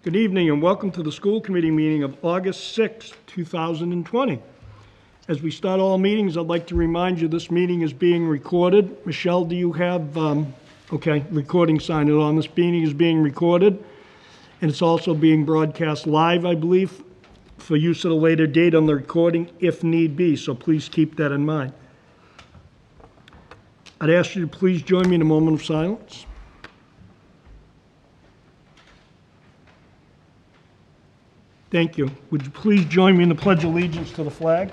Good evening and welcome to the school committee meeting of August 6, 2020. As we start all meetings, I'd like to remind you this meeting is being recorded. Michelle, do you have, recording sign it on. This meeting is being recorded and it's also being broadcast live, I believe, for use at a later date on the recording if need be, so please keep that in mind. I'd ask you to please join me in a moment of silence. Thank you. Would you please join me in the Pledge of Allegiance to the flag?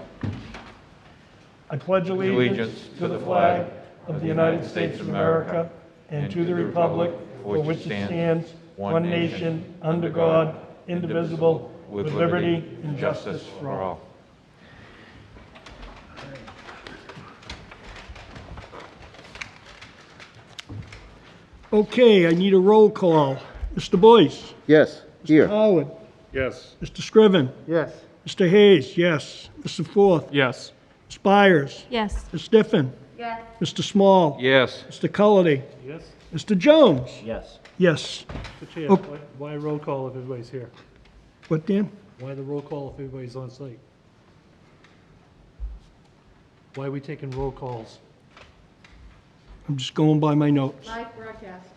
I pledge allegiance to the flag of the United States of America and to the republic for which it stands, one nation, under God, indivisible, with liberty and justice for all. Okay, I need a roll call. Mr. Boyce? Yes, here. Mr. Howard? Yes. Mr. Scriven? Yes. Mr. Hayes? Yes. Mr. Forth? Yes. Ms. Byers? Yes. Ms. Stiffen? Yes. Mr. Small? Yes. Mr. Cullity? Yes. Mr. Jones? Yes. Yes. Mr. Chair, Okay. why roll call if everybody's here? What, Dan? Why the roll call if everybody's on site? Why are we taking roll calls? I'm just going by my notes. Live broadcast.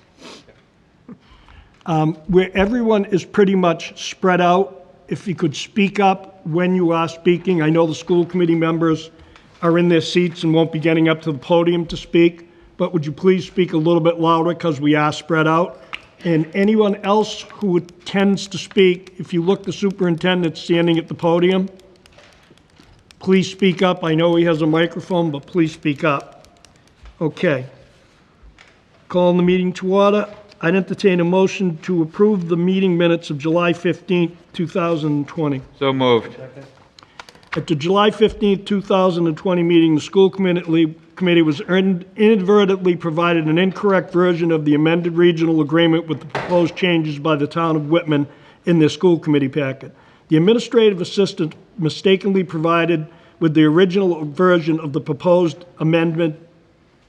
Where everyone is pretty much spread out, if you could speak up when you are speaking. I know the school committee members are in their seats and won't be getting up to the podium to speak, but would you please speak a little bit louder because we are spread out? And anyone else who tends to speak, if you look the superintendent standing at the podium, please speak up. I know he has a microphone, but please speak up. Okay. Calling the meeting to order. I'd entertain a motion to approve the meeting minutes of July 15th, 2020. So moved. At the July 15th, 2020 meeting, the school committee was inadvertently provided an incorrect version of the amended regional agreement with the proposed changes by the town of Whitman in their school committee packet. The administrative assistant mistakenly provided with the original version of the proposed amendment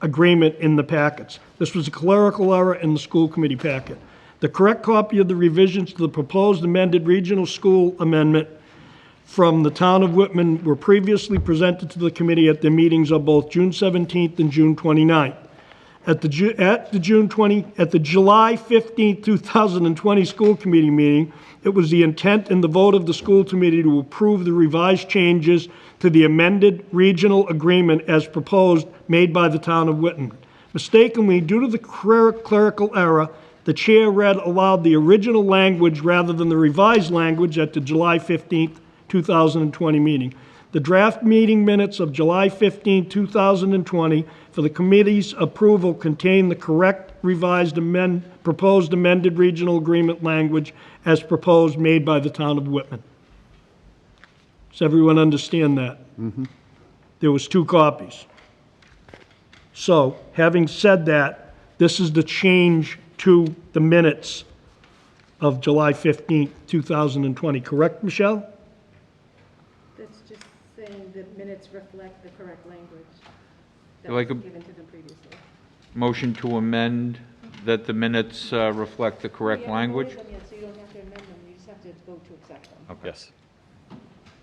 agreement in the packets. This was a clerical error in the school committee packet. The correct copy of the revisions to the proposed amended regional school amendment from the town of Whitman were previously presented to the committee at their meetings of both June 17th and June 29th. At the July 15th, 2020 school committee meeting, it was the intent and the vote of the school committee to approve the revised changes to the amended regional agreement as proposed made by the town of Whitman. Mistakenly, due to the clerical error, the chair read aloud the original language rather than the revised language at the July 15th, 2020 meeting. The draft meeting minutes of July 15, 2020 for the committee's approval contain the correct revised proposed amended regional agreement language as proposed made by the town of Whitman. Does everyone understand that? Mm-hmm. There was 2 copies. So, having said that, this is the change to the minutes of July 15, 2020. Correct, Michelle? That's just saying that minutes reflect the correct language that Like was a- given to them previously. Motion to amend that the minutes reflect the correct language? You haven't voted them yet, so you don't have to amend them, you just have to vote to accept them. Yes.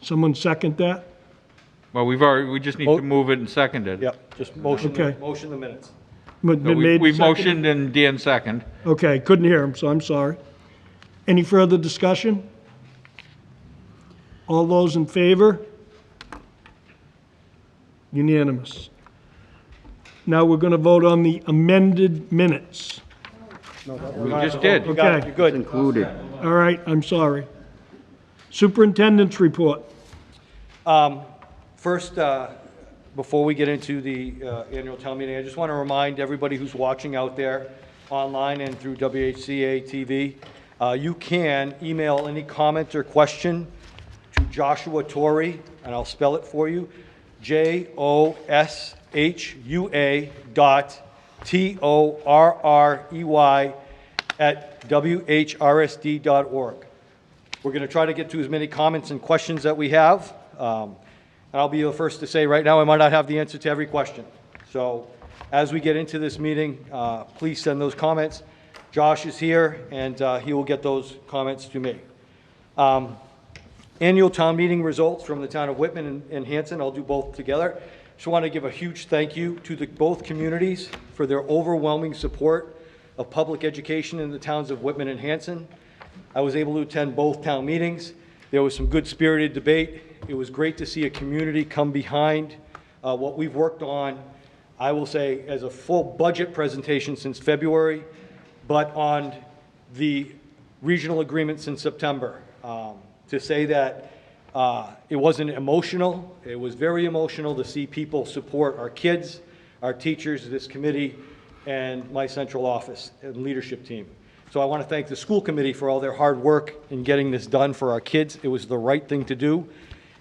Someone second that? Well, we just need to move it and second it. Yep, just motion, Okay. motion the minutes. Been So made we and seconded? motioned and Dan second. Okay, couldn't hear him, so I'm sorry. Any further discussion? All those in favor? Unanimous. Now we're going to vote on the amended minutes. We just did. You got it, Okay. you're good. Included. All right, I'm sorry. Superintendent's report. First, before we get into the annual town meeting, I just want to remind everybody who's watching out there online and through WHCA TV, you can email any comment or question to Joshua Torrey, and I'll spell it for you, joshua.torrey@whrsd.org. We're going to try to get to as many comments and questions that we have. And I'll be the first to say right now I might not have the answer to every question. So as we get into this meeting, please send those comments. Josh is here, and he will get those comments to me. Annual town meeting results from the town of Whitman and Hanson. I'll do both together. Just want to give a huge thank you to both communities for their overwhelming support of public education in the towns of Whitman and Hanson. I was able to attend both town meetings. There was some good spirited debate. It was great to see a community come behind what we've worked on, I will say, as a full budget presentation since February, but on the regional agreement since September. To say that it wasn't emotional, it was very emotional to see people support our kids, our teachers, this committee, and my central office and leadership team. So I want to thank the school committee for all their hard work in getting this done for our kids. It was the right thing to do.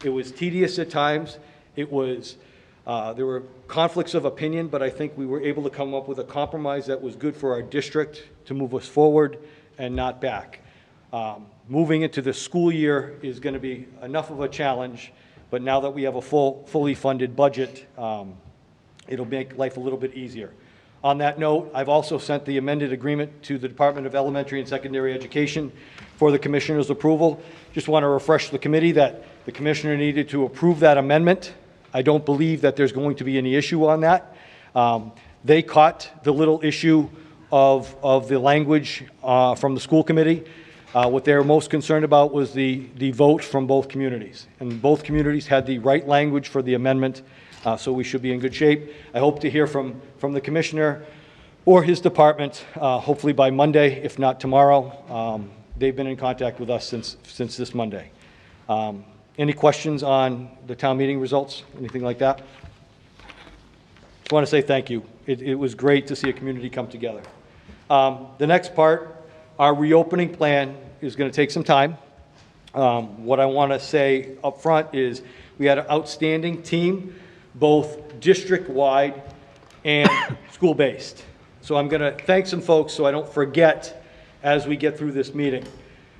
It was tedious at times. It was, there were conflicts of opinion, but I think we were able to come up with a compromise that was good for our district to move us forward and not back. Moving into the school year is going to be enough of a challenge, but now that we have a fully funded budget, it'll make life a little bit easier. On that note, I've also sent the amended agreement to the Department of Elementary and Secondary Education for the Commissioner's approval. Just want to refresh the committee that the Commissioner needed to approve that amendment. I don't believe that there's going to be any issue on that. They caught the little issue of the language from the school committee. What they were most concerned about was the vote from both communities. And both communities had the right language for the amendment, so we should be in good shape. I hope to hear from the Commissioner or his department, hopefully by Monday, if not tomorrow. They've been in contact with us since this Monday. Any questions on the town meeting results? Anything like that? Just want to say thank you. It was great to see a community come together. The next part, our reopening plan is going to take some time. What I want to say up front is we had an outstanding team, both district-wide and school-based. So I'm going to thank some folks so I don't forget as we get through this meeting.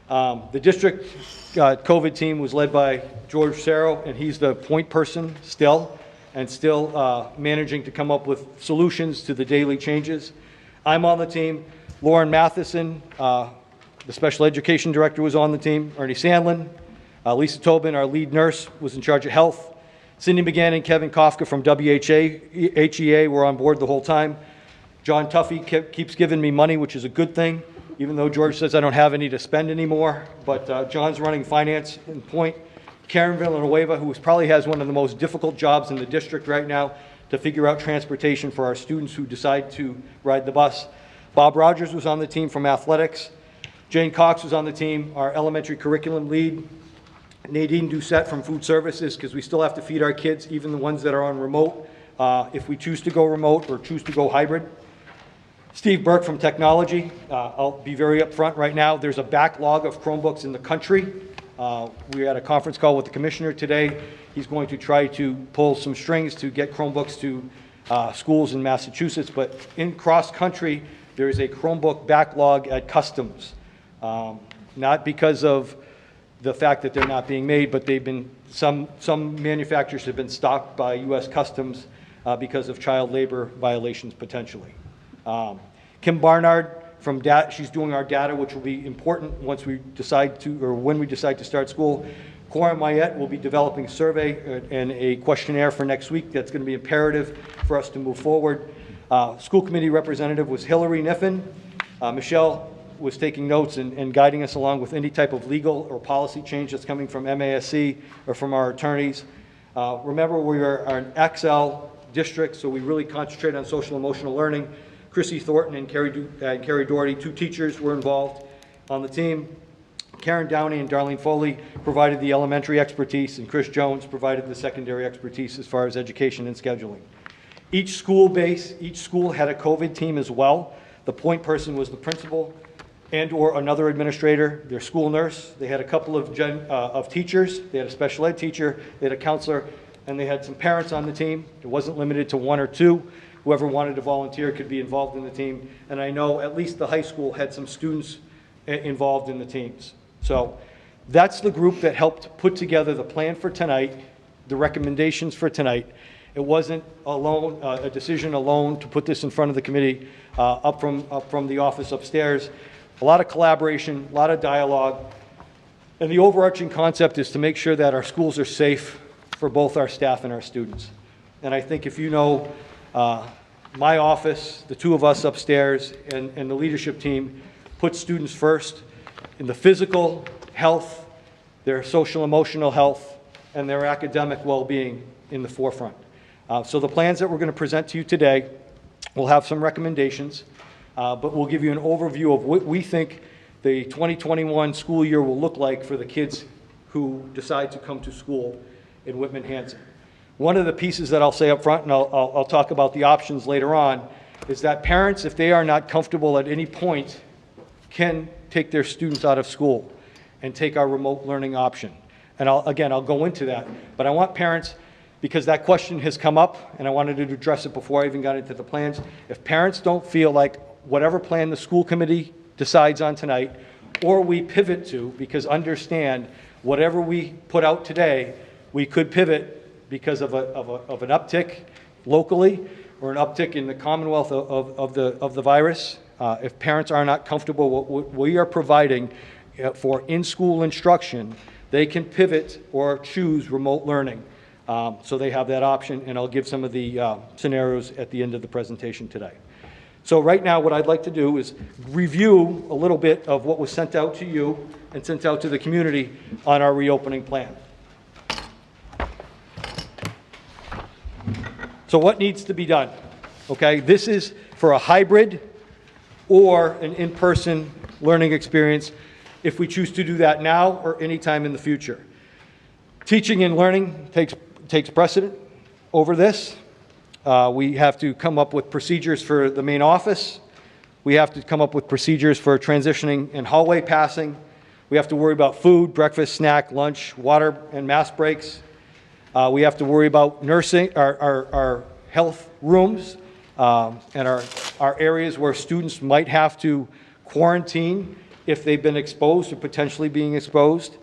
The district COVID team was led by George Serro, and he's the point person still, and still managing to come up with solutions to the daily changes. I'm on the team. Lauren Matheson, the special education director, was on the team. Ernie Sandlin, Lisa Tobin, our lead nurse, was in charge of health. Cindy McGann and Kevin Kafka from WHEA were on board the whole time. John Tuffy keeps giving me money, which is a good thing, even though George says I don't have any to spend anymore. But John's running finance in Point. Karen Villanueva, who probably has one of the most difficult jobs in the district right now, to figure out transportation for our students who decide to ride the bus. Bob Rogers was on the team from athletics. Jane Cox was on the team, our elementary curriculum lead. Nadine Doucette from food services, because we still have to feed our kids, even the ones that are on remote, if we choose to go remote or choose to go hybrid. Steve Burke from technology. I'll be very upfront right now. There's a backlog of Chromebooks in the country. We had a conference call with the commissioner today. He's going to try to pull some strings to get Chromebooks to schools in Massachusetts, but in cross-country, there is a Chromebook backlog at customs. Not because of the fact that they're not being made, but they've been, some manufacturers have been stopped by U.S. Customs because of child labor violations potentially. Kim Barnard from she's doing our data, which will be important once we decide to, or when we decide to start school. Cora Mayette will be developing a survey and a questionnaire for next week. That's going to be imperative for us to move forward. School committee representative was Hillary Niffen. Michelle was taking notes and guiding us along with any type of legal or policy change that's coming from MASC or from our attorneys. Remember, we are an XL district, so we really concentrate on social emotional learning. Chrissy Thornton and Carrie Doherty, two teachers, were involved on the team. Karen Downey and Darlene Foley provided the elementary expertise, and Chris Jones provided the secondary expertise as far as education and scheduling. Each school had a COVID team as well. The point person was the principal and or another administrator, their school nurse. They had a couple of teachers. They had a special ed teacher, they had a counselor, and they had some parents on the team. It wasn't limited to one or two. Whoever wanted to volunteer could be involved in the team. And I know at least the high school had some students involved in the teams. So that's the group that helped put together the plan for tonight, the recommendations for tonight. It wasn't alone, a decision alone to put this in front of the committee up from the office upstairs. A lot of collaboration, a lot of dialogue. And the overarching concept is to make sure that our schools are safe for both our staff and our students. And I think if you know my office, the two of us upstairs, and the leadership team put students first in the physical health, their social emotional health, and their academic well-being in the forefront. So the plans that we're going to present to you today will have some recommendations, but we'll give you an overview of what we think the 2021 school year will look like for the kids who decide to come to school in Whitman-Hanson. One of the pieces that I'll say up front, and I'll talk about the options later on, is that parents, if they are not comfortable at any point, can take their students out of school and take our remote learning option. And I'll go into that. But I want parents, because that question has come up, and I wanted to address it before I even got into the plans. If parents don't feel like whatever plan the school committee decides on tonight, or we pivot to, because understand, whatever we put out today, we could pivot because of an uptick locally or an uptick in the Commonwealth of the virus. If parents are not comfortable with what we are providing for in-school instruction, they can pivot or choose remote learning. So they have that option, and I'll give some of the scenarios at the end of the presentation today. So right now, what I'd like to do is review a little bit of what was sent out to you and sent out to the community on our reopening plan. So what needs to be done? Okay, this is for a hybrid or an in-person learning experience if we choose to do that now or anytime in the future. Teaching and learning takes precedent over this. We have to come up with procedures for the main office. We have to come up with procedures for transitioning and hallway passing. We have to worry about food, breakfast, snack, lunch, water, and mask breaks. We have to worry about nursing, our health rooms, and our areas where students might have to quarantine if they've been exposed or potentially being exposed.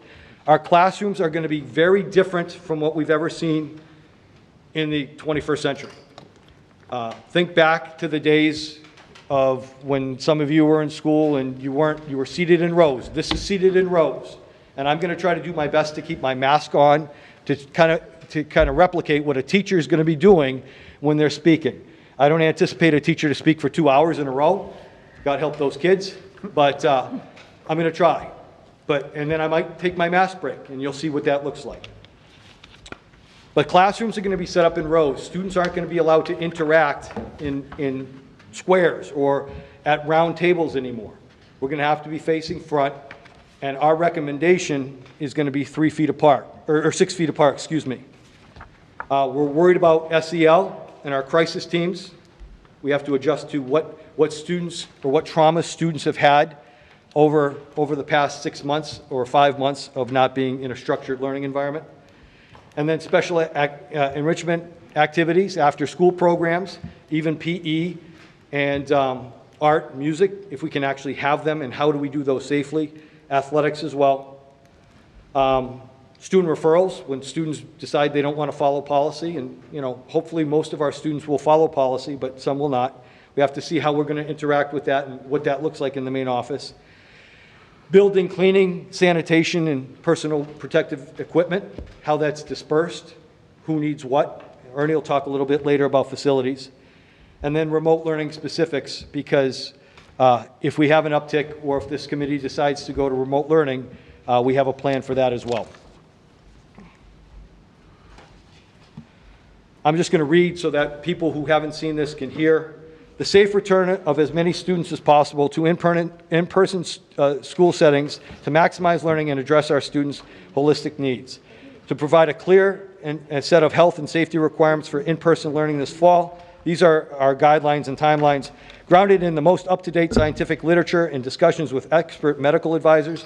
Our classrooms are going to be very different from what we've ever seen in the 21st century. Think back to the days of when some of you were in school and you were seated in rows. This is seated in rows. And I'm going to try to do my best to keep my mask on to kind of replicate what a teacher is going to be doing when they're speaking. I don't anticipate a teacher to speak for 2 hours in a row. God help those kids. But I'm going to try. And then I might take my mask break, and you'll see what that looks like. But classrooms are going to be set up in rows. Students aren't going to be allowed to interact in squares or at round tables anymore. We're going to have to be facing front, and our recommendation is going to be 3 feet apart, or 6 feet apart, excuse me. We're worried about SEL and our crisis teams. We have to adjust to what students or what trauma students have had over the past 6 months or 5 months of not being in a structured learning environment. And then special enrichment activities, after school programs, even PE and art, music, if we can actually have them, and how do we do those safely. Athletics as well. Student referrals, when students decide they don't want to follow policy, and hopefully most of our students will follow policy, but some will not. We have to see how we're going to interact with that and what that looks like in the main office. Building, cleaning, sanitation, and personal protective equipment, how that's dispersed, who needs what. Ernie will talk a little bit later about facilities. And then remote learning specifics, because if we have an uptick or if this committee decides to go to remote learning, we have a plan for that as well. I'm just going to read so that people who haven't seen this can hear. The safe return of as many students as possible to in-person school settings to maximize learning and address our students' holistic needs. To provide a clear set of health and safety requirements for in-person learning this fall. These are our guidelines and timelines, grounded in the most up-to-date scientific literature and discussions with expert medical advisors.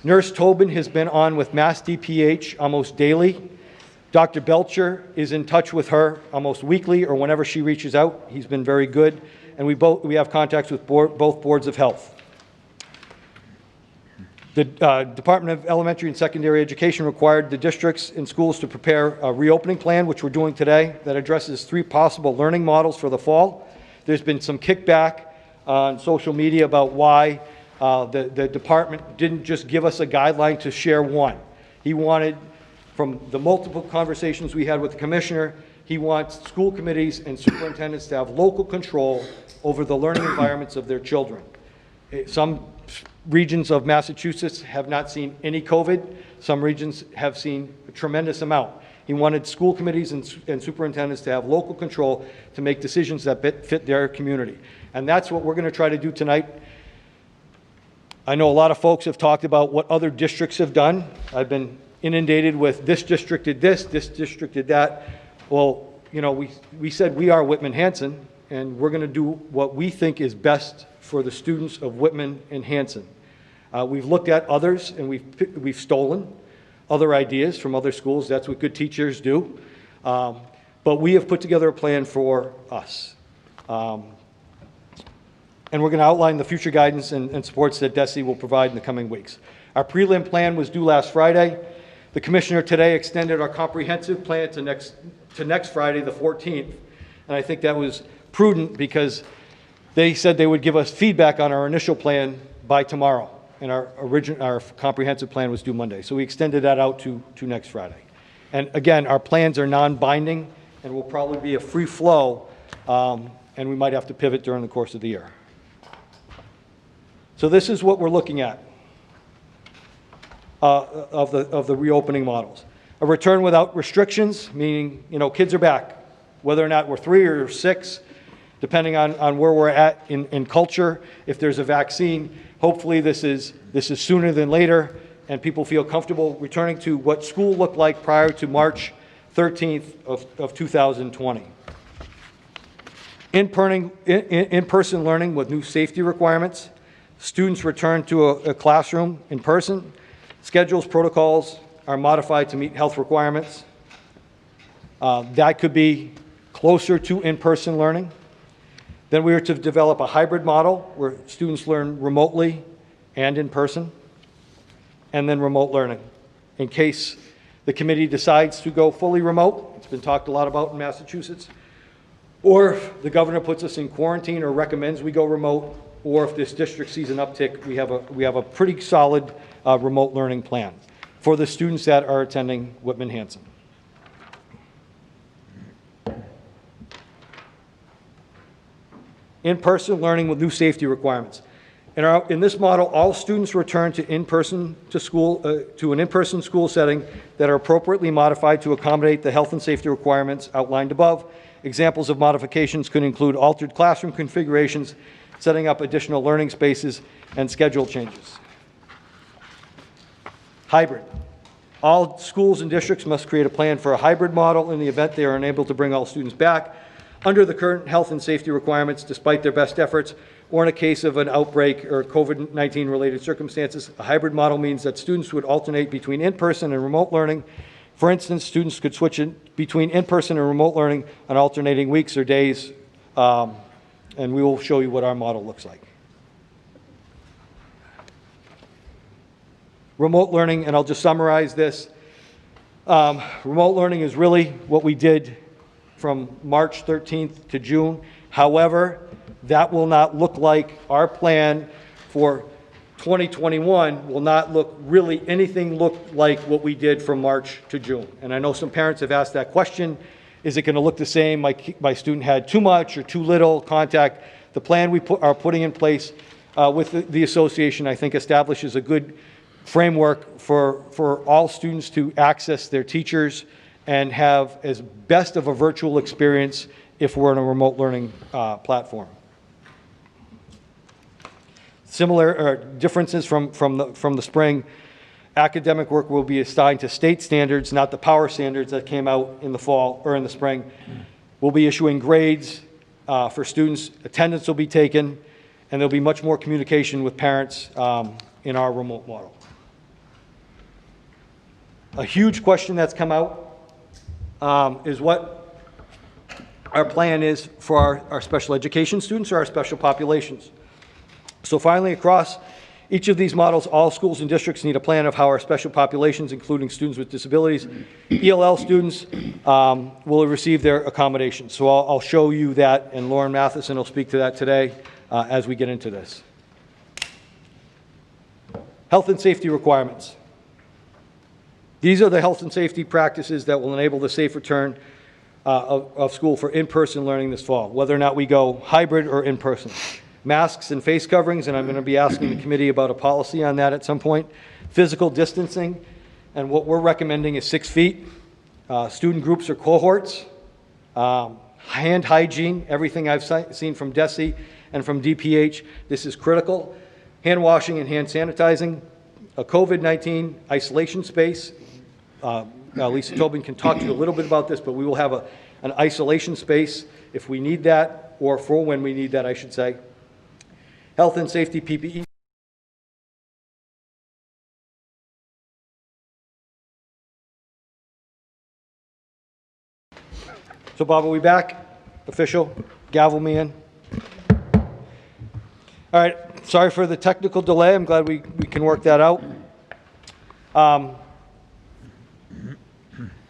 Nurse Tobin has been on with Mass DPH almost daily. Dr. Belcher is in touch with her almost weekly or whenever she reaches out. He's been very good. And we have contacts with both boards of health. The Department of Elementary and Secondary Education required the districts and schools to prepare a reopening plan, which we're doing today, that addresses 3 possible learning models for the fall. There's been some kickback on social media about why the department didn't just give us a guideline to share one. He wanted, from the multiple conversations we had with the commissioner, he wants school committees and superintendents to have local control over the learning environments of their children. Some regions of Massachusetts have not seen any COVID. Some regions have seen a tremendous amount. He wanted school committees and superintendents to have local control to make decisions that fit their community. And that's what we're going to try to do tonight. I know a lot of folks have talked about what other districts have done. I've been inundated with this district did this district did that. Well, you know, we said we are Whitman-Hanson, and we're going to do what we think is best for the students of Whitman and Hanson. We've looked at others, and we've stolen other ideas from other schools. That's what good teachers do. But we have put together a plan for us. And we're going to outline the future guidance and supports that DESE will provide in the coming weeks. Our prelim plan was due last Friday. The commissioner today extended our comprehensive plan to next Friday, the 14th. And I think that was prudent because they said they would give us feedback on our initial plan by tomorrow. And our comprehensive plan was due Monday. So we extended that out to next Friday. And again, our plans are non-binding and will probably be a free flow, and we might have to pivot during the course of the year. So this is what we're looking at of the reopening models. A return without restrictions, meaning, you know, kids are back, whether or not we're 3 or 6, depending on where we're at in culture. If there's a vaccine, hopefully this is sooner than later, and people feel comfortable returning to what school looked like prior to March 13th of 2020. In-person learning with new safety requirements. Students return to a classroom in person. Schedules, protocols are modified to meet health requirements. That could be closer to in-person learning. Then we are to develop a hybrid model where students learn remotely and in person, and then remote learning. In case the committee decides to go fully remote, it's been talked a lot about in Massachusetts, or if the governor puts us in quarantine or recommends we go remote, or if this district sees an uptick, we have a pretty solid remote learning plan for the students that are attending Whitman-Hanson. In-person learning with new safety requirements. In this model, all students return to an in-person school setting that are appropriately modified to accommodate the health and safety requirements outlined above. Examples of modifications could include altered classroom configurations, setting up additional learning spaces, and schedule changes. Hybrid. All schools and districts must create a plan for a hybrid model in the event they are unable to bring all students back under the current health and safety requirements despite their best efforts, or in a case of an outbreak or COVID-19 related circumstances. A hybrid model means that students would alternate between in-person and remote learning. For instance, students could switch between in-person and remote learning on alternating weeks or days, and we will show you what our model looks like. Remote learning, and I'll just summarize this. Remote learning is really what we did from March 13th to June. However, that will not look like our plan for 2021 will not look really anything like what we did from March to June. And I know some parents have asked that question. Is it going to look the same? My student had too much or too little contact. The plan we are putting in place with the association, I think, establishes a good framework for all students to access their teachers and have as best of a virtual experience if we're in a remote learning platform. Similar differences from the spring. Academic work will be assigned to state standards, not the power standards that came out in the fall or in the spring. We'll be issuing grades for students. Attendance will be taken, and there'll be much more communication with parents in our remote model. A huge question that's come out is what our plan is for our special education students or our special populations. So finally, across Each of these models, all schools and districts need a plan of how our special populations, including students with disabilities, ELL students, will receive their accommodations. So I'll show you that, and Lauren Matheson will speak to that today as we get into this. Health and safety requirements. These are the health and safety practices that will enable the safe return of school for in-person learning this fall, whether or not we go hybrid or in-person. Masks and face coverings, and I'm going to be asking the committee about a policy on that at some point. Physical distancing, and what we're recommending is 6 feet. Student groups or cohorts. Hand hygiene, everything I've seen from DESE and from DPH, this is critical. Hand washing and hand sanitizing. A COVID-19 isolation space. Lisa Tobin can talk to you a little bit about this, but we will have an isolation space if we need that, or for when we need that, I should say. Health and safety PPE. So Bob, are we back? Official? Gavel me in. All right, sorry for the technical delay. I'm glad we can work that out.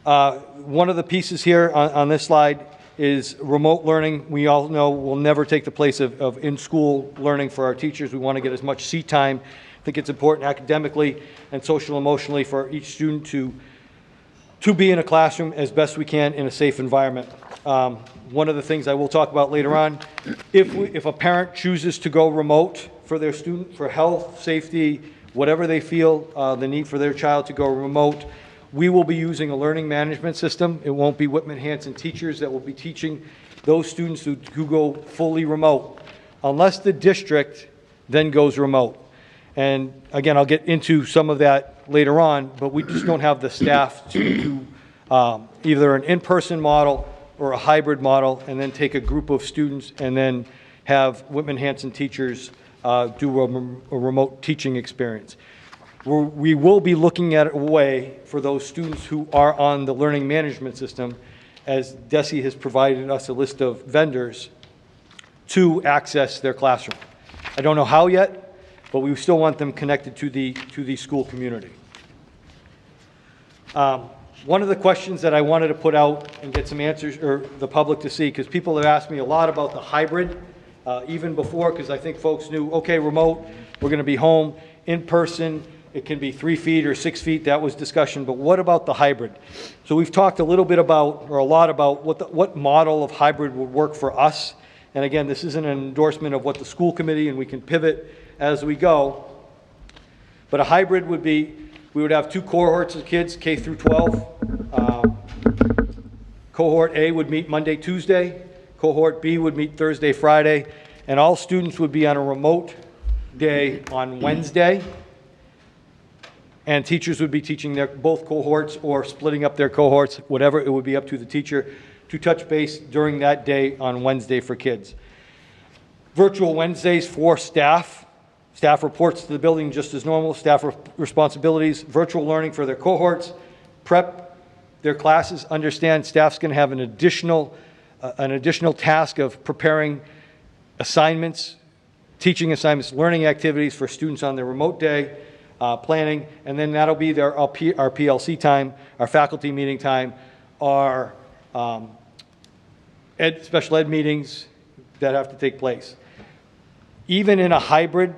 One of the pieces here on this slide is remote learning. We all know will never take the place of in-school learning for our teachers. We want to get as much seat time. I think it's important academically and social emotionally for each student to be in a classroom as best we can in a safe environment. One of the things I will talk about later on, if a parent chooses to go remote for their student, for health, safety, whatever they feel the need for their child to go remote, we will be using a learning management system. It won't be Whitman-Hanson teachers that will be teaching those students who go fully remote, unless the district then goes remote. And again, I'll get into some of that later on, but we just don't have the staff to do either an in-person model or a hybrid model, and then take a group of students and then have Whitman-Hanson teachers do a remote teaching experience. We will be looking at a way for those students who are on the learning management system, as DESE has provided us a list of vendors, to access their classroom. I don't know how yet, but we still want them connected to the school community. One of the questions that I wanted to put out and get some answers, or the public to see, because people have asked me a lot about the hybrid, even before, because I think folks knew, okay, remote, we're going to be home, in person, it can be 3 feet or 6 feet, that was discussion, but what about the hybrid? So we've talked a little bit about, or a lot about, what model of hybrid would work for us. And again, this isn't an endorsement of what the school committee, and we can pivot as we go. But a hybrid would be, we would have 2 cohorts of kids, K through 12. Cohort A would meet Monday, Tuesday. Cohort B would meet Thursday, Friday. And all students would be on a remote day on Wednesday. And teachers would be teaching both cohorts, or splitting up their cohorts, whatever, it would be up to the teacher to touch base during that day on Wednesday for kids. Virtual Wednesdays for staff. Staff reports to the building just as normal, staff responsibilities, virtual learning for their cohorts, prep their classes, understand staff's going to have an additional task of preparing assignments, teaching assignments, learning activities for students on their remote day, planning, and then that'll be our PLC time, our faculty meeting time, our special ed meetings that have to take place. Even in a hybrid,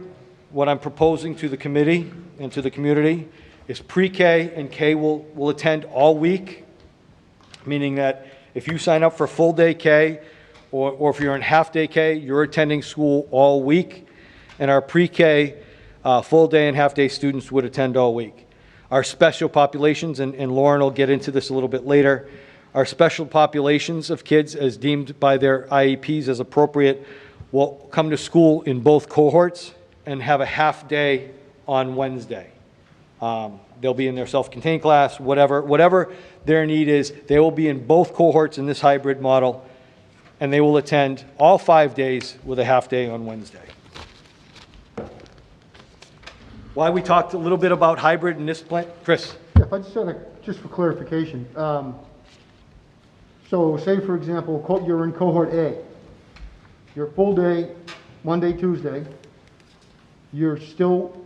what I'm proposing to the committee and to the community is pre-K and K will attend all week, meaning that if you sign up for full day K, or if you're in half day K, you're attending school all week, and our pre-K full day and half day students would attend all week. Our special populations, and Lauren will get into this a little bit later, our special populations of kids as deemed by their IEPs as appropriate will come to school in both cohorts and have a half day on Wednesday. They'll be in their self-contained class, whatever their need is, they will be in both cohorts in this hybrid model, and they will attend all 5 days with a half day on Wednesday. Why we talked a little bit about hybrid in this plan, Chris? Yeah, if I just for clarification, so say for example, you're in cohort A, you're full day, Monday, Tuesday, you're still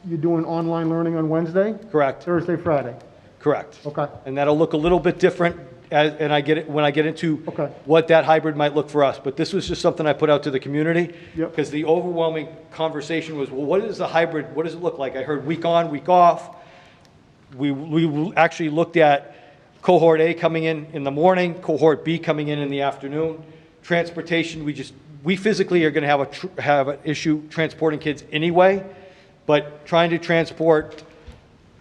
you're doing online learning on Wednesday, Correct, Thursday, Friday? correct. Okay. And that'll look a little bit different and I get it, when I get into Okay. what that hybrid might look for us. But this was just something I put out to the community. Yep. Because the overwhelming conversation was, well, what is the hybrid? What does it look like? I heard week on, week off. We actually looked at cohort A coming in the morning, cohort B coming in the afternoon. Transportation, we physically are going to have an issue transporting kids anyway, but trying to transport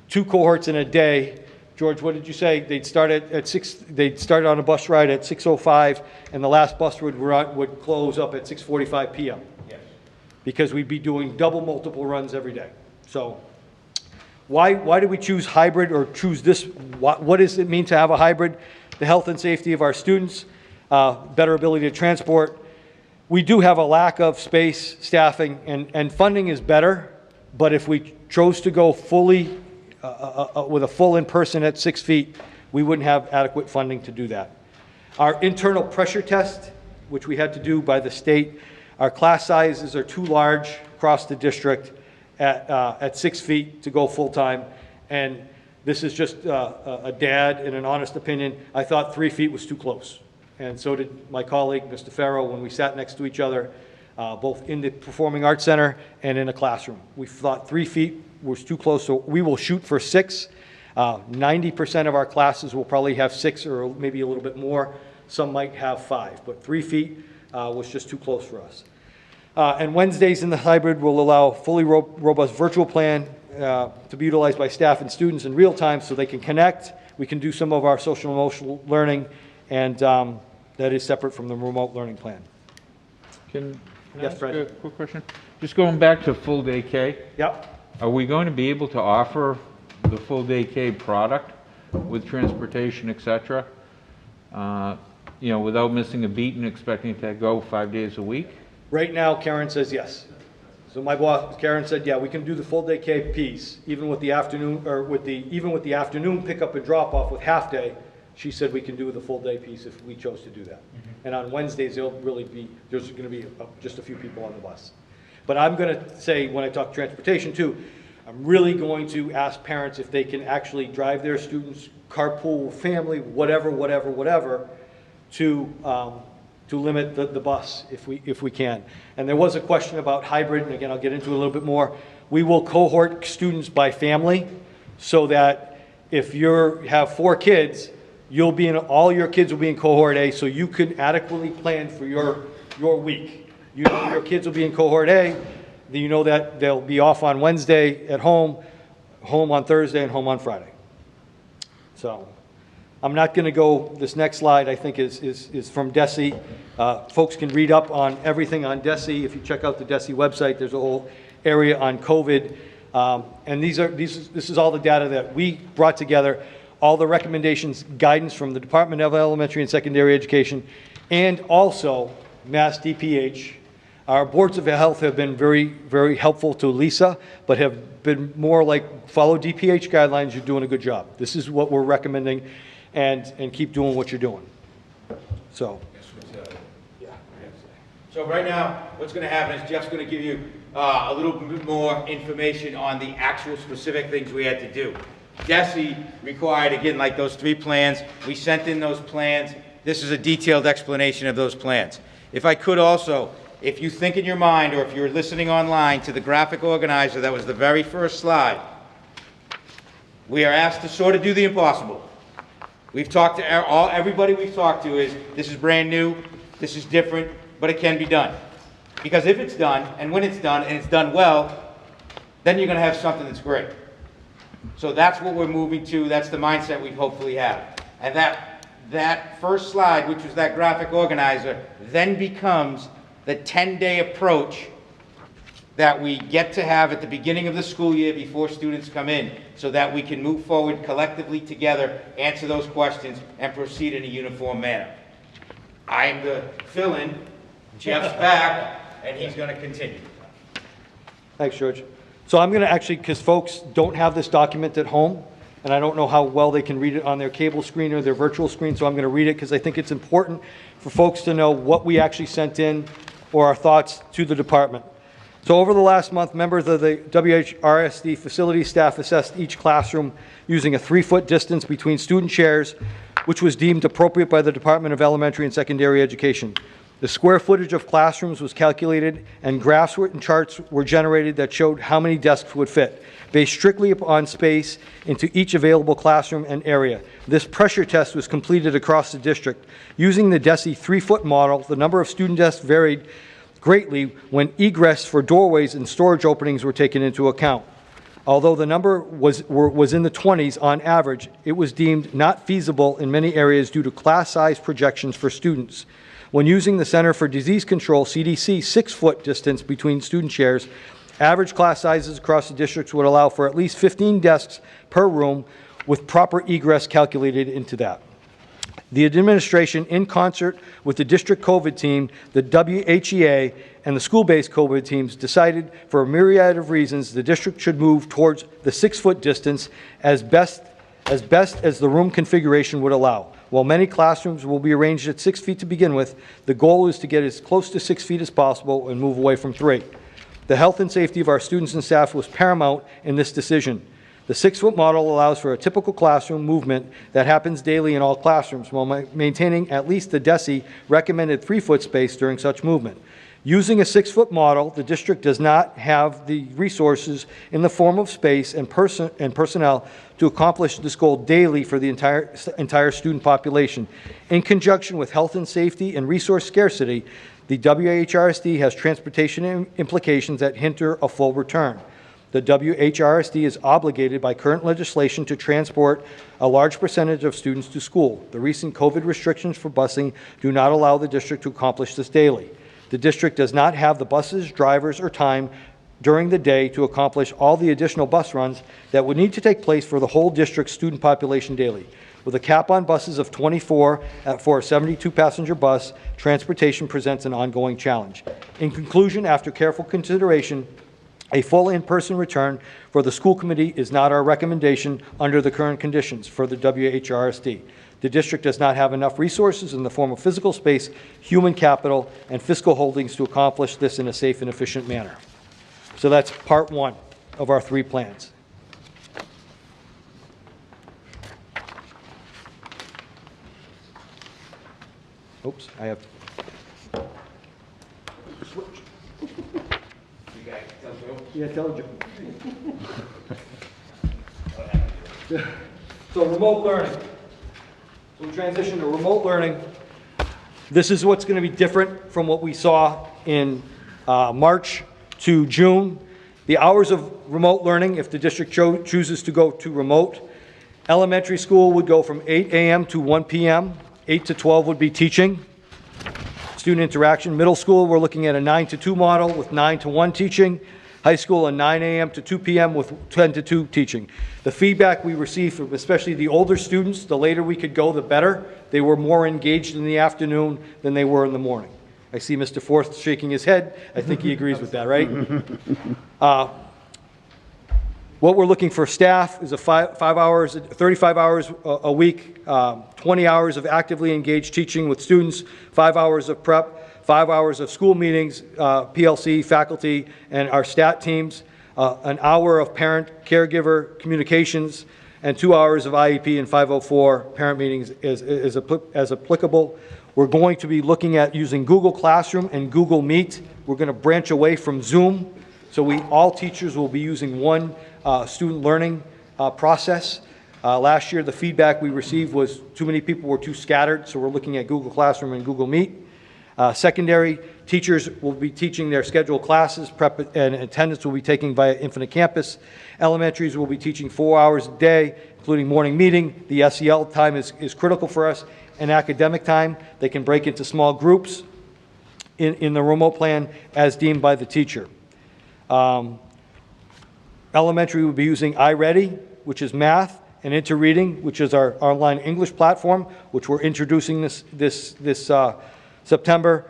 2 cohorts in a day. George, what did you say? They'd start on a bus ride at 6:05, and the last bus would close up at 6:45 p.m. Yes. Because we'd be doing double multiple runs every day. So why do we choose hybrid or choose this? What does it mean to have a hybrid? The health and safety of our students, better ability to transport. We do have a lack of space, staffing, and funding is better, but if we chose to go fully with a full in-person at 6 feet, we wouldn't have adequate funding to do that. Our internal pressure test, which we had to do by the state, our class sizes are too large across the district at 6 feet to go full-time. And this is just a dad and an honest opinion. I thought 3 feet was too close. And so did my colleague, Mr. Farrow, when we sat next to each other, both in the Performing Arts Center and in a classroom. We thought 3 feet was too close, so we will shoot for 6. 90% of our classes will probably have 6 or maybe a little bit more. Some might have 5, but 3 feet was just too close for us. And Wednesdays in the hybrid will allow fully robust virtual plan to be utilized by staff and students in real time so they can connect. We can do some of our social and emotional learning, and that is separate from the remote learning plan. Can I Yes, ask Fred. a quick question? Just going back to full day K, Yep. are we going to be able to offer the full day K product with transportation, et cetera, without missing a beat and expecting it to go 5 days a week? Right now, Karen says yes. So my boss, Karen said, yeah, we can do the full day K piece, even with the afternoon, or even with the afternoon pickup and drop off with half day. She said we can do the full day piece if we chose to do that. And on Wednesdays, there's going to be just a few people on the bus. But I'm going to say, when I talk transportation too, I'm really going to ask parents if they can actually drive their students, carpool, family, whatever, to limit the bus if we can. And there was a question about hybrid, and again, I'll get into it a little bit more. We will cohort students by family so that if you have 4 kids, all your kids will be in cohort A, so you can adequately plan for your week. You know your kids will be in cohort A, then you know that they'll be off on Wednesday at home on Thursday, and home on Friday. So I'm not going to go, this next slide I think is from DESE. Folks can read up on everything on DESE. If you check out the DESE website, there's a whole area on COVID. And this is all the data that we brought together, all the recommendations, guidance from the Department of Elementary and Secondary Education, and also Mass DPH. Our boards of health have been very, very helpful to Lisa, but have been more like, follow DPH guidelines, you're doing a good job. This is what we're recommending, and keep doing what you're doing. So. So right now, what's going to happen is Jeff's going to give you a little bit more information on the actual specific things we had to do. DESE required, again, like those 3 plans. We sent in those plans. This is a detailed explanation of those plans. If I could also, if you think in your mind, or if you're listening online to the graphic organizer, that was the very first slide. We are asked to sort of do the impossible. We've talked to everybody we've talked to is, this is brand new, this is different, but it can be done. Because if it's done, and when it's done, and it's done well, then you're going to have something that's great. So that's what we're moving to. That's the mindset we hopefully have. And that first slide, which was that graphic organizer, then becomes the 10-day approach that we get to have at the beginning of the school year before students come in, so that we can move forward collectively together, answer those questions, and proceed in a uniform manner. I'm the fill-in. Jeff's back, and he's going to continue. Thanks, George. So I'm going to actually, because folks don't have this document at home, and I don't know how well they can read it on their cable screen or their virtual screen, so I'm going to read it because I think it's important for folks to know what we actually sent in or our thoughts to the department. So over the last month, members of the WHRSD facility staff assessed each classroom using a 3-foot distance between student chairs, which was deemed appropriate by the Department of Elementary and Secondary Education. The square footage of classrooms was calculated, and graphs and charts were generated that showed how many desks would fit, based strictly upon space into each available classroom and area. This pressure test was completed across the district. Using the DESI 3-foot model, the number of student desks varied greatly when egress for doorways and storage openings were taken into account. Although the number was in the 20s on average, it was deemed not feasible in many areas due to class size projections for students. When using the Center for Disease Control, CDC, 6-foot distance between student chairs, average class sizes across the districts would allow for at least 15 desks per room with proper egress calculated into that. The administration, in concert with the district COVID team, the WHEA, and the school-based COVID teams, decided for a myriad of reasons the district should move towards the 6-foot distance as best as the room configuration would allow. While many classrooms will be arranged at 6 feet to begin with, the goal is to get as close to 6 feet as possible and move away from 3. The health and safety of our students and staff was paramount in this decision. The 6-foot model allows for a typical classroom movement that happens daily in all classrooms while maintaining at least the DESI recommended 3-foot space during such movement. Using a 6-foot model, the district does not have the resources in the form of space and personnel to accomplish this goal daily for the entire student population. In conjunction with health and safety and resource scarcity, the WHRSD has transportation implications that hinder a full return. The WHRSD is obligated by current legislation to transport a large percentage of students to school. The recent COVID restrictions for busing do not allow the district to accomplish this daily. The district does not have the buses, drivers, or time during the day to accomplish all the additional bus runs that would need to take place for the whole district's student population daily. With a cap on buses of 24 for a 72-passenger bus, transportation presents an ongoing challenge. In conclusion, after careful consideration, a full in-person return for the school committee is not our recommendation under the current conditions for the WHRSD. The district does not have enough resources in the form of physical space, human capital, and fiscal holdings to accomplish this in a safe and efficient manner. So that's part 1 of our 3 plans. Oops, I have switch. Yeah, tell you. So remote learning. So we transition to remote learning. This is what's going to be different from what we saw in March to June. The hours of remote learning, if the district chooses to go to remote, elementary school would go from 8 a.m. to 1 p.m. 8 to 12 would be teaching, student interaction. Middle school, we're looking at a 9 to 2 model with 9 to 1 teaching. High school, a 9 a.m. to 2 p.m. with 10 to 2 teaching. The feedback we received from especially the older students, the later we could go, the better. They were more engaged in the afternoon than they were in the morning. I see Mr. Forth shaking his head. I think he agrees with that, right? What we're looking for staff is a 35 hours a week, 20 hours of actively engaged teaching with students, 5 hours of prep, 5 hours of school meetings, PLC, faculty, and our stat teams, an hour of parent-caregiver communications, and 2 hours of IEP and 504 parent meetings as applicable. We're going to be looking at using Google Classroom and Google Meet. We're going to branch away from Zoom, so all teachers will be using one student learning process. Last year, the feedback we received was too many people were too scattered, so we're looking at Google Classroom and Google Meet. Secondary teachers will be teaching their scheduled classes, prep and attendance will be taken via Infinite Campus. Elementaries will be teaching 4 hours a day, including morning meeting. The SEL time is critical for us, and academic time. They can break into small groups in the remote plan as deemed by the teacher. Elementary will be using iReady, which is math, and InterReading, which is our online English platform, which we're introducing this September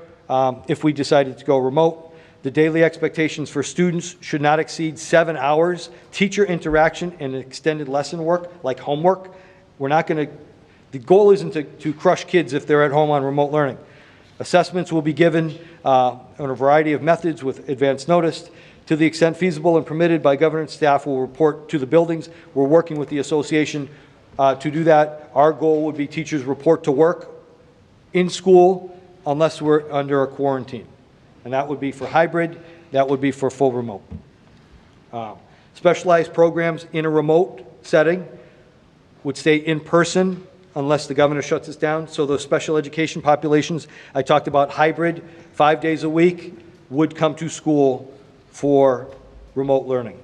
if we decided to go remote. The daily expectations for students should not exceed 7 hours. Teacher interaction and extended lesson work, like homework. We're not going to, the goal isn't to crush kids if they're at home on remote learning. Assessments will be given on a variety of methods with advance notice. To the extent feasible and permitted by governance, staff will report to the buildings. We're working with the association to do that. Our goal would be teachers report to work in school unless we're under a quarantine. And that would be for hybrid, that would be for full remote. Specialized programs in a remote setting would stay in person unless the governor shuts us down. So those special education populations, I talked about hybrid, 5 days a week, would come to school for remote learning.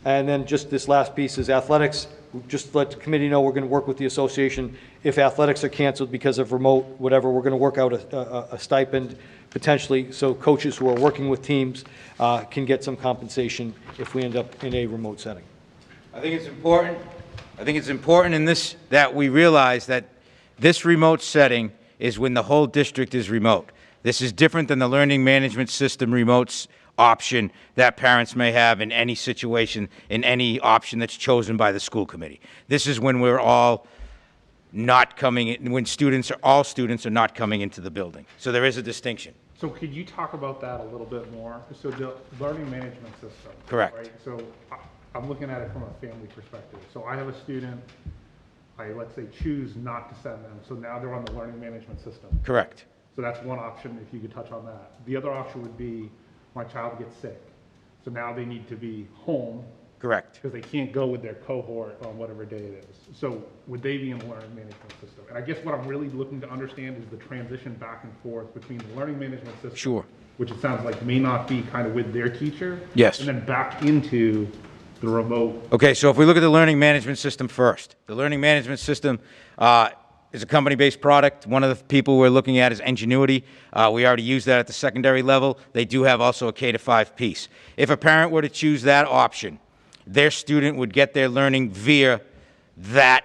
And then just this last piece is athletics. Just let the committee know we're going to work with the association. If athletics are canceled because of remote, whatever, we're going to work out a stipend potentially so coaches who are working with teams can get some compensation if we end up in a remote setting. I think it's important in this that we realize that this remote setting is when the whole district is remote. This is different than the learning management system remote option that parents may have in any situation, in any option that's chosen by the school committee. This is when we're all not coming in, when all students are not coming into the building. So there is a distinction. So could you talk about that a little bit more? So the learning management system. Correct. Right? So I'm looking at it from a family perspective. So I have a student, let's say, choose not to send them. So now they're on the learning management system. Correct. So that's one option, if you could touch on that. The other option would be my child gets sick. So now they need to be home. Correct. Because they can't go with their cohort on whatever day it is. So would they be in the learning management system? And I guess what I'm really looking to understand is the transition back and forth between the learning management system. Sure. Which it sounds like may not be kind of with their teacher. Yes. And then back into the remote. Okay, so if we look at the learning management system first, the learning management system is a company-based product. One of the people we're looking at is Ingenuity. We already use that at the secondary level. They do have also a K-5 piece. If a parent were to choose that option, their student would get their learning via that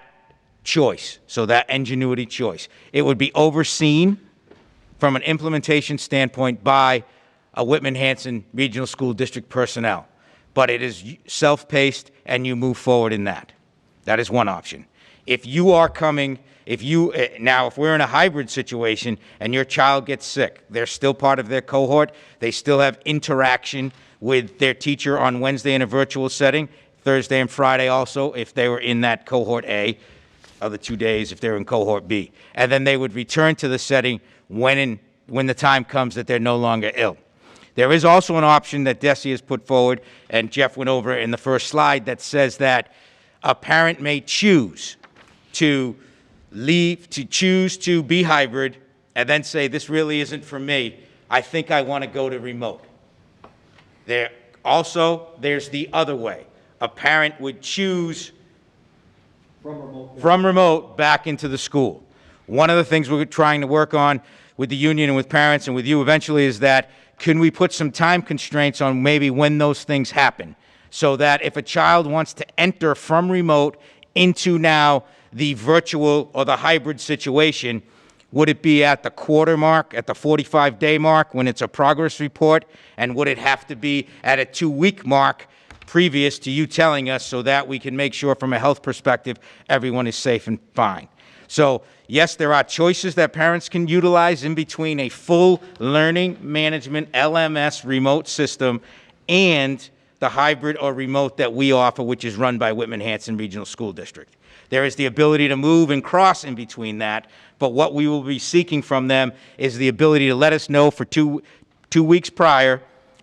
choice, so that Ingenuity choice. It would be overseen from an implementation standpoint by a Whitman-Hanson Regional School District personnel. But it is self-paced, and you move forward in that. That is one option. If you are coming, if we're in a hybrid situation and your child gets sick, they're still part of their cohort, they still have interaction with their teacher on Wednesday in a virtual setting, Thursday and Friday also, if they were in that cohort A, of the 2 days if they're in cohort B. And then they would return to the setting when the time comes that they're no longer ill. There is also an option that DESE has put forward, and Jeff went over in the first slide, that says that a parent may choose to choose to be hybrid, and then say, this really isn't for me. I think I want to go to remote. There's the other way. A parent would choose from remote back into the school. One of the things we're trying to work on with the union and with parents and with you eventually is that, can we put some time constraints on maybe when those things happen, so that if a child wants to enter from remote into now the virtual or the hybrid situation, would it be at the quarter mark, at the 45-day mark when it's a progress report, and would it have to be at a 2-week mark previous to you telling us, so that we can make sure from a health perspective everyone is safe and fine? So yes, there are choices that parents can utilize in between a full learning management LMS remote system and the hybrid or remote that we offer, which is run by Whitman-Hanson Regional School District. There is the ability to move and cross in between that, but what we will be seeking from them is the ability to let us know for two weeks prior,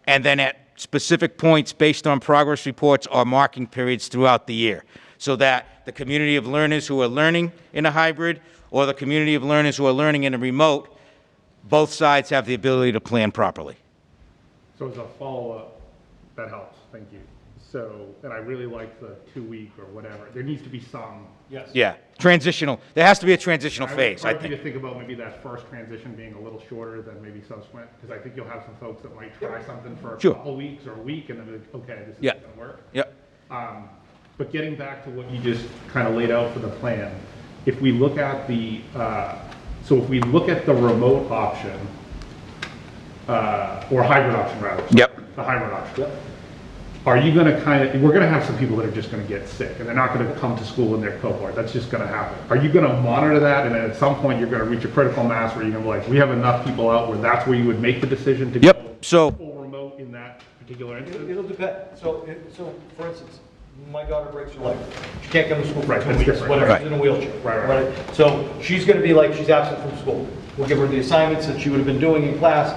and then at specific points based on progress reports or marking periods throughout the year, so that the community of learners who are learning in a hybrid or the community of learners who are learning in a remote, both sides have the ability to plan properly. So as a follow-up, that helps, thank you. So, and I really like the 2-week or whatever. There needs to be some. Yes. Yeah, transitional. There has to be a transitional phase, I would think. to think about maybe that first transition being a little shorter than maybe subsequent, because I think you'll have some folks that might try something for a couple weeks or a week, and then be like, okay, this isn't going to work. Yep. But getting back to what you just kind of laid out for the plan, if we look at the, if we look at the remote option, or hybrid option rather. Yep. The hybrid option. Yep. are you gonna we're gonna have some people that are just gonna get sick, and they're not gonna come to school in their cohort, that's just gonna happen. Are you gonna monitor that, and then at some point, you're gonna reach a critical mass where you're gonna be like, we have enough people out where that's where you would make the decision to go So full remote in that particular instance? It'll depend. So for instance, my daughter breaks her leg. She can't come to school for Right, 2 that's weeks, different. whatever, Right. she's in a wheelchair. Right. So she's gonna be like, she's absent from school. We'll give her the assignments that she would have been doing in class.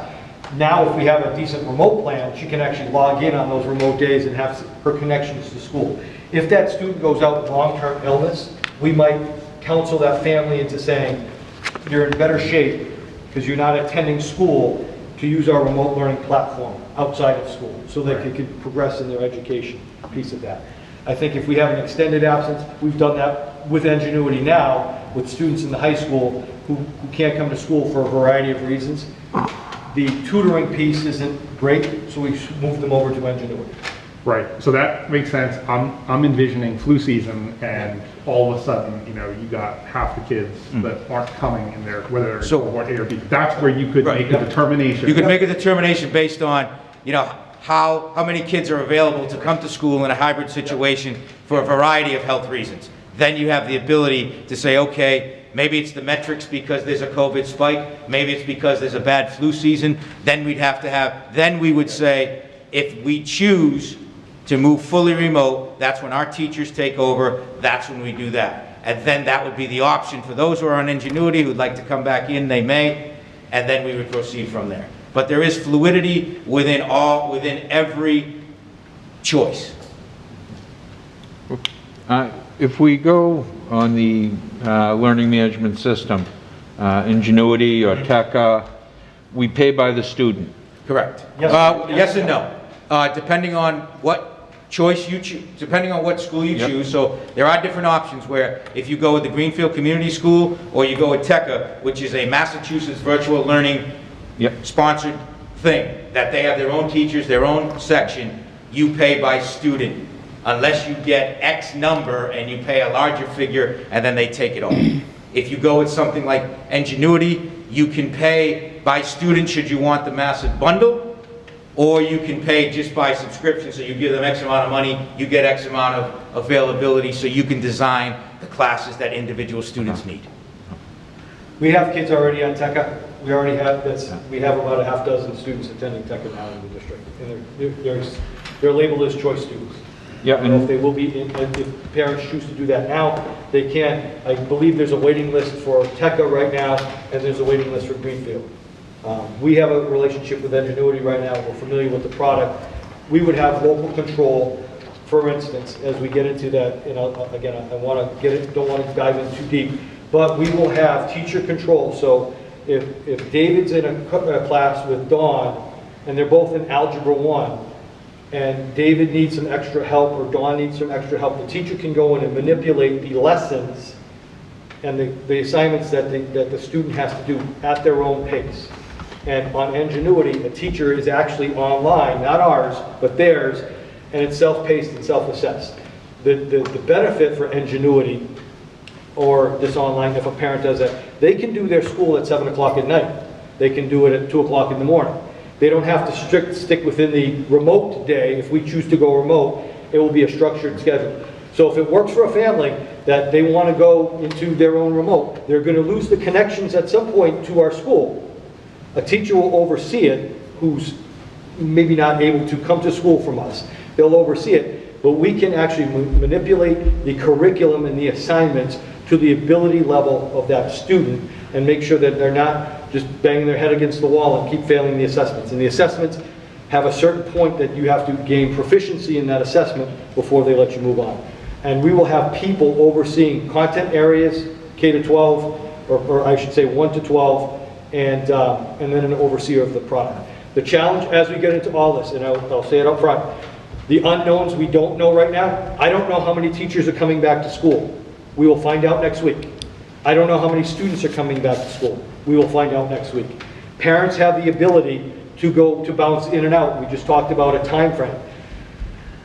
Now, if we have a decent remote plan, she can actually log in on those remote days and have her connections to school. If that student goes out with long-term illness, we might counsel that family into saying, you're in better shape because you're not attending school, to use our remote learning platform outside of school so they can progress in their education piece of that. I think if we have an extended absence, we've done that with Ingenuity now, with students in the high school who can't come to school for a variety of reasons. The tutoring piece isn't great, so we moved them over to Ingenuity. Right, so that makes sense. I'm envisioning flu season, and all of a sudden, you got half the kids that aren't coming in there, whether they're So- cohort A or B. That's where you could make a determination. you could make a determination based on, how many kids are available to come to school in a hybrid situation for a variety of health reasons. Then you have the ability to say, okay, maybe it's the metrics because there's a COVID spike, maybe it's because there's a bad flu season. Then we would say, if we choose to move fully remote, that's when our teachers take over, that's when we do that. And then that would be the option for those who are on Ingenuity who'd like to come back in, they may, and then we would proceed from there. But there is fluidity within every choice. If we go on the learning management system, Ingenuity or Teka, we pay by the student. Correct. Yes. Yes and no. Depending on what choice you choose, depending on what school you choose. So there are different options where if you go with the Greenfield Community School or you go with Teka, which is a Massachusetts virtual learning sponsored thing, that they have their own teachers, their own section, you pay by student. Unless you get X number and you pay a larger figure and then they take it off. If you go with something like Ingenuity, you can pay by student should you want the massive bundle, or you can pay just by subscription, so you give them X amount of money, you get X amount of availability, so you can design the classes that individual students need. We have kids already on Teka. We already have we have about a half dozen students attending Teka now in the district. And they're labeled as choice students. Yeah, I don't know if they will be, if parents choose to do that now, they can. I believe there's a waiting list for Teka right now, and there's a waiting list for Greenfield. We have a relationship with Ingenuity right now. We're familiar with the product. We would have local control, for instance, as we get into that. Again, I want to get it. Don't want to dive in too deep, but we will have teacher control. So if David's in a class with Dawn, and they're both in Algebra 1, and David needs some extra help or Dawn needs some extra help, the teacher can go in and manipulate the lessons and the assignments that the student has to do at their own pace. And on Ingenuity, a teacher is actually online, not ours, but theirs, and it's self-paced and self-assessed. The benefit for Ingenuity or this online, if a parent does that, they can do their school at 7 o'clock at night. They can do it at 2 o'clock in the morning. They don't have to stick within the remote day. If we choose to go remote, it will be a structured schedule. So if it works for a family that they want to go into their own remote, they're going to lose the connections at some point to our school. A teacher will oversee it who's maybe not able to come to school from us. They'll oversee it, but we can actually manipulate the curriculum and the assignments to the ability level of that student and make sure that they're not just banging their head against the wall and keep failing the assessments. And the assessments have a certain point that you have to gain proficiency in that assessment before they let you move on. And we will have people overseeing content areas, K to 12, or I should say 1 to 12, and then an overseer of the product. The challenge as we get into all this, and I'll say it up front, the unknowns we don't know right now. I don't know how many teachers are coming back to school. We will find out next week. I don't know how many students are coming back to school. We will find out next week. Parents have the ability to bounce in and out. We just talked about a time frame.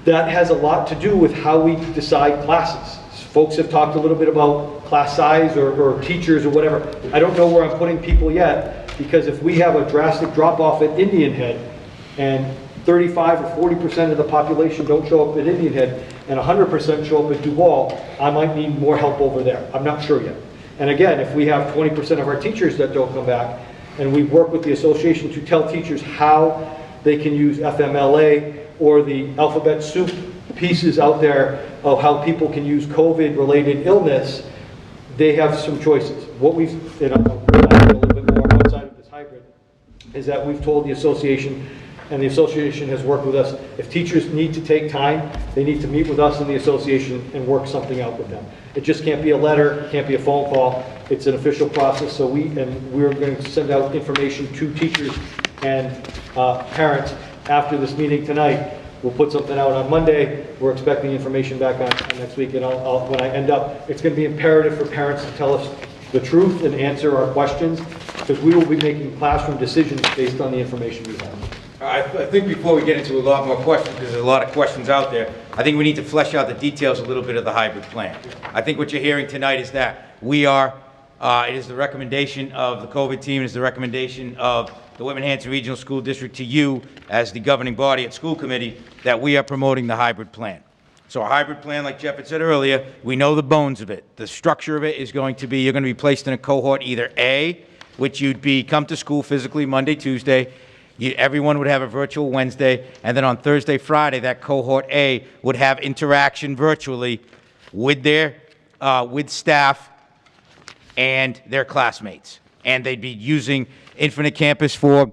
That has a lot to do with how we decide classes. Folks have talked a little bit about class size or teachers or whatever. I don't know where I'm putting people yet, because if we have a drastic drop off at Indian Head and 35 or 40% of the population don't show up at Indian Head and 100% show up at Duval, I might need more help over there. I'm not sure yet. And again, if we have 20% of our teachers that don't come back, and we work with the association to tell teachers how they can use FMLA or the alphabet soup pieces out there of how people can use COVID-related illness, they have some choices. What we've, and I'll go a little bit more on one side of this hybrid, is that we've told the association, and the association has worked with us, if teachers need to take time, they need to meet with us in the association and work something out with them. It just can't be a letter, it can't be a phone call, it's an official process, so we're going to send out information to teachers and parents after this meeting tonight. We'll put something out on Monday, we're expecting information back on next week, and when I end up, it's going to be imperative for parents to tell us the truth and answer our questions, because we will be making classroom decisions based on the information we have. I think before we get into a lot more questions, because there's a lot of questions out there, I think we need to flesh out the details a little bit of the hybrid plan. I think what you're hearing tonight is that we are, it is the recommendation of the COVID team, it is the recommendation of the Whitman-Hanson Regional School District to you as the governing body at school committee that we are promoting the hybrid plan. So a hybrid plan, like Jeff had said earlier, we know the bones of it. The structure of it is going to be, you're going to be placed in a cohort either A, which you'd be come to school physically Monday, Tuesday, everyone would have a virtual Wednesday, and then on Thursday, Friday, that cohort A would have interaction virtually with their, with staff and their classmates. And they'd be using Infinite Campus for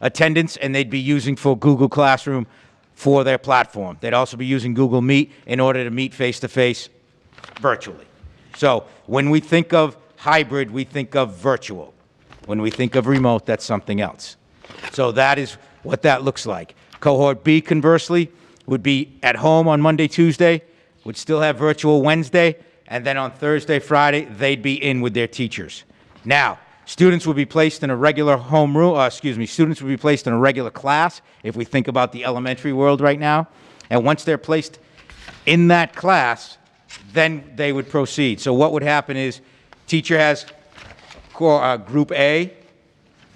attendance, and they'd be using for Google Classroom for their platform. They'd also be using Google Meet in order to meet face-to-face virtually. So when we think of hybrid, we think of virtual. When we think of remote, that's something else. So that is what that looks like. Cohort B, conversely, would be at home on Monday, Tuesday, would still have virtual Wednesday, and then on Thursday, Friday, they'd be in with their teachers. Now, students would be placed in a regular students would be placed in a regular class, if we think about the elementary world right now. And once they're placed in that class, then they would proceed. So what would happen is, teacher has group A,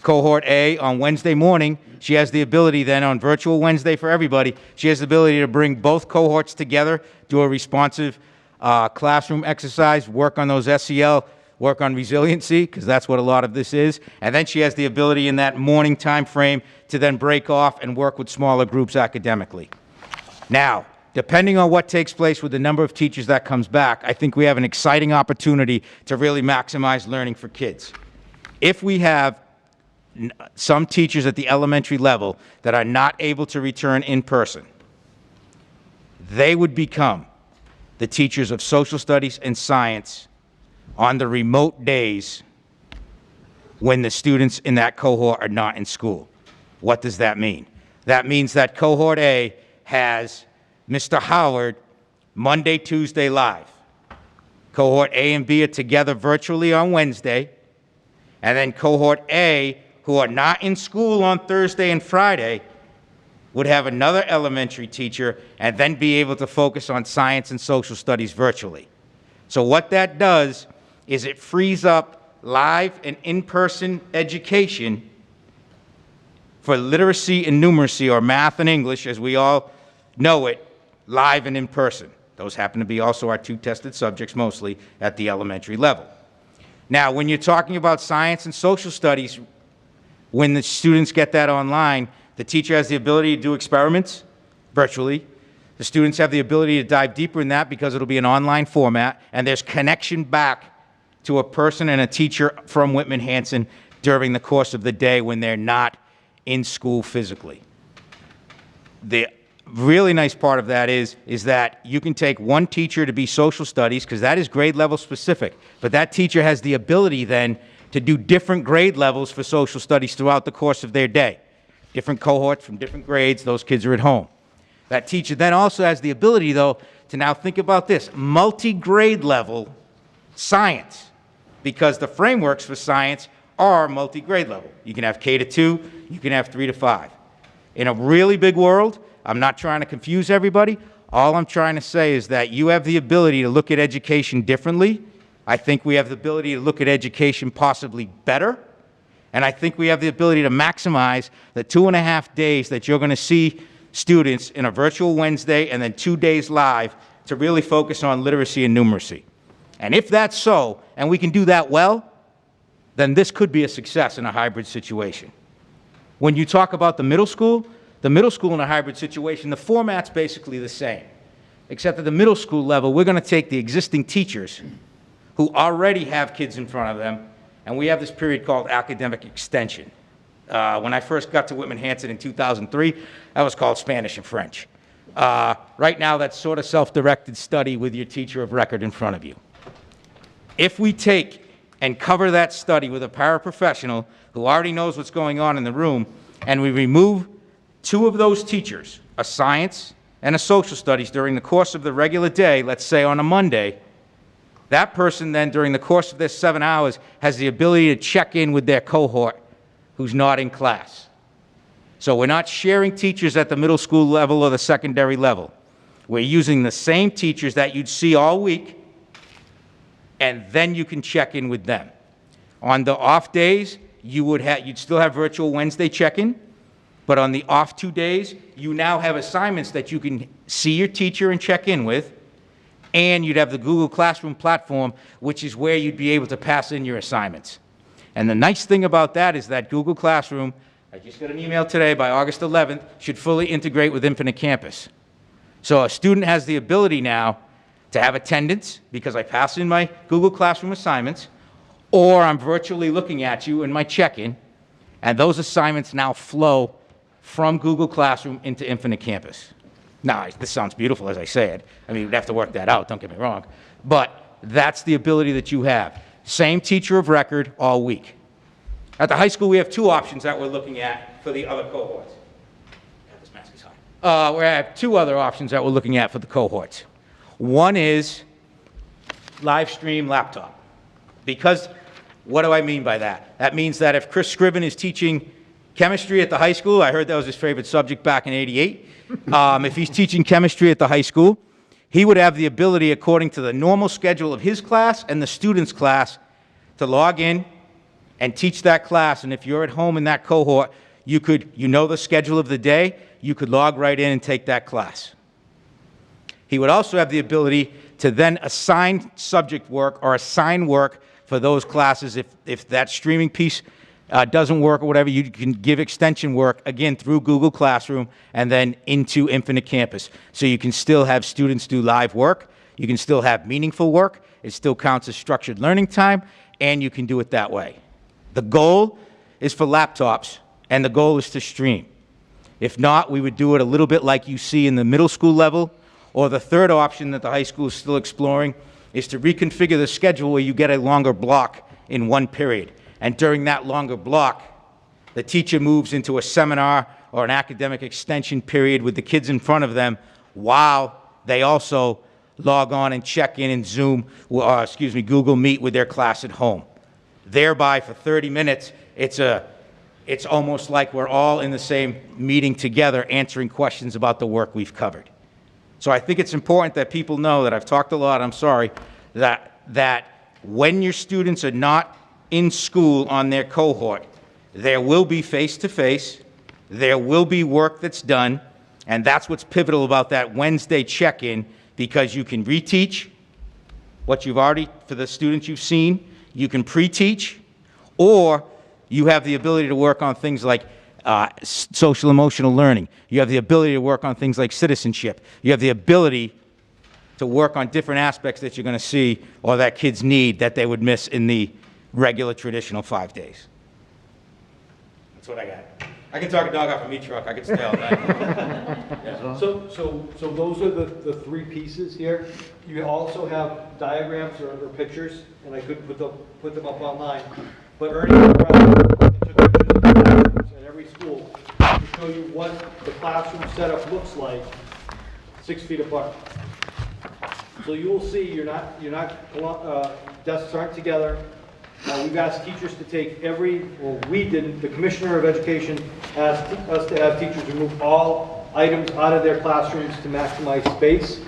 cohort A on Wednesday morning. She has the ability then on virtual Wednesday for everybody, she has the ability to bring both cohorts together, do a responsive classroom exercise, work on those SEL, work on resiliency, because that's what a lot of this is. And then she has the ability in that morning time frame to then break off and work with smaller groups academically. Now, depending on what takes place with the number of teachers that comes back, I think we have an exciting opportunity to really maximize learning for kids. If we have some teachers at the elementary level that are not able to return in person, they would become the teachers of social studies and science on the remote days when the students in that cohort are not in school. What does that mean? That means that cohort A has Mr. Howard Monday, Tuesday live. Cohort A and B are together virtually on Wednesday, and then cohort A, who are not in school on Thursday and Friday, would have another elementary teacher and then be able to focus on science and social studies virtually. So what that does is it frees up live and in-person education for literacy and numeracy, or math and English as we all know it, live and in person. Those happen to be also our two tested subjects mostly at the elementary level. Now, when you're talking about science and social studies, when the students get that online, the teacher has the ability to do experiments virtually. The students have the ability to dive deeper in that because it'll be an online format, and there's connection back to a person and a teacher from Whitman-Hanson during the course of the day when they're not in school physically. The really nice part of that is that you can take one teacher to be social studies, because that is grade level specific, but that teacher has the ability then to do different grade levels for social studies throughout the course of their day. Different cohorts from different grades, those kids are at home. That teacher then also has the ability, though, to now think about this, multi-grade level science, because the frameworks for science are multi-grade level. You can have K to 2, you can have 3 to 5. In a really big world, I'm not trying to confuse everybody. All I'm trying to say is that you have the ability to look at education differently. I think we have the ability to look at education possibly better. And I think we have the ability to maximize the 2.5 days that you're going to see students in a virtual Wednesday and then 2 days live to really focus on literacy and numeracy. And if that's so, and we can do that well, then this could be a success in a hybrid situation. When you talk about the middle school in a hybrid situation, the format's basically the same, except at the middle school level, we're going to take the existing teachers who already have kids in front of them, and we have this period called academic extension. When I first got to Whitman-Hanson in 2003, that was called Spanish and French. Right now, that's sort of self-directed study with your teacher of record in front of you. If we take and cover that study with a paraprofessional who already knows what's going on in the room, and we remove 2 of those teachers, a science and a social studies, during the course of the regular day, let's say on a Monday, that person then, during the course of their 7 hours, has the ability to check in with their cohort who's not in class. So we're not sharing teachers at the middle school level or the secondary level. We're using the same teachers that you'd see all week, and then you can check in with them. On the off days, you'd still have virtual Wednesday check-in, but on the off 2 days, you now have assignments that you can see your teacher and check in with, and you'd have the Google Classroom platform, which is where you'd be able to pass in your assignments. And the nice thing about that is that Google Classroom, I just got an email today, by August 11th, should fully integrate with Infinite Campus. So a student has the ability now to have attendance, because I pass in my Google Classroom assignments, or I'm virtually looking at you in my check-in, and those assignments now flow from Google Classroom into Infinite Campus. Now, this sounds beautiful as I say it. I mean, we'd have to work that out, don't get me wrong. But that's the ability that you have. Same teacher of record all week. At the high school, we have 2 options that we're looking at for the other cohorts. God, this mask is hot. We have 2 other options that we're looking at for the cohorts. One is live stream laptop. Because, what do I mean by that? That means that if Chris Scriven is teaching chemistry at the high school, I heard that was his favorite subject back in '88. If he's teaching chemistry at the high school, he would have the ability, according to the normal schedule of his class and the student's class, to log in and teach that class. And if you're at home in that cohort, you know the schedule of the day, you could log right in and take that class. He would also have the ability to then assign subject work or assign work for those classes. If that streaming piece doesn't work or whatever, you can give extension work, again, through Google Classroom and then into Infinite Campus. So you can still have students do live work, you can still have meaningful work, it still counts as structured learning time, and you can do it that way. The goal is for laptops, and the goal is to stream. If not, we would do it a little bit like you see in the middle school level, or the third option that the high school is still exploring is to reconfigure the schedule where you get a longer block in one period. And during that longer block, the teacher moves into a seminar or an academic extension period with the kids in front of them while they also log on and check in Zoom, or Google Meet with their class at home. Thereby, for 30 minutes, it's almost like we're all in the same meeting together answering questions about the work we've covered. So I think it's important that people know that I've talked a lot, I'm sorry, that when your students are not in school on their cohort, there will be face-to-face, there will be work that's done, and that's what's pivotal about that Wednesday check-in, because you can reteach what you've already, for the students you've seen, you can pre-teach, or you have the ability to work on things like social emotional learning. You have the ability to work on things like citizenship. You have the ability to work on different aspects that you're going to see or that kids need that they would miss in the regular traditional 5 days. That's what I got. I can talk a dog off a meat truck. I can stay all night. Yeah. So those are the 3 pieces here. You also have diagrams or pictures, and I could put them up online. But Ernie took pictures of classrooms at every school to show you what the classroom setup looks like 6 feet apart. So you will see desks aren't together. We've asked teachers to take we didn't, the Commissioner of Education asked us to have teachers remove all items out of their classrooms to maximize space.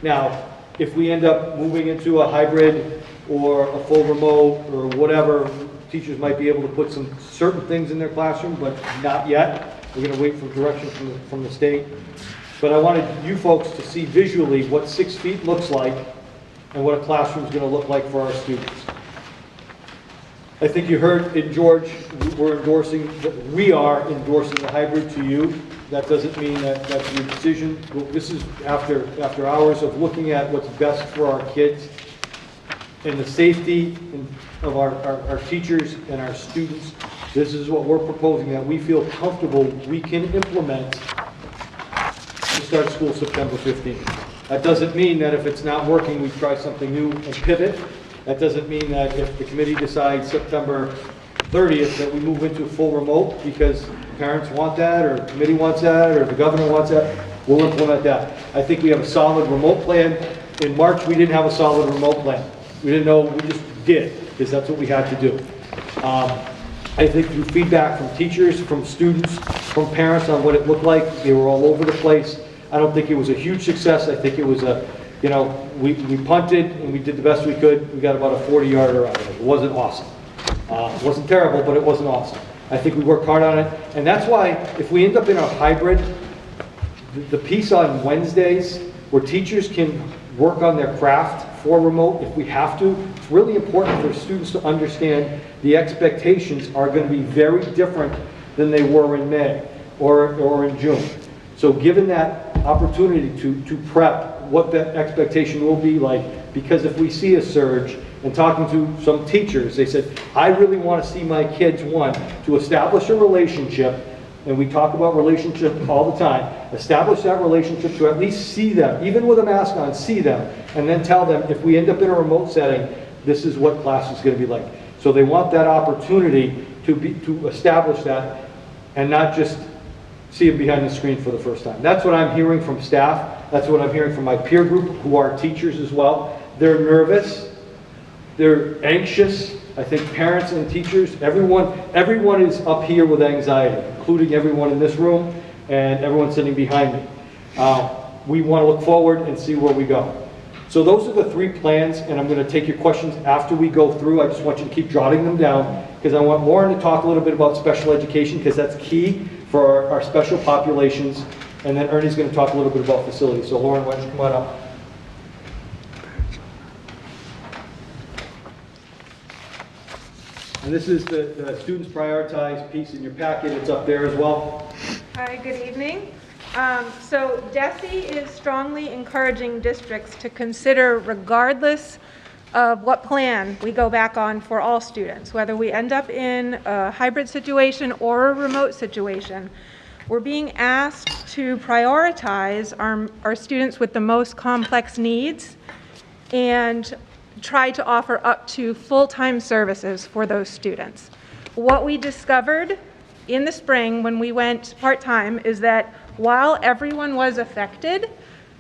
Now, if we end up moving into a hybrid or a full remote or whatever, teachers might be able to put some certain things in their classroom, but not yet. We're going to wait for direction from the state. But I wanted you folks to see visually what 6 feet looks like and what a classroom is going to look like for our students. I think you heard it, George, we are endorsing the hybrid to you. That doesn't mean that that's your decision. This is after hours of looking at what's best for our kids and the safety of our teachers and our students. This is what we're proposing, that we feel comfortable we can implement to start school September 15th. That doesn't mean that if it's not working, we try something new and pivot. That doesn't mean that if the committee decides September 30th that we move into full remote because parents want that, or the committee wants that, or the governor wants that, we'll implement that. I think we have a solid remote plan. In March, we didn't have a solid remote plan. We didn't know, we just did, because that's what we had to do. I think through feedback from teachers, from students, from parents on what it looked like, they were all over the place. I don't think it was a huge success. I think it was a, you know, we punted and we did the best we could. We got about a 40-yarder out of it. It wasn't awesome. It wasn't terrible, but it wasn't awesome. I think we worked hard on it. And that's why if we end up in a hybrid, the piece on Wednesdays where teachers can work on their craft for remote if we have to, it's really important for students to understand the expectations are going to be very different than they were in May or in June. So given that opportunity to prep what that expectation will be like, because if we see a surge, and talking to some teachers, they said, I really want to see my kids, one, to establish a relationship, and we talk about relationship all the time, establish that relationship to at least see them, even with a mask on, see them, and then tell them if we end up in a remote setting, this is what class is going to be like. So they want that opportunity to establish that and not just see them behind the screen for the first time. That's what I'm hearing from staff. That's what I'm hearing from my peer group, who are teachers as well. They're nervous. They're anxious. I think parents and teachers, everyone is up here with anxiety, including everyone in this room and everyone sitting behind me. We want to look forward and see where we go. So those are the 3 plans, and I'm going to take your questions after we go through. I just want you to keep jotting them down, because I want Lauren to talk a little bit about special education, because that's key for our special populations, and then Ernie's going to talk a little bit about facilities. So Lauren, why don't you come on up? And this is the students prioritized piece in your packet. It's up there as well. Hi, good evening. So DESE is strongly encouraging districts to consider, regardless of what plan we go back on for all students, whether we end up in a hybrid situation or a remote situation, we're being asked to prioritize our students with the most complex needs and try to offer up to full-time services for those students. What we discovered in the spring when we went part-time is that while everyone was affected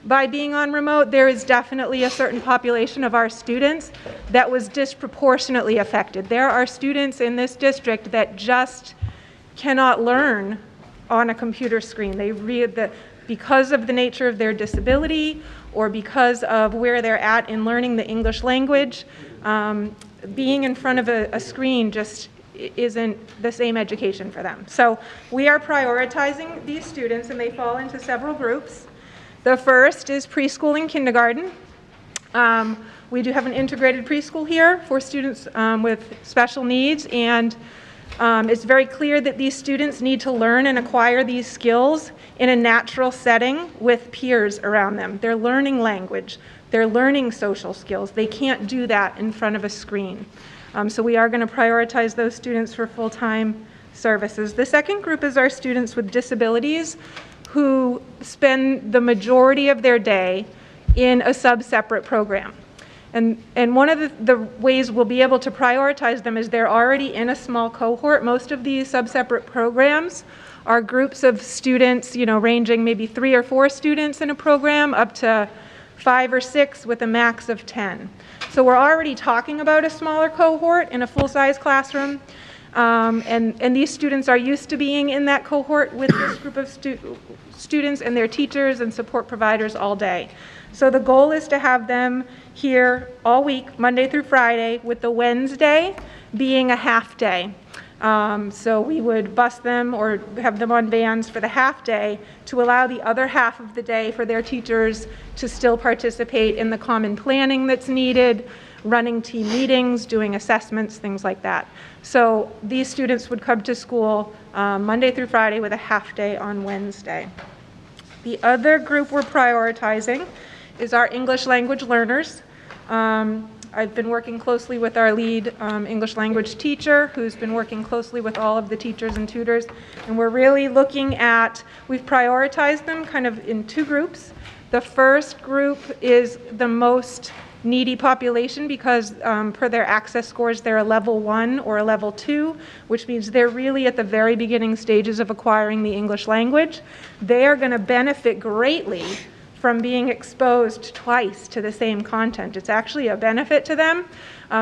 by being on remote, there is definitely a certain population of our students that was disproportionately affected. There are students in this district that just cannot learn on a computer screen. Because of the nature of their disability or because of where they're at in learning the English language, being in front of a screen just isn't the same education for them. So we are prioritizing these students, and they fall into several groups. The first is preschool and kindergarten. We do have an integrated preschool here for students with special needs, and it's very clear that these students need to learn and acquire these skills in a natural setting with peers around them. They're learning language. They're learning social skills. They can't do that in front of a screen. So we are going to prioritize those students for full-time services. The second group is our students with disabilities who spend the majority of their day in a sub-separate program. And one of the ways we'll be able to prioritize them is they're already in a small cohort. Most of these sub-separate programs are groups of students, ranging maybe 3 or 4 students in a program up to 5 or 6 with a max of 10. So we're already talking about a smaller cohort in a full-size classroom. And these students are used to being in that cohort with this group of students and their teachers and support providers all day. So the goal is to have them here all week, Monday through Friday, with the Wednesday being a half day. So we would bus them or have them on vans for the half day to allow the other half of the day for their teachers to still participate in the common planning that's needed, running team meetings, doing assessments, things like that. So these students would come to school Monday through Friday with a half day on Wednesday. The other group we're prioritizing is our English language learners. I've been working closely with our lead English language teacher, who's been working closely with all of the teachers and tutors, and we're really looking at, we've prioritized them kind of in two groups. The first group is the most needy population because per their access scores, they're a level 1 or a level 2, which means they're really at the very beginning stages of acquiring the English language. They are going to benefit greatly from being exposed twice to the same content. It's actually a benefit to them.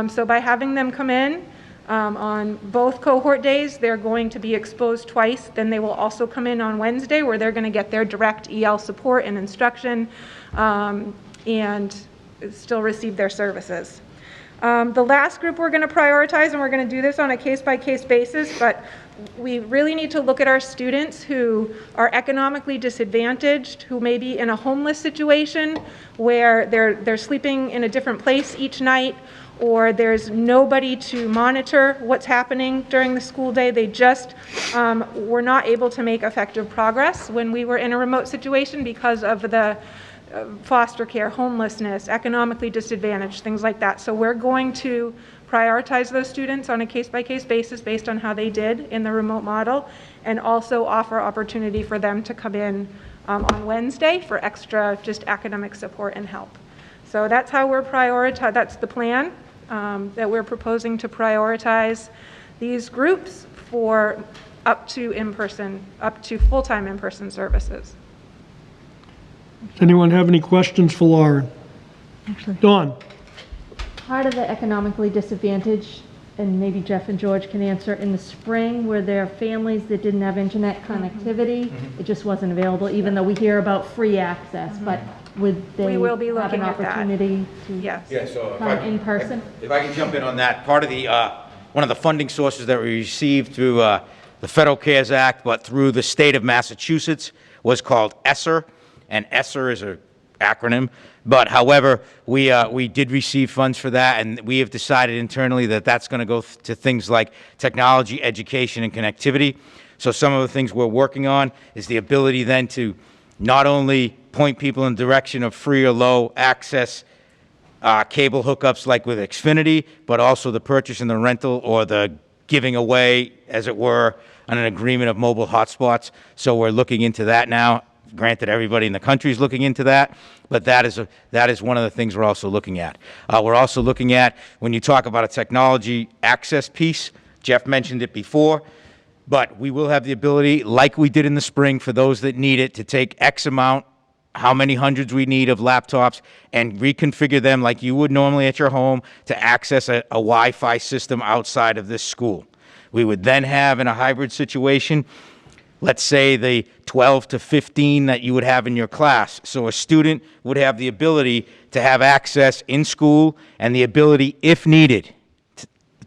So by having them come in on both cohort days, they're going to be exposed twice. Then they will also come in on Wednesday where they're going to get their direct EL support and instruction and still receive their services. The last group we're going to prioritize, and we're going to do this on a case-by-case basis, but we really need to look at our students who are economically disadvantaged, who may be in a homeless situation where they're sleeping in a different place each night, or there's nobody to monitor what's happening during the school day. They just were not able to make effective progress when we were in a remote situation because of the foster care, homelessness, economically disadvantaged, things like that. So we're going to prioritize those students on a case-by-case basis based on how they did in the remote model, and also offer opportunity for them to come in on Wednesday for extra just academic support and help. So that's how we're that's the plan that we're proposing to prioritize these groups for up to full-time in-person services. Does anyone have any questions for Lauren? Actually, Dawn? part of the economically disadvantaged, and maybe Jeff and George can answer, in the spring where there are families that didn't have internet connectivity, it just wasn't available, even though we hear about free access, but would they We will be have looking an at that. opportunity to Yes. Yeah, so come in person? if I can jump in on that, part of the, one of the funding sources that we received through the Federal CARES Act, but through the state of Massachusetts, was called ESSER, and ESSER is an acronym. But however, we did receive funds for that, and we have decided internally that that's going to go to things like technology, education, and connectivity. So some of the things we're working on is the ability then to not only point people in the direction of free or low access cable hookups like with Xfinity, but also the purchase and the rental or the giving away, as it were, on an agreement of mobile hotspots. So we're looking into that now. Granted, everybody in the country is looking into that, but that is one of the things we're also looking at. We're also looking at, when you talk about a technology access piece, Jeff mentioned it before, but we will have the ability, like we did in the spring, for those that need it, to take X amount, how many hundreds we need of laptops, and reconfigure them like you would normally at your home to access a Wi-Fi system outside of this school. We would then have, in a hybrid situation, let's say the 12 to 15 that you would have in your class. So a student would have the ability to have access in school and the ability, if needed,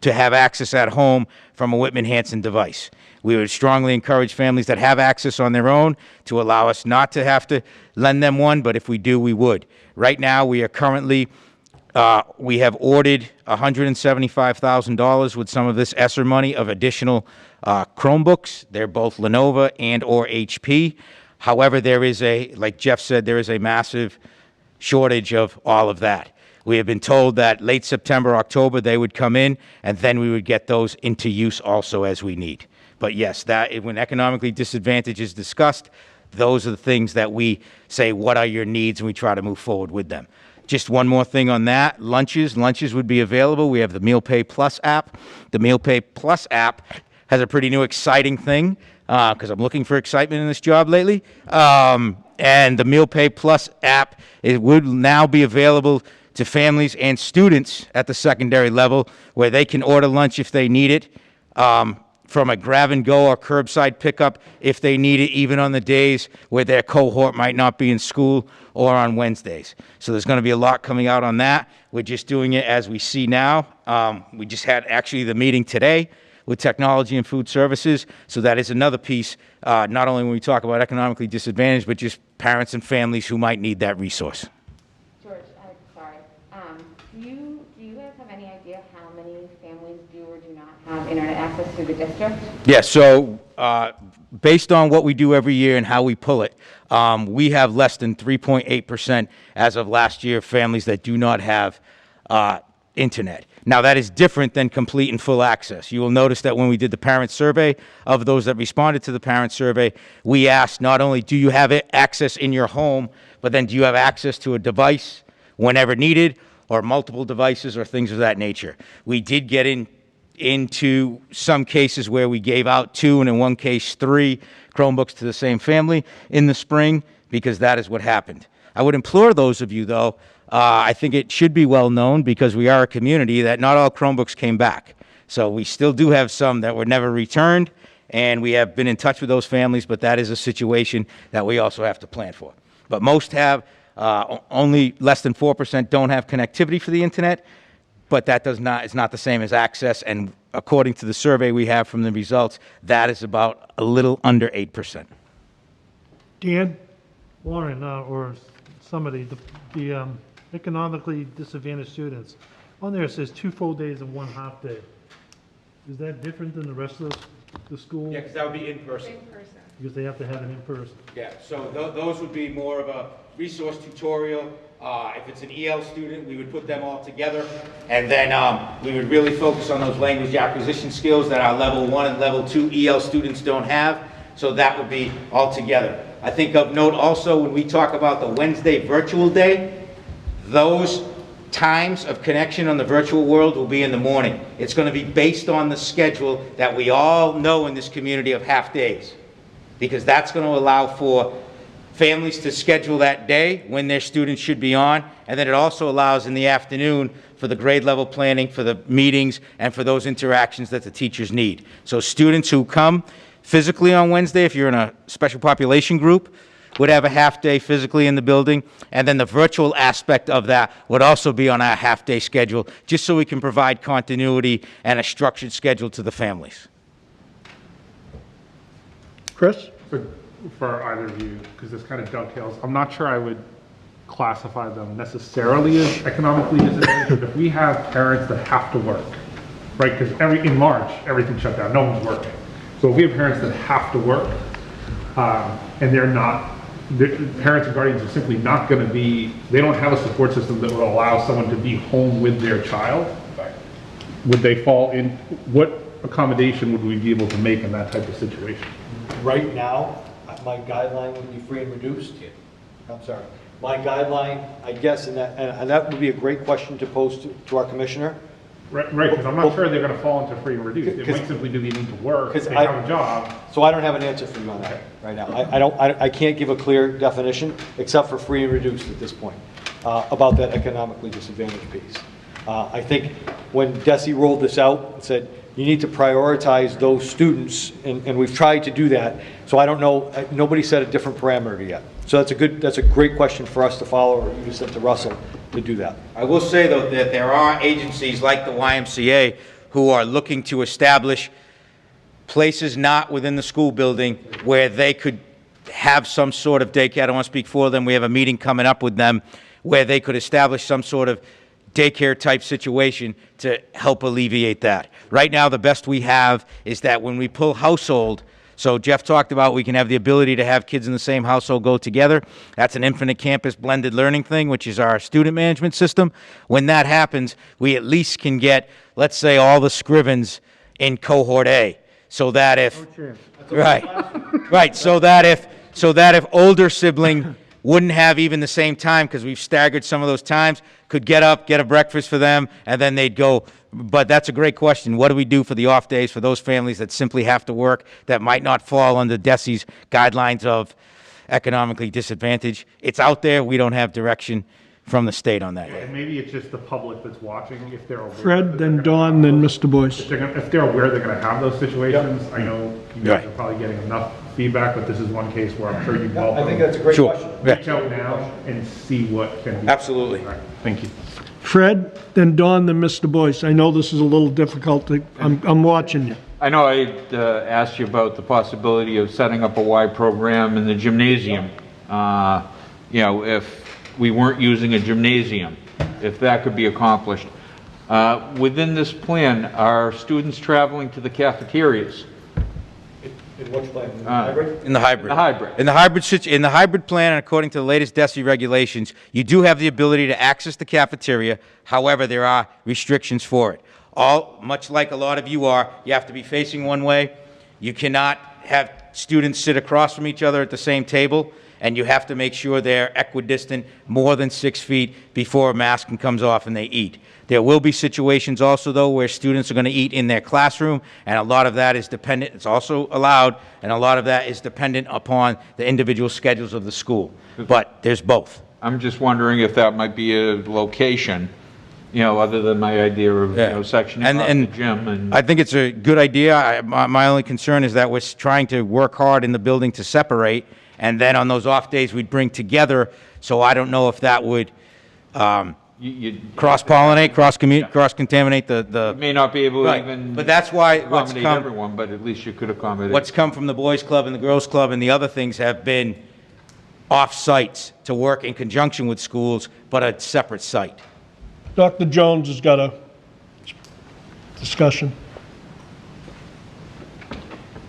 to have access at home from a Whitman-Hanson device. We would strongly encourage families that have access on their own to allow us not to have to lend them one, but if we do, we would. Right now, we are currently, we have ordered $175,000 with some of this ESSER money of additional Chromebooks. They're both Lenovo and or HP. However, there is like Jeff said, there is a massive shortage of all of that. We have been told that late September, October, they would come in, and then we would get those into use also as we need. But yes, when economically disadvantaged is discussed, those are the things that we say, what are your needs, and we try to move forward with them. Just one more thing on that, lunches would be available. We have the Meal Pay Plus app. The Meal Pay Plus app has a pretty new exciting thing, because I'm looking for excitement in this job lately. And the Meal Pay Plus app, it would now be available to families and students at the secondary level, where they can order lunch if they need it, from a grab-and-go or curbside pickup if they need it, even on the days where their cohort might not be in school or on Wednesdays. So there's going to be a lot coming out on that. We're just doing it as we see now. We just had actually the meeting today with technology and food services. So that is another piece, not only when we talk about economically disadvantaged, but just parents and families who might need that resource. George, I'm sorry. Do you guys have any idea how many families do or do not have internet access through the district? Yeah, so based on what we do every year and how we pull it, we have less than 3.8% as of last year families that do not have internet. Now, that is different than complete and full access. You will notice that when we did the parent survey, of those that responded to the parent survey, we asked not only do you have access in your home, but then do you have access to a device whenever needed, or multiple devices or things of that nature. We did get into some cases where we gave out 2 and in one case 3 Chromebooks to the same family in the spring, because that is what happened. I would implore those of you, though, I think it should be well known, because we are a community, that not all Chromebooks came back. So we still do have some that were never returned, and we have been in touch with those families, but that is a situation that we also have to plan for. But most have. Only less than 4% don't have connectivity for the internet, but that is not the same as access. And according to the survey we have from the results, that is about a little under 8%. Dan? Lauren, or somebody, the economically disadvantaged students, on there it says 2 full days and 1 half day. Is that different than the rest of the school? Yeah, because that would be in person. Because they have to have it in person. Yeah, so those would be more of a resource tutorial. If it's an EL student, we would put them all together, and then we would really focus on those language acquisition skills that our level 1 and level 2 EL students don't have. So that would be all together. I think of note also, when we talk about the Wednesday virtual day, those times of connection on the virtual world will be in the morning. It's going to be based on the schedule that we all know in this community of half days, because that's going to allow for families to schedule that day when their students should be on, and then it also allows in the afternoon for the grade level planning, for the meetings, and for those interactions that the teachers need. So students who come physically on Wednesday, if you're in a special population group, would have a half day physically in the building, and then the virtual aspect of that would also be on our half day schedule, just so we can provide continuity and a structured schedule to the families. Chris? For either of you, because this kind of dovetails, I'm not sure I would classify them necessarily as economically disadvantaged, but if we have parents that have to work, right, because in March, everything shut down, no one's working. So if we have parents that have to work, and parents and guardians are simply not going to be, they don't have a support system that would allow someone to be home with their child, would they fall in, what accommodation would we be able to make in that type of situation? Right now, my guideline would be free and reduced. I'm sorry. My guideline, I guess, and that would be a great question to pose to our commissioner. Right, because I'm not sure they're going to fall into free and reduced. It might simply do they need to work, they have a job. So I don't have an answer for you on that right now. I can't give a clear definition, except for free and reduced at this point, about that economically disadvantaged piece. I think when Desi rolled this out and said, you need to prioritize those students, and we've tried to do that. So I don't know, nobody set a different parameter yet. So that's a great question for us to follow, or you sent to Russell to do that. I will say, though, that there are agencies like the YMCA who are looking to establish places not within the school building where they could have some sort of daycare. I don't want to speak for them. We have a meeting coming up with them where they could establish some sort of daycare type situation to help alleviate that. Right now, the best we have is that when we pull household, so Jeff talked about we can have the ability to have kids in the same household go together. That's an infinite campus blended learning thing, which is our student management system. When that happens, we at least can get, let's say, all the Scrivens in cohort A, so that if, right, so that if older sibling wouldn't have even the same time, because we've staggered some of those times, could get up, get a breakfast for them, and then they'd go. But that's a great question. What do we do for the off days for those families that simply have to work, that might not fall under DESI's guidelines of economically disadvantaged? It's out there. We don't have direction from the state on that yet. And maybe it's just the public that's watching, if they're aware. Fred, that then they're gonna Don, have then those- Mr. Boyce. If they're aware they're gonna have those situations, I know you guys Right. are probably getting enough feedback, but this is one case where I'm sure you welcome. I think that's a great Sure. question. Yeah. Reach out now and see what can be. Absolutely. All right, thank you. Fred, then Don, then Mr. Boyce. I know this is a little difficult to, I'm watching you. I know I asked you about the possibility of setting up a Y program in the gymnasium. You know, if we weren't using a gymnasium, if that could be accomplished. Within this plan, are students traveling to the cafeterias? In which plan? Hybrid? In the hybrid. The hybrid. In the hybrid plan, and according to the latest DESI regulations, you do have the ability to access the cafeteria. However, there are restrictions for it. Much like a lot of you are, you have to be facing one way. You cannot have students sit across from each other at the same table, and you have to make sure they're equidistant more than 6 feet before a mask comes off and they eat. There will be situations also, though, where students are going to eat in their classroom, and a lot of that is dependent, it's also allowed, and a lot of that is dependent upon the individual schedules of the school. But there's both. I'm just wondering if that might be a location, you know, other than my idea of, you know, sectioning off the gym and. I think it's a good idea. My only concern is that we're trying to work hard in the building to separate, and then on those off days, we'd bring together, so I don't know if that would cross-pollinate, cross-contaminate You the. may not be able to Right. even. But that's why accommodate everyone, but at least you could accommodate. what's come from the boys' club and the girls' club and the other things have been off-sites to work in conjunction with schools, but a separate site. Dr. Jones has got a discussion.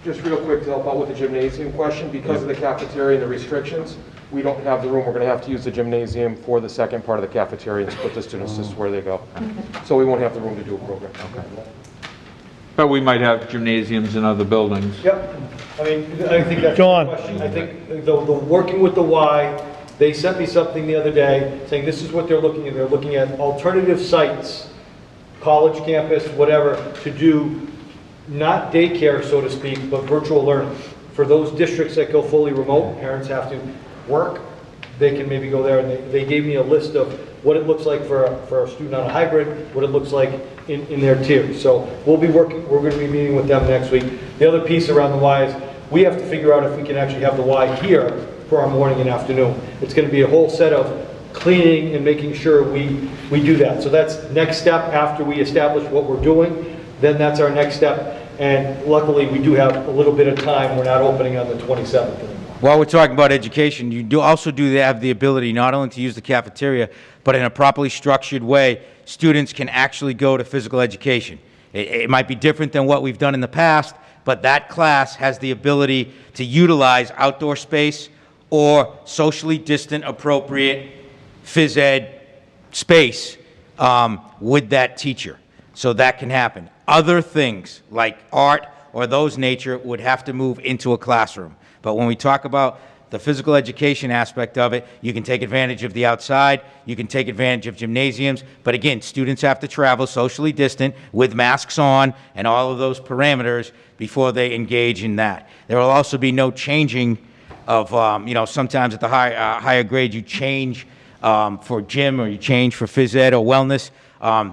Just real quick to help out with the gymnasium question, because of the cafeteria and the restrictions, we don't have the room. We're going to have to use the gymnasium for the second part of the cafeteria and split the students. This is where they go. So we won't have the room to do a program. But we might have gymnasiums in other buildings. Yep. I mean, I think that's John. the question. I think the working with the Y, they sent me something the other day saying this is what they're looking at. They're looking at alternative sites, college campus, whatever, to do not daycare, so to speak, but virtual learning. For those districts that go fully remote, parents have to work, they can maybe go there, and they gave me a list of what it looks like for a student on a hybrid, what it looks like in their tiers. So we'll be working, we're going to be meeting with them next week. The other piece around the Y is we have to figure out if we can actually have the Y here for our morning and afternoon. It's going to be a whole set of cleaning and making sure we do that. So that's next step after we establish what we're doing. Then that's our next step. And luckily, we do have a little bit of time. We're not opening on the 27th anymore. While we're talking about education, you also have the ability not only to use the cafeteria, but in a properly structured way, students can actually go to physical education. It might be different than what we've done in the past, but that class has the ability to utilize outdoor space or socially distant appropriate phys ed space with that teacher. So that can happen. Other things like art or those nature would have to move into a classroom. But when we talk about the physical education aspect of it, you can take advantage of the outside, you can take advantage of gymnasiums, but again, students have to travel socially distant with masks on and all of those parameters before they engage in that. There will also be no changing of, sometimes at the higher grade you change for gym or you change for phys ed or wellness.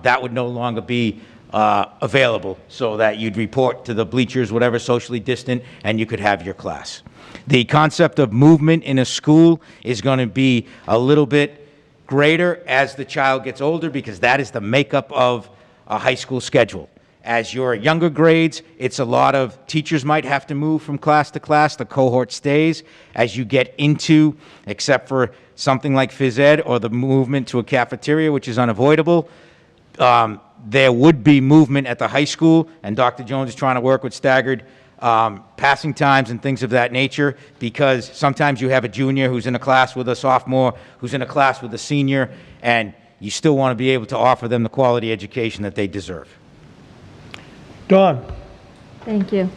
That would no longer be available, so that you'd report to the bleachers, whatever, socially distant, and you could have your class. The concept of movement in a school is going to be a little bit greater as the child gets older, because that is the makeup of a high school schedule. As you're at younger grades, it's a lot of teachers might have to move from class to class. The cohort stays. As you get into, except for something like phys ed or the movement to a cafeteria, which is unavoidable, there would be movement at the high school, and Dr. Jones is trying to work with staggered passing times and things of that nature, because sometimes you have a junior who's in a class with a sophomore, who's in a class with a senior, and you still want to be able to offer them the quality education that they deserve. Dawn. Thank you.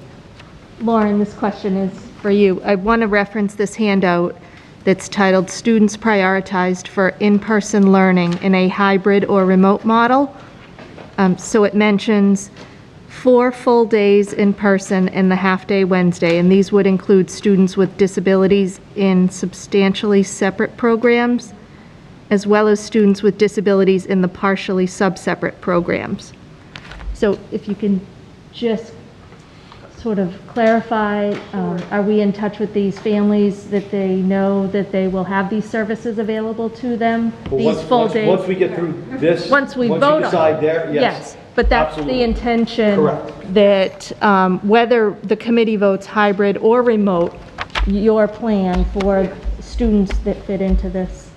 Lauren, this question is for you. I want to reference this handout that's titled Students Prioritized for In-Person Learning in a Hybrid or Remote Model. So it mentions 4 full days in person and the half-day Wednesday, and these would include students with disabilities in substantially separate programs. as well as students with disabilities in the partially sub-separate programs. So if you can just sort of clarify, are we in touch with these families that they know that they will have these services available to them? These full days? Once we get through this. Once we vote on it. decide there, yes. But that's the Absolutely. intention. Correct. That whether the committee votes hybrid or remote, your plan for students that fit into this.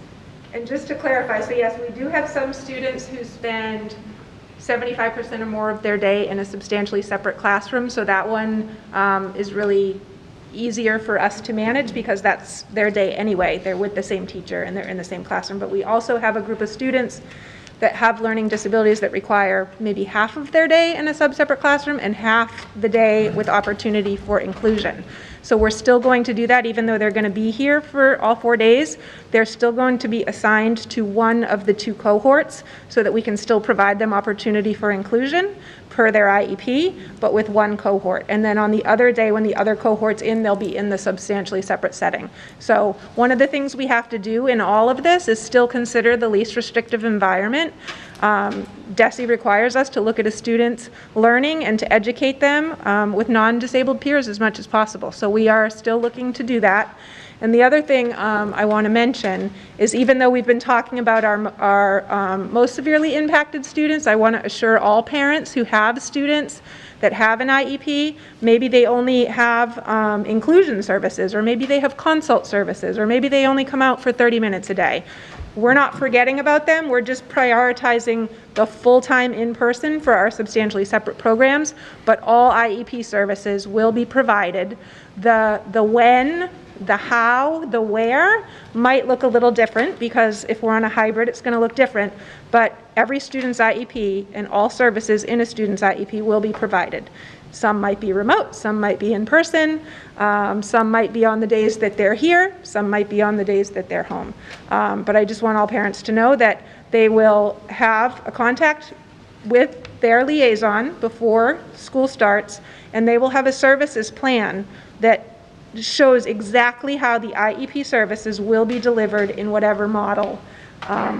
And just to clarify, so yes, we do have some students who spend 75% or more of their day in a substantially separate classroom, so that one is really easier for us to manage because that's their day anyway. They're with the same teacher and they're in the same classroom. But we also have a group of students that have learning disabilities that require maybe half of their day in a sub-separate classroom and half the day with opportunity for inclusion. So we're still going to do that even though they're going to be here for all 4 days. They're still going to be assigned to one of the 2 cohorts so that we can still provide them opportunity for inclusion per their IEP, but with 1 cohort. And then on the other day when the other cohort's in, they'll be in the substantially separate setting. So one of the things we have to do in all of this is still consider the least restrictive environment. DESE requires us to look at a student's learning and to educate them with non-disabled peers as much as possible. So we are still looking to do that. And the other thing I want to mention is even though we've been talking about our most severely impacted students, I want to assure all parents who have students that have an IEP, maybe they only have inclusion services, or maybe they have consult services, or maybe they only come out for 30 minutes a day. We're not forgetting about them, we're just prioritizing the full-time in-person for our substantially separate programs, but all IEP services will be provided. The when, the how, the where might look a little different because if we're on a hybrid, it's going to look different, but every student's IEP and all services in a student's IEP will be provided. Some might be remote, some might be in person, some might be on the days that they're here, some might be on the days that they're home. But I just want all parents to know that they will have a contact with their liaison before school starts, and they will have a services plan that shows exactly how the IEP services will be delivered in whatever model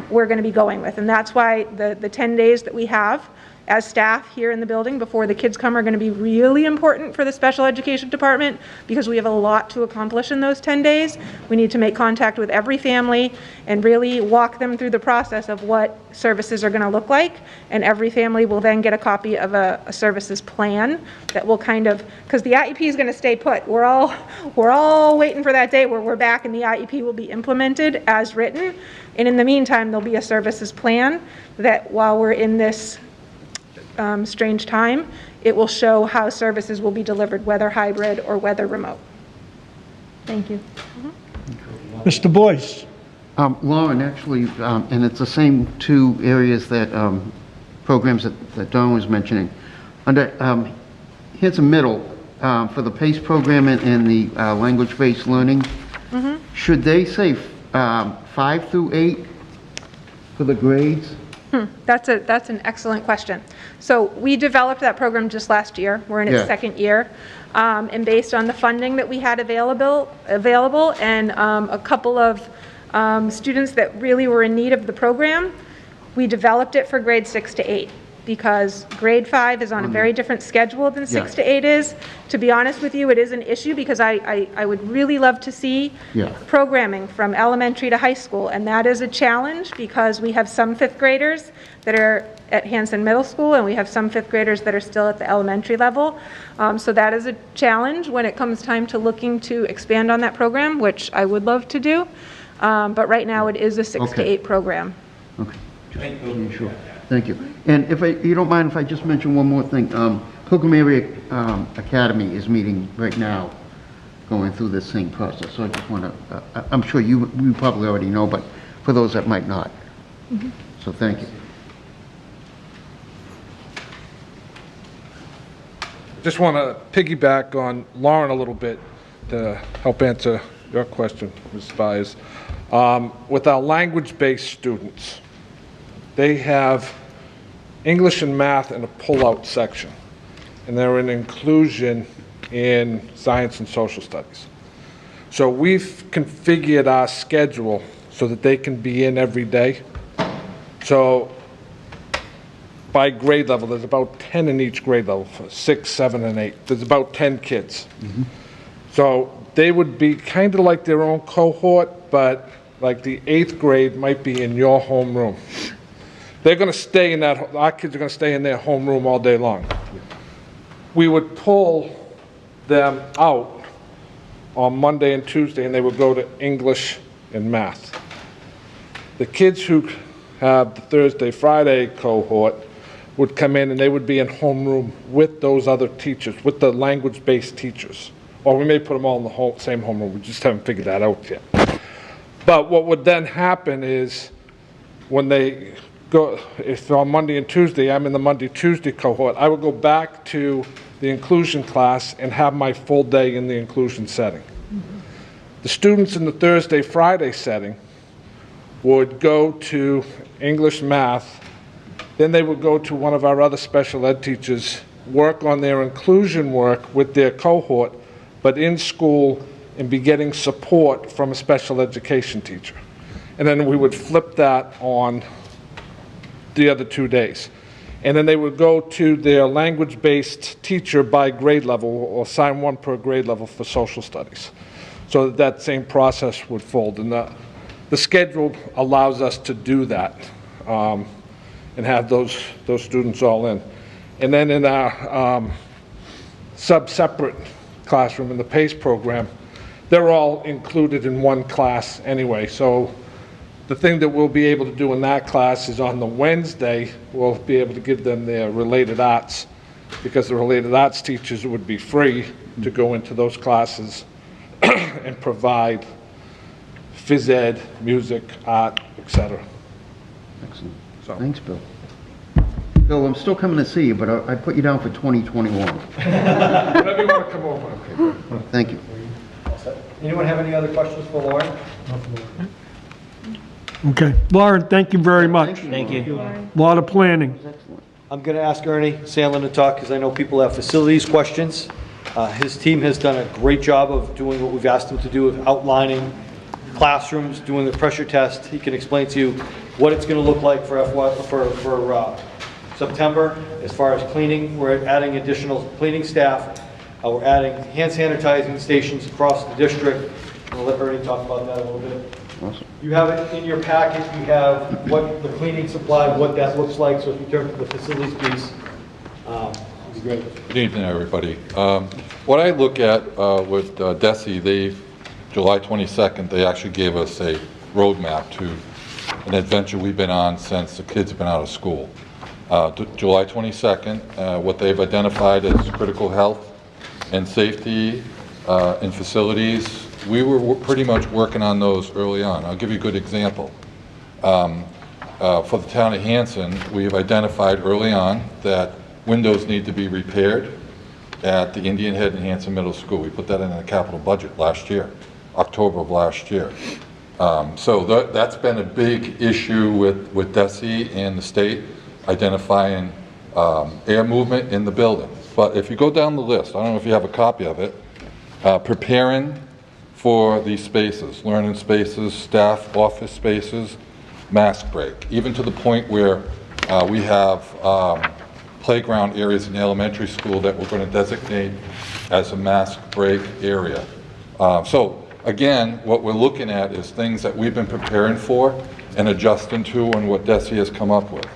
we're going to be going with. And that's why the 10 days that we have as staff here in the building before the kids come are going to be really important for the special education department because we have a lot to accomplish in those 10 days. We need to make contact with every family and really walk them through the process of what services are going to look like, and every family will then get a copy of a services plan that will kind of, because the IEP is going to stay put. We're all waiting for that day where we're back and the IEP will be implemented as written, and in the meantime there'll be a services plan that while we're in this strange time, it will show how services will be delivered, whether hybrid or whether remote. Thank you. Mr. Boyce? Lauren, actually, and it's the same 2 areas that, programs that Dawn was mentioning. Under Hanson Middle, for the PACE program and the language-based learning, should they say 5 through 8 for the grades? That's an excellent question. So we developed that program just last year. We're in its 2nd year. And based on the funding that we had available and a couple of students that really were in need of the program, we developed it for grades 6 to 8 because grade 5 is on a very different schedule than 6 to 8 is. To be honest with you, it is an issue because I would really love to see programming from elementary to high school, and that is a challenge because we have some 5th graders that are at Hanson Middle School and we have some 5th graders that are still at the elementary level. So that is a challenge when it comes time to looking to expand on that program, which I would love to do. But right now it is a 6 to 8 program. Okay. Sure. Thank you. And if you don't mind if I just mention one more thing. Pilgrim Area Academy is meeting right now, going through this same process. So I just want to, I'm sure you probably already know, but for those that might not. So thank you. Just want to piggyback on Lauren a little bit to help answer your question, Ms. Spies. With our language-based students, they have English and math in a pull-out section, and they're in inclusion in science and social studies. So we've configured our schedule so that they can be in every day. So by grade level, there's about 10 in each grade level, 6, 7, and 8. There's about 10 kids. So they would be kind of like their own cohort, but like the 8th grade might be in your homeroom. They're going to stay in that, our kids are going to stay in their homeroom all day long. We would pull them out on Monday and Tuesday, and they would go to English and math. The kids who have the Thursday, Friday cohort would come in and they would be in homeroom with those other teachers, with the language-based teachers. Or we may put them all in the same homeroom, we just haven't figured that out yet. But what would then happen is when they go, if on Monday and Tuesday, I'm in the Monday, Tuesday cohort, I would go back to the inclusion class and have my full day in the inclusion setting. The students in the Thursday, Friday setting would go to English, math, then they would go to one of our other special ed teachers, work on their inclusion work with their cohort, but in school and be getting support from a special education teacher. And then we would flip that on the other 2 days. And then they would go to their language-based teacher by grade level, or assign one per grade level for social studies. So that same process would fold. And the schedule allows us to do that and have those students all in. And then in our separate classroom in the PACE program, they're all included in one class anyway. So the thing that we'll be able to do in that class is on the Wednesday, we'll be able to give them their related arts, because the related arts teachers would be free to go into those classes and provide phys ed, music, art, etc. Excellent. So. Thanks, Bill. Bill, I'm still coming to see you, but I put you down for 2021. Whenever you want to come over. Okay. Thank you. Anyone have any other questions for Lauren? Okay. Lauren, thank you very much. Thank you. A lot of planning. I'm going to ask Ernie Sandlin to talk, because I know people have facilities questions. His team has done a great job of doing what we've asked him to do, of outlining classrooms, doing the pressure test. He can explain to you what it's going to look like for September. As far as cleaning, we're adding additional cleaning staff. We're adding hand sanitizing stations across the district. I'll let Ernie talk about that a little bit. Awesome. You have it in your packet. You have what the cleaning supply, what that looks like. So if you turn to the facilities piece, it'd be great. Good evening, everybody. What I look at with DESE, July 22nd, they actually gave us a roadmap to an adventure we've been on since the kids have been out of school. July 22nd, what they've identified as critical health and safety in facilities, we were pretty much working on those early on. I'll give you a good example. For the town of Hanson, we have identified early on that windows need to be repaired at the Indian Head and Hanson Middle School. We put that in the capital budget last year, October of last year. So that's been a big issue with DESE and the state, identifying air movement in the building. But if you go down the list, I don't know if you have a copy of it, preparing for these spaces, learning spaces, staff office spaces, mask break, even to the point where we have playground areas in the elementary school that we're going to designate as a mask break area. So again, what we're looking at is things that we've been preparing for and adjusting to, and what DESE has come up with.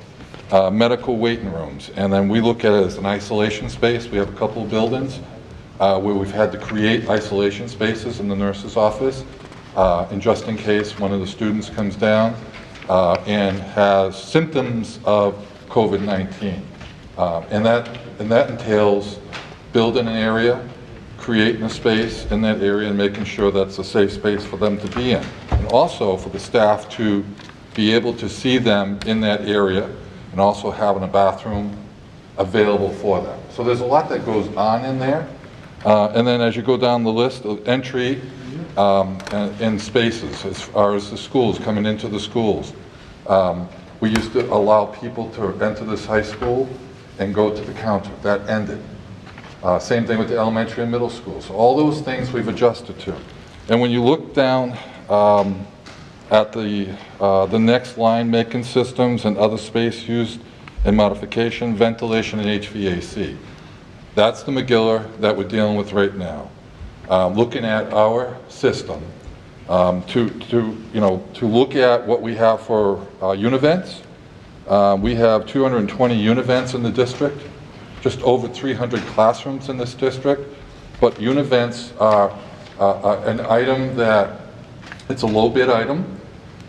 Medical waiting rooms, and then we look at it as an isolation space. We have a couple of buildings where we've had to create isolation spaces in the nurse's office, and just in case one of the students comes down and has symptoms of COVID-19. And that entails building an area, creating a space in that area, and making sure that's a safe space for them to be in. And also for the staff to be able to see them in that area, and also having a bathroom available for them. So there's a lot that goes on in there. And then as you go down the list of entry and spaces, as far as the schools, coming into the schools, we used to allow people to enter this high school and go to the counter. That ended. Same thing with the elementary and middle schools. So all those things we've adjusted to. And when you look down at the next line, making systems and other space used in modification, ventilation, and HVAC. That's the McGiller that we're dealing with right now. Looking at our system, to look at what we have for univents. We have 220 univents in the district, just over 300 classrooms in this district, but univents are an item that, it's a low bid item,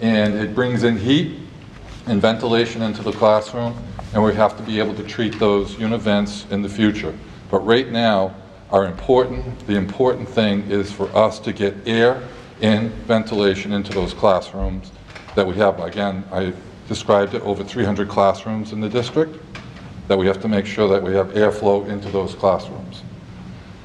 and it brings in heat and ventilation into the classroom, and we have to be able to treat those univents in the future. But right now, the important thing is for us to get air and ventilation into those classrooms that we have. Again, I described it, over 300 classrooms in the district, that we have to make sure that we have airflow into those classrooms.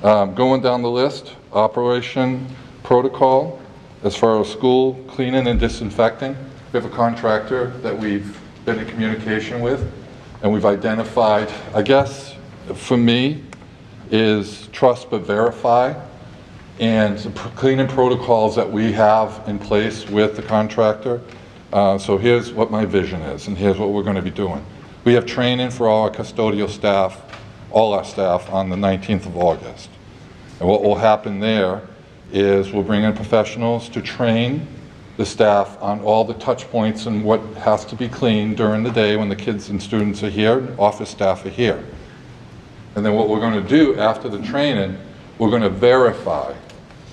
Going down the list, operation protocol, as far as school cleaning and disinfecting, we have a contractor that we've been in communication with, and we've identified, I guess, for me, is trust but verify, and the cleaning protocols that we have in place with the contractor. So here's what my vision is, and here's what we're going to be doing. We have training for all our custodial staff, all our staff, on the 19th of August. And what will happen there is we'll bring in professionals to train the staff on all the touch points and what has to be cleaned during the day when the kids and students are here, and office staff are here. And then what we're going to do after the training, we're going to verify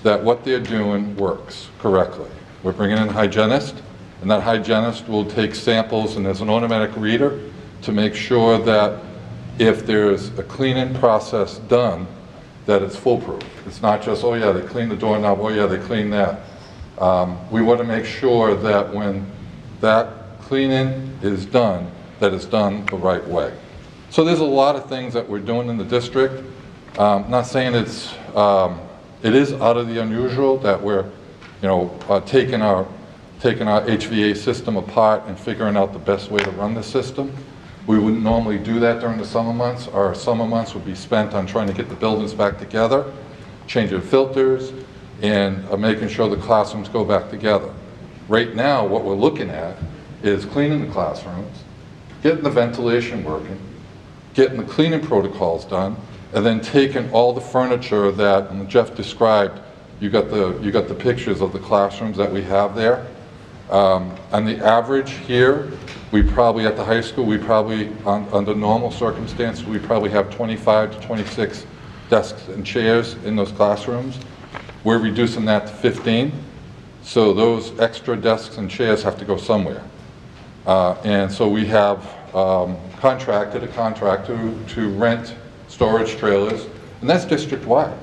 that what they're doing works correctly. We're bringing in a hygienist, and that hygienist will take samples, and there's an automatic reader to make sure that if there's a cleaning process done, that it's foolproof. It's not just, oh yeah, they cleaned the doorknob, oh yeah, they cleaned that. We want to make sure that when that cleaning is done, that it's done the right way. So there's a lot of things that we're doing in the district. Not saying it is out of the unusual that we're, taking our HVA system apart and figuring out the best way to run the system. We wouldn't normally do that during the summer months. Our summer months would be spent on trying to get the buildings back together, changing filters, and making sure the classrooms go back together. Right now, what we're looking at is cleaning the classrooms, getting the ventilation working, getting the cleaning protocols done, and then taking all the furniture that, and Jeff described, you got the pictures of the classrooms that we have there. On the average here, we probably, at the high school, we probably, under normal circumstances, we probably have 25 to 26 desks and chairs in those classrooms. We're reducing that to 15. So those extra desks and chairs have to go somewhere. And so we have contracted a contractor to rent storage trailers, and that's district-wide.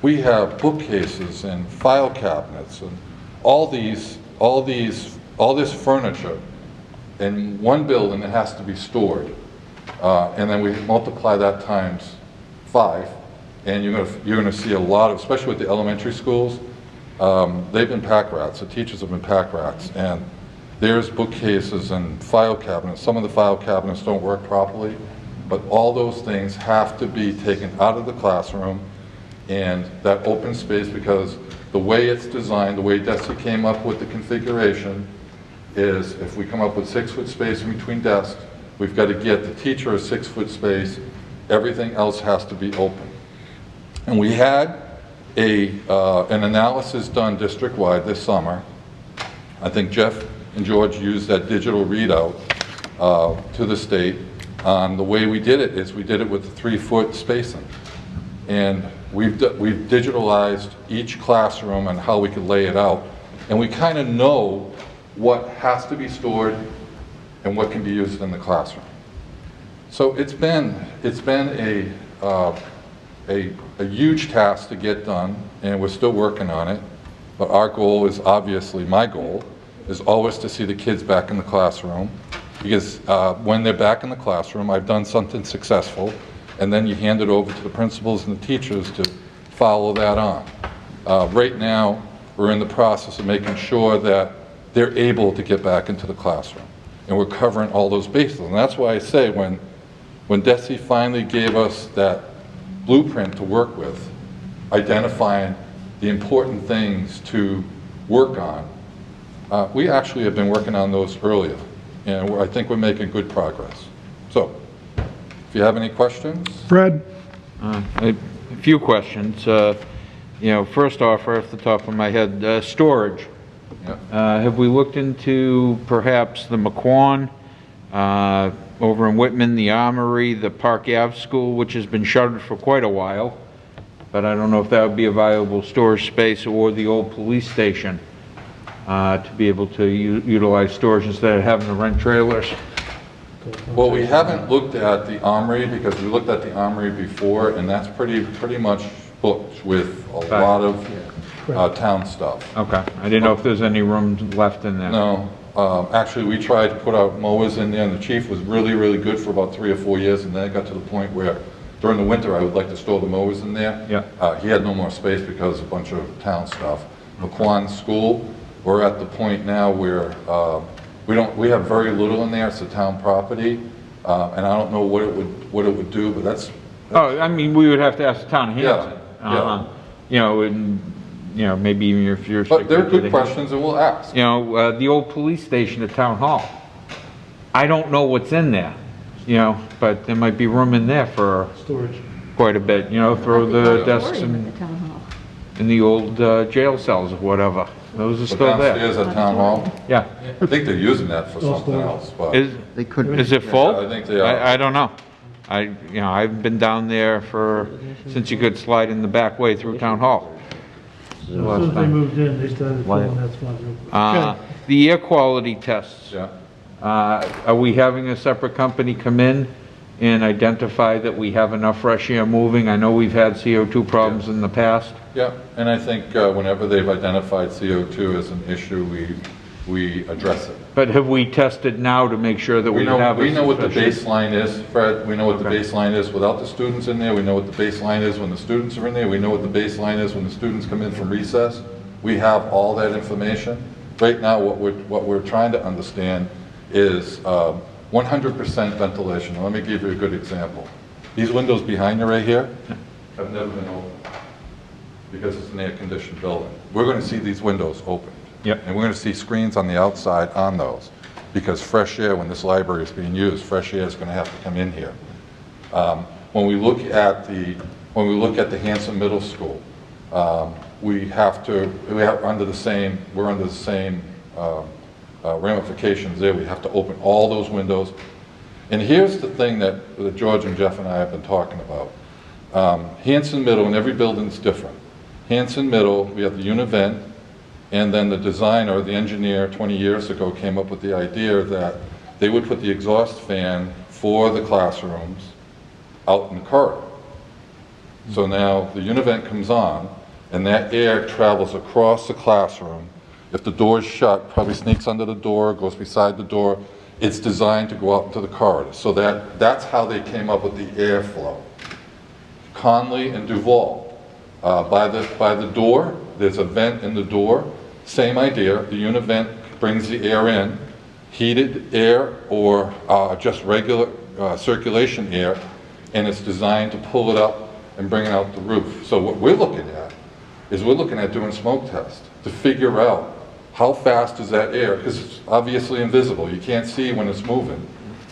We have bookcases and file cabinets and all this furniture in one building that has to be stored. And then we multiply that times 5, and you're going to see a lot of, especially with the elementary schools, they've been pack rats. The teachers have been pack rats, and there's bookcases and file cabinets. Some of the file cabinets don't work properly, but all those things have to be taken out of the classroom and that open space, because the way it's designed, the way DESI came up with the configuration is if we come up with 6-foot space in between desks, we've got to get the teacher a 6-foot space. Everything else has to be open. And we had an analysis done district-wide this summer. I think Jeff and George used that digital readout to the state. The way we did it is we did it with a 3-foot spacing. And we've digitalized each classroom and how we could lay it out. And we kind of know what has to be stored and what can be used in the classroom. So it's been a huge task to get done, and we're still working on it. But our goal is, obviously, my goal is always to see the kids back in the classroom, because when they're back in the classroom, I've done something successful, and then you hand it over to the principals and the teachers to follow that on. Right now, we're in the process of making sure that they're able to get back into the classroom, and we're covering all those bases. And that's why I say when DESI finally gave us that blueprint to work with, identifying the important things to work on, We actually have been working on those earlier, and I think we're making good progress. So, if you have any questions? Fred? A few questions. You know, first off, right off the top of my head, storage. Have we looked into perhaps the McQuon, over in Whitman, the Armory, the Park Ave School, which has been shuttered for quite a while, but I don't know if that would be a viable storage space, or the old police station, to be able to utilize storage instead of having to rent trailers? Well, we haven't looked at the Armory, because we looked at the Armory before, and that's pretty much booked with a lot of town stuff. Okay, I didn't know if there's any room left in there. No, actually, we tried to put out mowers in there, and the chief was really good for about 3 or 4 years, and then it got to the point where during the winter, I would like to store the mowers in there. Yeah. He had no more space because of a bunch of town stuff. McQuon School, we're at the point now where we have very little in there. It's a town property, and I don't know what it would do, but that's. Oh, I mean, we would have to ask the town of Hanson. Yeah. You know, and, you know, maybe even if you're. But they're good questions, and we'll ask. You know, the old police station at Town Hall. I don't know what's in there, you know, but there might be room in there for Storage. quite a bit, you know, throw the desks in the town hall. in the old jail cells or whatever. Those are still there. Downstairs at Town Hall? Yeah. I think they're using that for something else, but. They could be. Is it full? Yeah, I think they are. I don't know. You know, I've been down there since you could slide in the back way through Town Hall. As soon as they moved in, they started filling that spot real quick. The air quality tests. Yeah. Are we having a separate company come in and identify that we have enough fresh air moving? I know we've had CO2 problems in the past. Yeah, and I think whenever they've identified CO2 as an issue, we address it. But have we tested now to make sure that we have? We know what the sufficient- baseline is, Fred. We know what the baseline is without the students in there. We know what the baseline is when the students are in there. We know what the baseline is when the students come in from recess. We have all that information. Right now, what we're trying to understand is 100% ventilation. Let me give you a good example. These windows behind you right here have never been opened because it's an air-conditioned building. We're going to see these windows opened. Yep. And we're going to see screens on the outside on those, because fresh air, when this library is being used, fresh air is going to have to come in here. When we look at the Hanson Middle School, we're under the same ramifications there. We have to open all those windows. And here's the thing that George and Jeff and I have been talking about. Hanson Middle, and every building's different. Hanson Middle, we have the Univent, and then the designer, the engineer 20 years ago came up with the idea that they would put the exhaust fan for the classrooms out in the corridor. So now the Univent comes on, and that air travels across the classroom. If the door's shut, probably sneaks under the door, goes beside the door. It's designed to go out into the corridor. So that's how they came up with the airflow. Conley and Duval, by the door, there's a vent in the door. Same idea. The Univent brings the air in, heated air or just regular circulation air, and it's designed to pull it up and bring it out the roof. So what we're looking at is doing smoke tests to figure out how fast is that air, because it's obviously invisible. You can't see when it's moving.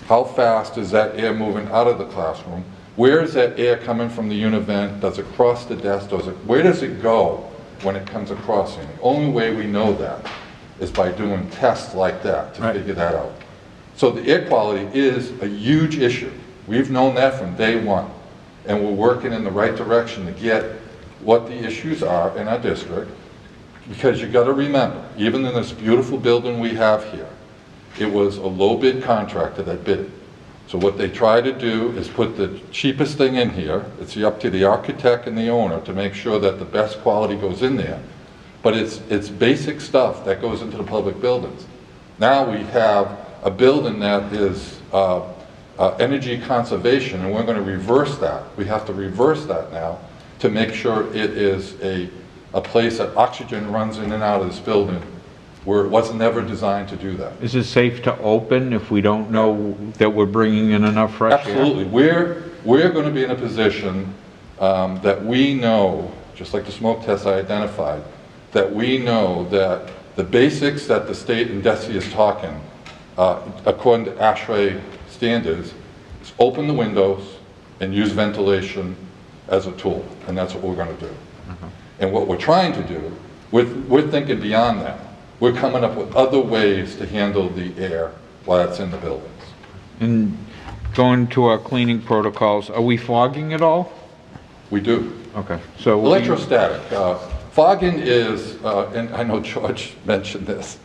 How fast is that air moving out of the classroom? Where is that air coming from the Univent? Does it cross the desk? Where does it go when it comes across? And the only way we know that is by doing tests like that to figure that out. So the air quality is a huge issue. We've known that from day one, and we're working in the right direction to get what the issues are in our district, because you got to remember, even in this beautiful building we have here, it was a low bid contractor that bid it. So what they try to do is put the cheapest thing in here. It's up to the architect and the owner to make sure that the best quality goes in there. But it's basic stuff that goes into the public buildings. Now we have a building that is energy conservation, and we're going to reverse that. We have to reverse that now to make sure it is a place that oxygen runs in and out of this building, where it was never designed to do that. Is it safe to open if we don't know that we're bringing in enough fresh air? Absolutely. We're going to be in a position that we know, just like the smoke tests I identified, that we know that the basics that the state and DESI is talking, according to ASHRAE standards, is open the windows and use ventilation as a tool, and that's what we're going to do. And what we're trying to do, we're thinking beyond that. We're coming up with other ways to handle the air while it's in the buildings. And going to our cleaning protocols, are we fogging at all? We do. Okay, so. Electrostatic. Fogging is, and I know George mentioned this,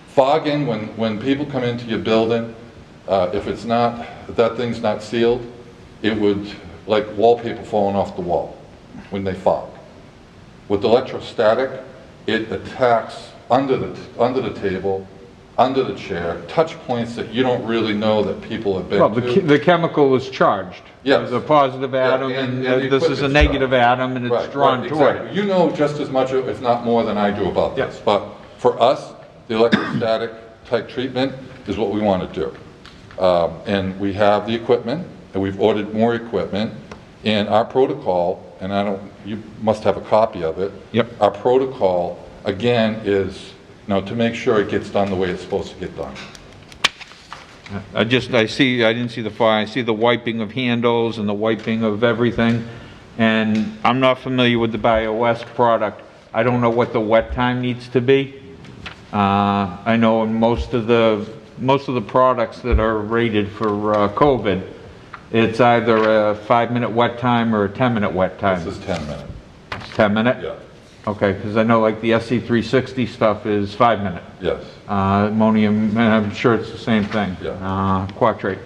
fogging, when people come into your building, if it's not, if that thing's not sealed, it would, like wallpaper falling off the wall when they fog. With electrostatic, it attacks under the table, under the chair, touch points that you don't really know that people have been Well, to. the chemical is charged. Yes. There's a positive atom, and the this is a equipment's negative charged. atom, and it's Right, drawn right, toward exactly. it. You know just as much, if not more, than I do about this. Yes. But for us, the electrostatic type treatment is what we want to do. And we have the equipment, and we've ordered more equipment. And our protocol, and you must have a copy of it. Yep. Our protocol, again, is, to make sure it gets done the way it's supposed to get done. I didn't see the fire, I see the wiping of handles and the wiping of everything, and I'm not familiar with the BioWest product. I don't know what the wet time needs to be. I know in most of the products that are rated for COVID, it's either a 5-minute wet time or a 10-minute wet time. This is 10 minutes. It's 10 minute? Yeah. Okay, because I know like the SC360 stuff is 5 minute. Yes. Ammonium, and I'm sure it's the same thing. Yeah. Quatrate.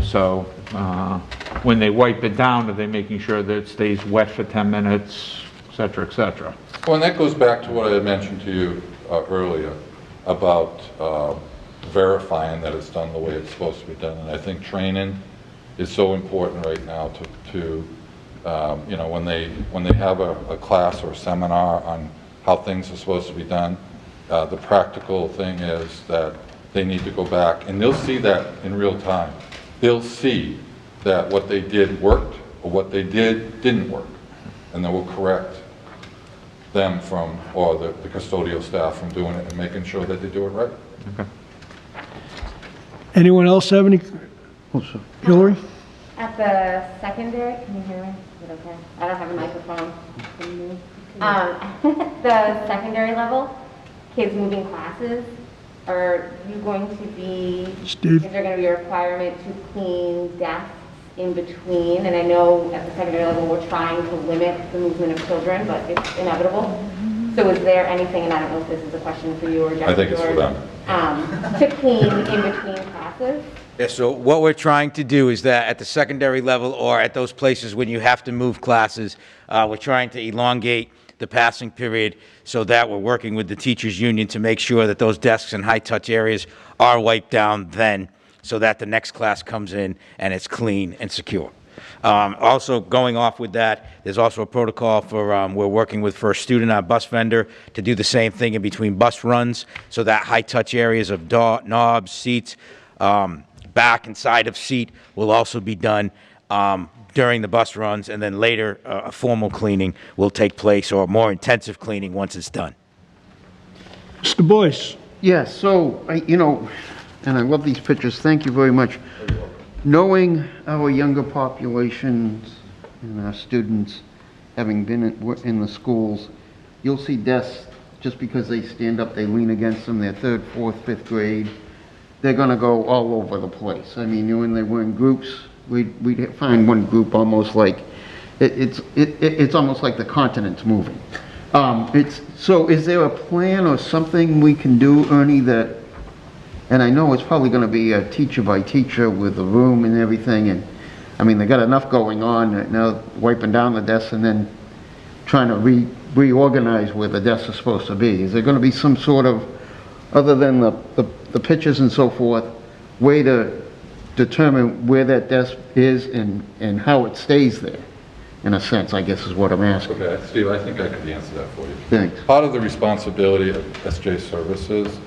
So when they wipe it down, are they making sure that it stays wet for 10 minutes, et cetera, et cetera? Well, and that goes back to what I had mentioned to you earlier about verifying that it's done the way it's supposed to be done. And I think training is so important right now to when they have a class or a seminar on how things are supposed to be done, the practical thing is that they need to go back, and they'll see that in real time. They'll see that what they did worked or what they did didn't work, and they will correct them or the custodial staff from doing it and making sure that they do it right. Okay. Anyone else have any? Hillary? At the secondary, can you hear me? Is it okay? I don't have a microphone. Can you? The secondary level, kids moving classes, are you going to be, Steve? is there going to be a requirement to clean desks in between? And I know at the secondary level, we're trying to limit the movement of children, but it's inevitable. So is there anything, and I don't know if this is a question for you or Jeff, I think it's for them. To clean in between classes? Yeah, so what we're trying to do is that at the secondary level or at those places when you have to move classes, we're trying to elongate the passing period so that we're working with the teachers union to make sure that those desks and high-touch areas are wiped down then so that the next class comes in and it's clean and secure. Also going off with that, there's also a protocol for, we're working with First Student, our bus vendor, to do the same thing in between bus runs so that high-touch areas of knobs, seats, back and side of seat will also be done during the bus runs, and then later a formal cleaning will take place, or more intensive cleaning once it's done. Mr. Boyce? Yes, so, and I love these pictures, thank you very much. Knowing our younger populations and our students, having been in the schools, you'll see desks, just because they stand up, they lean against them, they're 3rd, 4th, 5th grade, they're gonna go all over the place. I mean, when they were in groups, we'd find one group almost like, it's almost like the continent's moving. So is there a plan or something we can do, Ernie, that, and I know it's probably gonna be a teacher by teacher with a room and everything, and I mean, they got enough going on right now, wiping down the desks and then trying to reorganize where the desks are supposed to be. Is there gonna be some sort of, other than the pictures and so forth, way to determine where that desk is and how it stays there, in a sense, I guess is what I'm asking. Okay, Steve, I think I could answer that for you. Thanks. Part of the responsibility of SJ Services,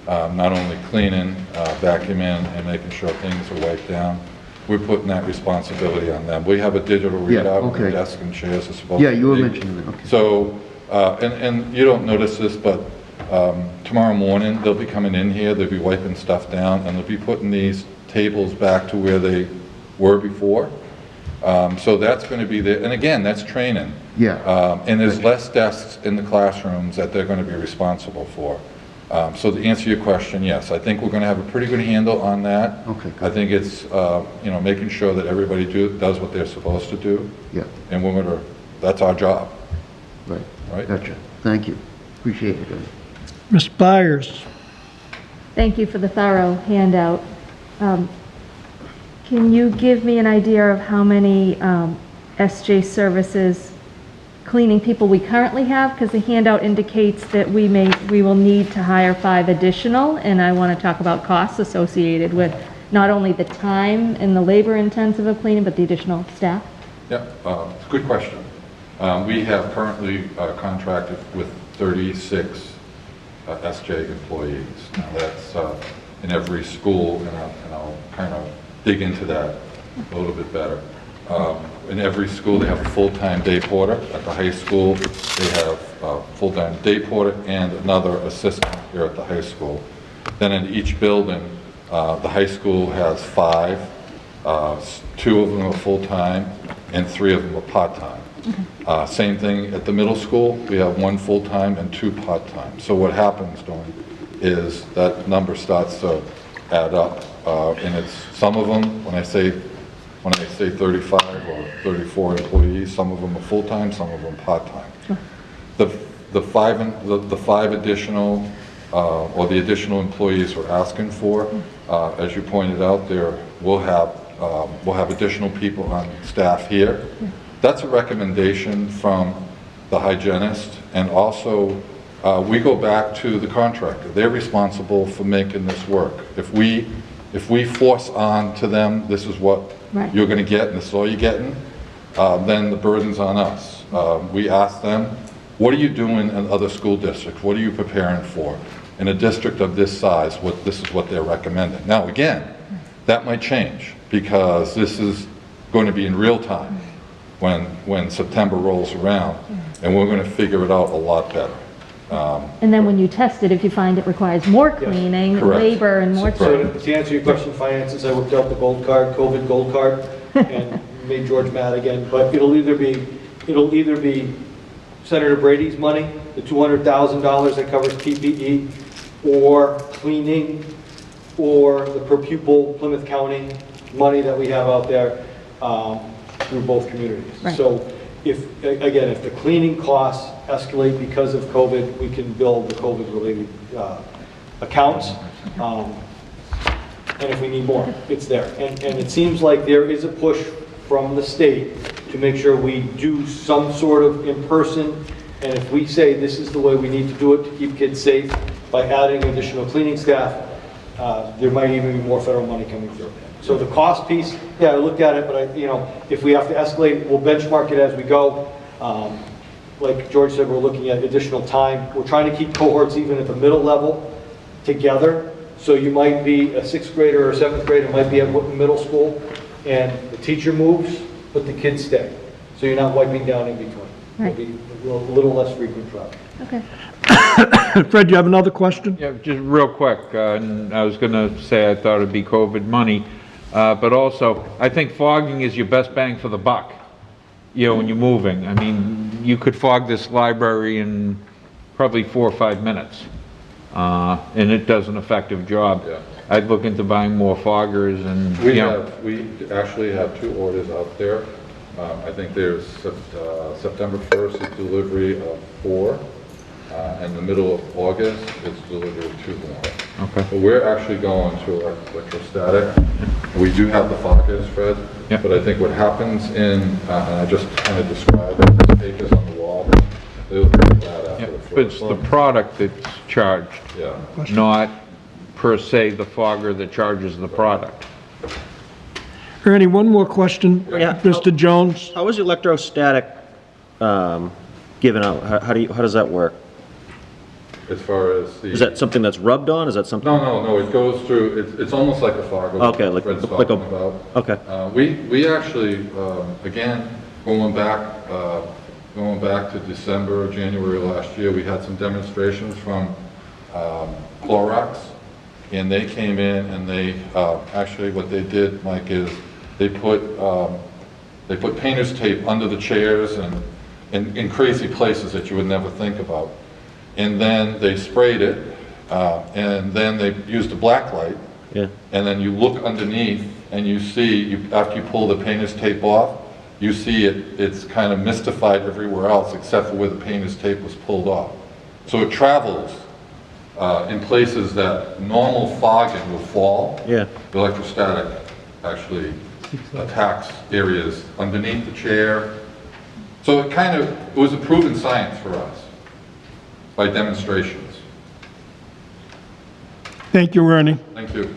not only cleaning, vacuuming, and making sure things are wiped down, we're putting that responsibility on them. We have a digital readout of the desk and chairs are supposed to be. Yeah, you were mentioning that, okay. So and you don't notice this, but tomorrow morning, they'll be coming in here, they'll be wiping stuff down, and they'll be putting these tables back to where they were before. So that's going to be there, and again, that's training. Yeah. And there's less desks in the classrooms that they're going to be responsible for. So to answer your question, yes, I think we're going to have a pretty good handle on that. Okay, good. I think it's, making sure that everybody does what they're supposed to do. Yeah. And we're going to, that's our job. Right. Right. Gotcha. Thank you. Appreciate it. Ms. Byers? Thank you for the thorough handout. Can you give me an idea of how many SJ Services cleaning people we currently have? Because the handout indicates that we will need to hire 5 additional, and I want to talk about costs associated with not only the time and the labor intensive of cleaning, but the additional staff. Yeah, it's a good question. We have currently contracted with 36 SJ employees. Now that's in every school, and I'll kind of dig into that a little bit better. In every school, they have a full-time day porter. At the high school, they have a full-time day porter and another assistant here at the high school. Then in each building, the high school has 5. 2 of them are full-time and 3 of them are part-time. Same thing at the middle school. We have 1 full-time and 2 part-time. So what happens, Dawn, is that number starts to add up. And it's some of them, when I say 35 or 34 employees, some of them are full-time, some of them part-time. The 5 additional or the additional employees we're asking for, as you pointed out, we'll have additional people on staff here. That's a recommendation from the hygienist, and also we go back to the contractor. They're responsible for making this work. If we force on to them, this is what you're going to get and this is all you're getting, then the burden's on us. We ask them, what are you doing in other school districts? What are you preparing for? In a district of this size, this is what they're recommending. Now again, that might change because this is going to be in real time when September rolls around, and we're going to figure it out a lot better. And then when you test it, if you find it requires more cleaning, labor, and more time. So to answer your question, finances, I worked out the gold card, COVID gold card, and made George mad again. But it'll either be Senator Brady's money, the $200,000 that covers PPE, or cleaning, or the per pupil Plymouth County money that we have out there through both communities. Right. So if the cleaning costs escalate because of COVID, we can build the COVID-related accounts. And if we need more, it's there. And it seems like there is a push from the state to make sure we do some sort of in-person. And if we say this is the way we need to do it to keep kids safe by adding additional cleaning staff, there might even be more federal money coming through. So the cost piece, yeah, I looked at it, but if we have to escalate, we'll benchmark it as we go. Like George said, we're looking at additional time. We're trying to keep cohorts even at the middle level together. So you might be a 6th grader or a 7th grader might be at middle school, and the teacher moves, but the kids stay. So you're not wiping down in between. Right. It'll be a little less frequent travel. Okay. Fred, you have another question? Yeah, just real quick, and I was going to say I thought it'd be COVID money, but also I think fogging is your best bang for the buck, when you're moving. I mean, you could fog this library in probably 4 or 5 minutes, and it does an effective job. Yeah. I'd look into buying more foggers and, We actually have 2 orders out there. I think there's September 1st is delivery of 4. In the middle of August, it's delivery of 2 more. Okay. But we're actually going to electrostatic. We do have the foggers, Fred, but I think what happens and I just kind of described it, there's papers on the wall. They'll bring that after the but it's the product that's charged, not per se the fogger that charges the product. Ernie, one more question, Mr. Jones. How is electrostatic given out? How does that work? As far as the... Is that something that's rubbed on? Is that something... No, it goes through, it's almost like a fogger. Okay, like a... Okay. We actually, again, going back going back to December or January last year, we had some demonstrations from Clorox, and they came in and they, actually what they did, Mike, is they put painter's tape under the chairs and in crazy places that you would never think about. And then they sprayed it, and then they used a black light, Yeah. and then you look underneath and you see, after you pull the painter's tape off, you see it's kind of mystified everywhere else except for where the painter's tape was pulled off. So it travels in places that normal fogging will fall. Yeah. The electrostatic actually attacks areas underneath the chair. So it was a proven science for us by demonstrations. Thank you, Ernie. Thank you.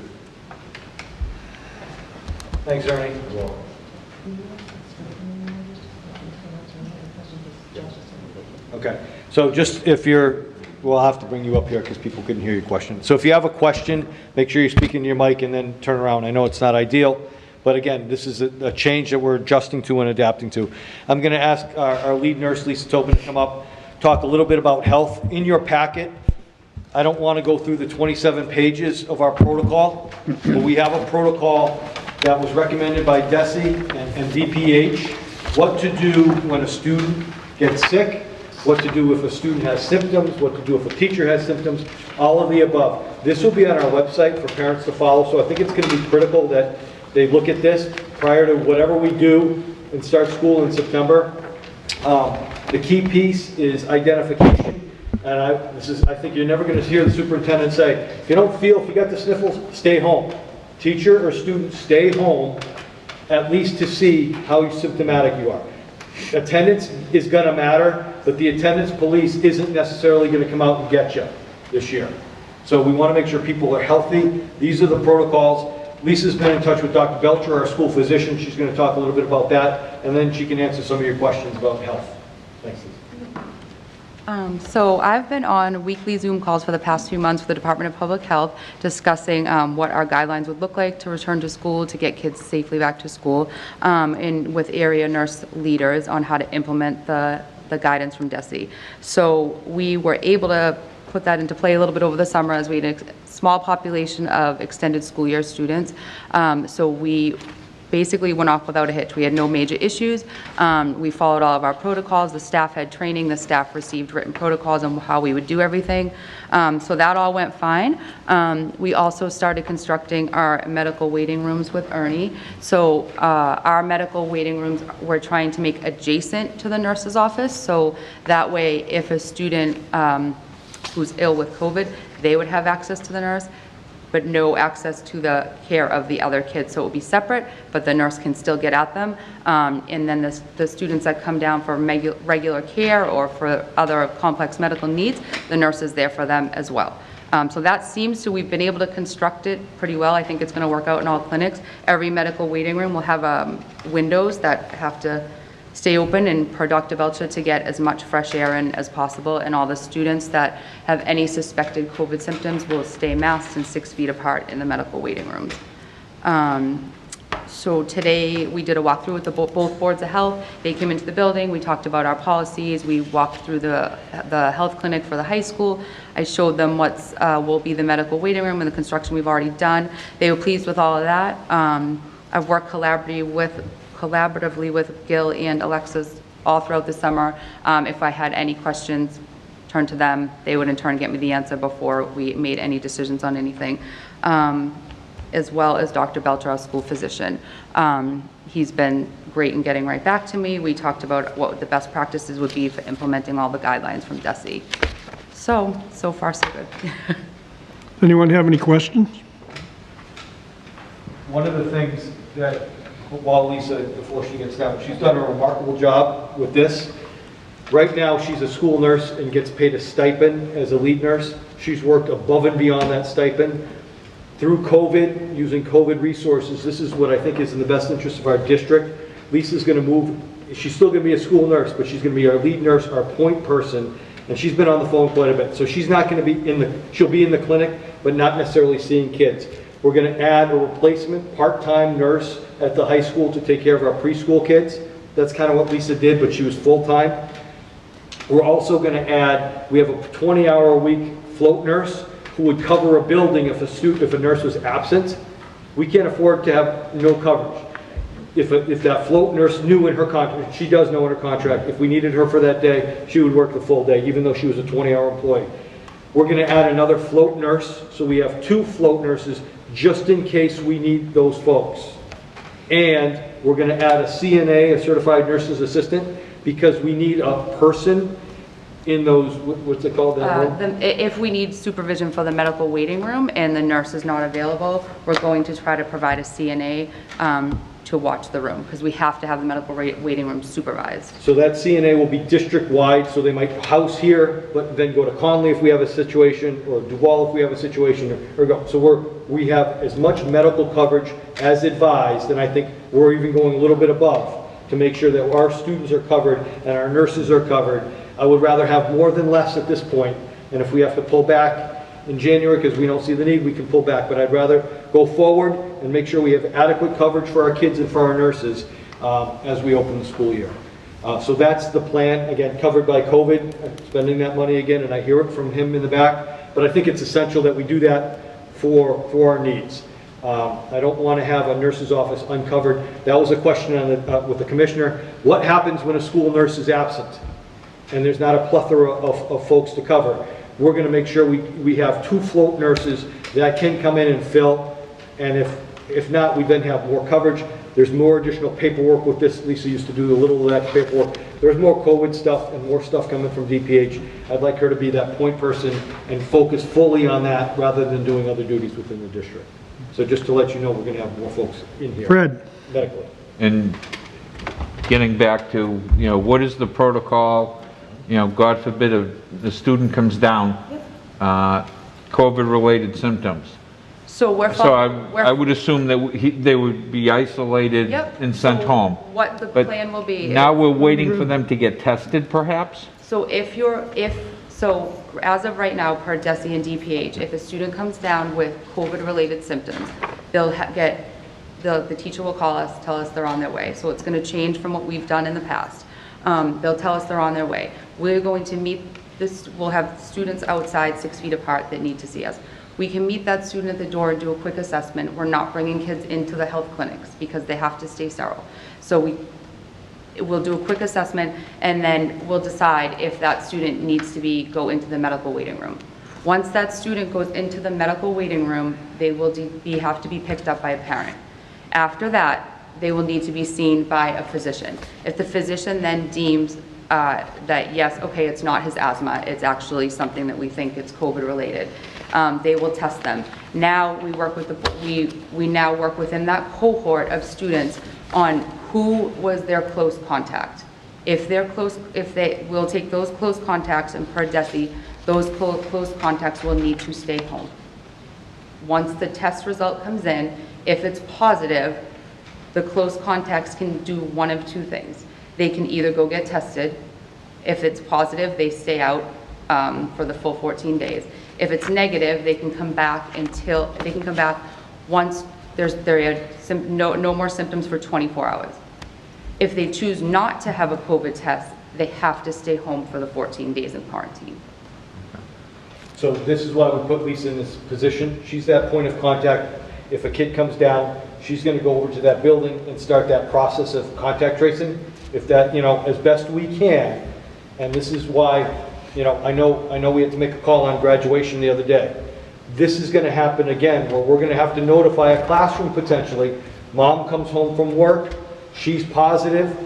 Thanks, Ernie. Okay, so just if we'll have to bring you up here because people couldn't hear your question. So if you have a question, make sure you speak into your mic and then turn around. I know it's not ideal, but again, this is a change that we're adjusting to and adapting to. I'm going to ask our lead nurse, Lisa Tobin, to come up, talk a little bit about health. In your packet, I don't want to go through the 27 pages of our protocol, but we have a protocol that was recommended by DESE and DPH, what to do when a student gets sick, what to do if a student has symptoms, what to do if a teacher has symptoms, all of the above. This will be on our website for parents to follow, so I think it's going to be critical that they look at this prior to whatever we do and start school in September. The key piece is identification, and I think you're never going to hear the superintendent say, if you got the sniffles, stay home. Teacher or student, stay home, at least to see how symptomatic you are. Attendance is going to matter, but the attendance police isn't necessarily going to come out and get you this year. So we want to make sure people are healthy. These are the protocols. Lisa's been in touch with Dr. Belcher, our school physician. She's going to talk a little bit about that, and then she can answer some of your questions about health. Thanks, Lisa. So I've been on weekly Zoom calls for the past few months with the Department of Public Health discussing what our guidelines would look like to return to school, to get kids safely back to school, and with area nurse leaders on how to implement the guidance from DESE. So we were able to put that into play a little bit over the summer as we had a small population of extended school year students. So we basically went off without a hitch. We had no major issues. We followed all of our protocols. The staff had training. The staff received written protocols on how we would do everything. So that all went fine. We also started constructing our medical waiting rooms with Ernie. So our medical waiting rooms we're trying to make adjacent to the nurse's office. So that way, if a student who's ill with COVID, they would have access to the nurse, but no access to the care of the other kids. So it will be separate, but the nurse can still get at them. And then the students that come down for regular care or for other complex medical needs, the nurse is there for them as well. So that seems to, we've been able to construct it pretty well. I think it's going to work out in all clinics. Every medical waiting room will have windows that have to stay open and per Dr. Belcher to get as much fresh air in as possible, and all the students that have any suspected COVID symptoms will stay masked and 6 feet apart in the medical waiting rooms. So today we did a walkthrough with both boards of health. They came into the building, we talked about our policies, we walked through the health clinic for the high school. I showed them what will be the medical waiting room and the construction we've already done. They were pleased with all of that. I've worked collaboratively with Gil and Alexis all throughout the summer. If I had any questions, turn to them. They would in turn get me the answer before we made any decisions on anything. As well as Dr. Belcher, our school physician. He's been great in getting right back to me. We talked about what the best practices would be for implementing all the guidelines from DESE. So far so good. Anyone have any questions? One of the things that, while Lisa, before she gets down, she's done a remarkable job with this. Right now, she's a school nurse and gets paid a stipend as a lead nurse. She's worked above and beyond that stipend. Through COVID, using COVID resources, this is what I think is in the best interest of our district. Lisa's going to move, she's still going to be a school nurse, but she's going to be our lead nurse, our point person, and she's been on the phone quite a bit. So she's not going to be she'll be in the clinic, but not necessarily seeing kids. We're going to add a replacement part-time nurse at the high school to take care of our preschool kids. That's kind of what Lisa did, but she was full-time. We're also going to add, we have a 20-hour-a-week float nurse who would cover a building if a nurse was absent. We can't afford to have no coverage. If that float nurse knew in her contract, she does know in her contract, if we needed her for that day, she would work the full day, even though she was a 20-hour employee. We're going to add another float nurse, so we have 2 float nurses just in case we need those folks. And we're going to add a CNA, a certified nurse's assistant, because we need a person in those, what's it called, that room? If we need supervision for the medical waiting room and the nurse is not available, we're going to try to provide a CNA to watch the room, because we have to have the medical waiting room supervised. So that CNA will be district-wide, so they might house here, but then go to Conley if we have a situation, or Duval if we have a situation, or go. So we have as much medical coverage as advised, and I think we're even going a little bit above to make sure that our students are covered and our nurses are covered. I would rather have more than less at this point, and if we have to pull back in January because we don't see the need, we can pull back, but I'd rather go forward and make sure we have adequate coverage for our kids and for our nurses as we open the school year. So that's the plan, again, covered by COVID, spending that money again, and I hear it from him in the back, but I think it's essential that we do that for our needs. I don't want to have a nurse's office uncovered. That was a question on with the commissioner. What happens when a school nurse is absent and there's not a plethora of folks to cover? We're going to make sure we have 2 float nurses that can come in and fill, and if not, we then have more coverage. There's more additional paperwork with this. Lisa used to do a little of that paperwork. There's more COVID stuff and more stuff coming from DPH. I'd like her to be that point person and focus fully on that rather than doing other duties within the district. So just to let you know, we're going to have more folks in here. Fred. Medically. And getting back to, what is the protocol? God forbid the student comes down, COVID-related symptoms. So I would assume that they would be isolated and sent home. What the plan will be. Now we're waiting for them to get tested, perhaps? So so as of right now, per DESE and DPH, if a student comes down with COVID-related symptoms, they'll the teacher will call us, tell us they're on their way. So it's going to change from what we've done in the past. They'll tell us they're on their way. We're going to meet we'll have students outside 6 feet apart that need to see us. We can meet that student at the door and do a quick assessment. We're not bringing kids into the health clinics because they have to stay sterile. So we'll do a quick assessment, and then we'll decide if that student needs to go into the medical waiting room. Once that student goes into the medical waiting room, they will have to be picked up by a parent. After that, they will need to be seen by a physician. If the physician then deems that yes, okay, it's not his asthma, it's actually something that we think it's COVID related, they will test them. Now we work with we now work within that cohort of students on who was their close contact. We'll take those close contacts, and per DESE, those close contacts will need to stay home. Once the test result comes in, if it's positive, the close contacts can do one of 2 things. They can either go get tested. If it's positive, they stay out for the full 14 days. If it's negative, they can come back once there are no more symptoms for 24 hours. If they choose not to have a COVID test, they have to stay home for the 14 days in quarantine. So this is why we put Lisa in this position. She's that point of contact. If a kid comes down, she's going to go over to that building and start that process of contact tracing. If that, as best we can. And this is why, I know we had to make a call on graduation the other day. This is going to happen again, where we're going to have to notify a classroom potentially. Mom comes home from work, she's positive,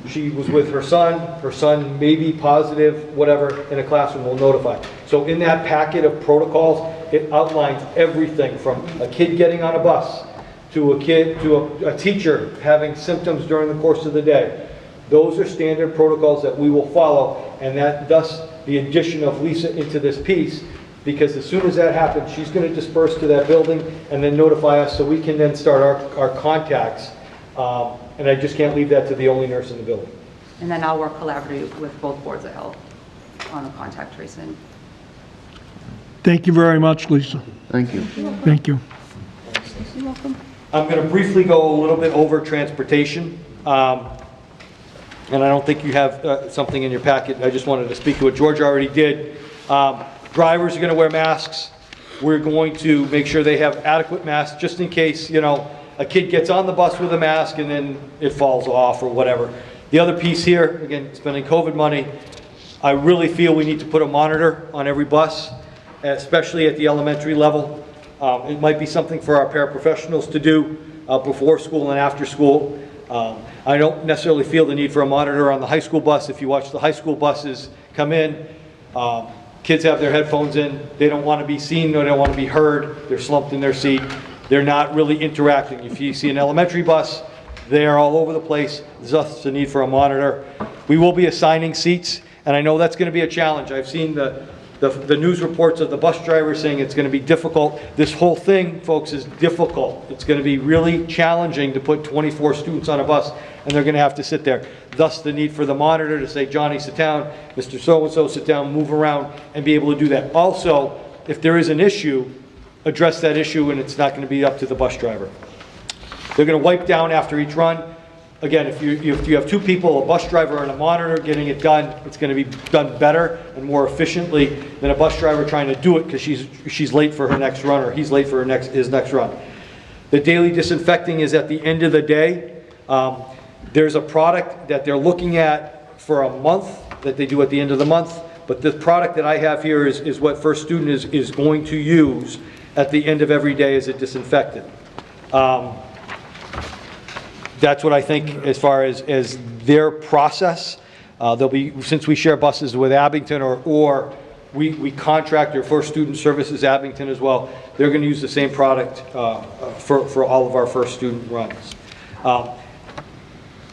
she was with her son may be positive, whatever, in a classroom, we'll notify. So in that packet of protocols, it outlines everything from a kid getting on a bus, to a teacher having symptoms during the course of the day. Those are standard protocols that we will follow, and that thus the addition of Lisa into this piece, because as soon as that happens, she's going to disperse to that building and then notify us so we can then start our contacts. And I just can't leave that to the only nurse in the building. And then I'll work collaboratively with both boards of health on the contact tracing. Thank you very much, Lisa. Thank you. Thank you. You're welcome. I'm going to briefly go a little bit over transportation. and I don't think you have something in your packet, I just wanted to speak to it. George already did. Drivers are going to wear masks. We're going to make sure they have adequate masks, just in case, you know, a kid gets on the bus with a mask and then it falls off or whatever. The other piece here, again, spending COVID money, I really feel we need to put a monitor on every bus, especially at the elementary level. It might be something for our paraprofessionals to do before school and after school. I don't necessarily feel the need for a monitor on the high school bus. If you watch the high school buses come in, kids have their headphones in. They don't want to be seen, or they don't want to be heard. They're slumped in their seat. They're not really interacting. If you see an elementary bus, they are all over the place. There's thus the need for a monitor. We will be assigning seats, and I know that's going to be a challenge. I've seen the news reports of the bus drivers saying it's going to be difficult. This whole thing, folks, is difficult. It's going to be really challenging to put 24 students on a bus, and they're going to have to sit there. Thus the need for the monitor to say, Johnny, sit down, Mr. So-and-so, sit down, move around, and be able to do that. Also, if there is an issue, address that issue, and it's not going to be up to the bus driver. They're going to wipe down after each run. Again, if you have two people, a bus driver and a monitor getting it done, it's going to be done better and more efficiently than a bus driver trying to do it because she's late for her next run, or he's late for his next run. The daily disinfecting is at the end of the day. There's a product that they're looking at for a month that they do at the end of the month, but the product that I have here is what First Student is going to use at the end of every day as a disinfectant. That's what I think as far as their process. There'll be, since we share buses with Abington, or we contract or First Student Services Abington as well, they're going to use the same product for all of our First Student runs.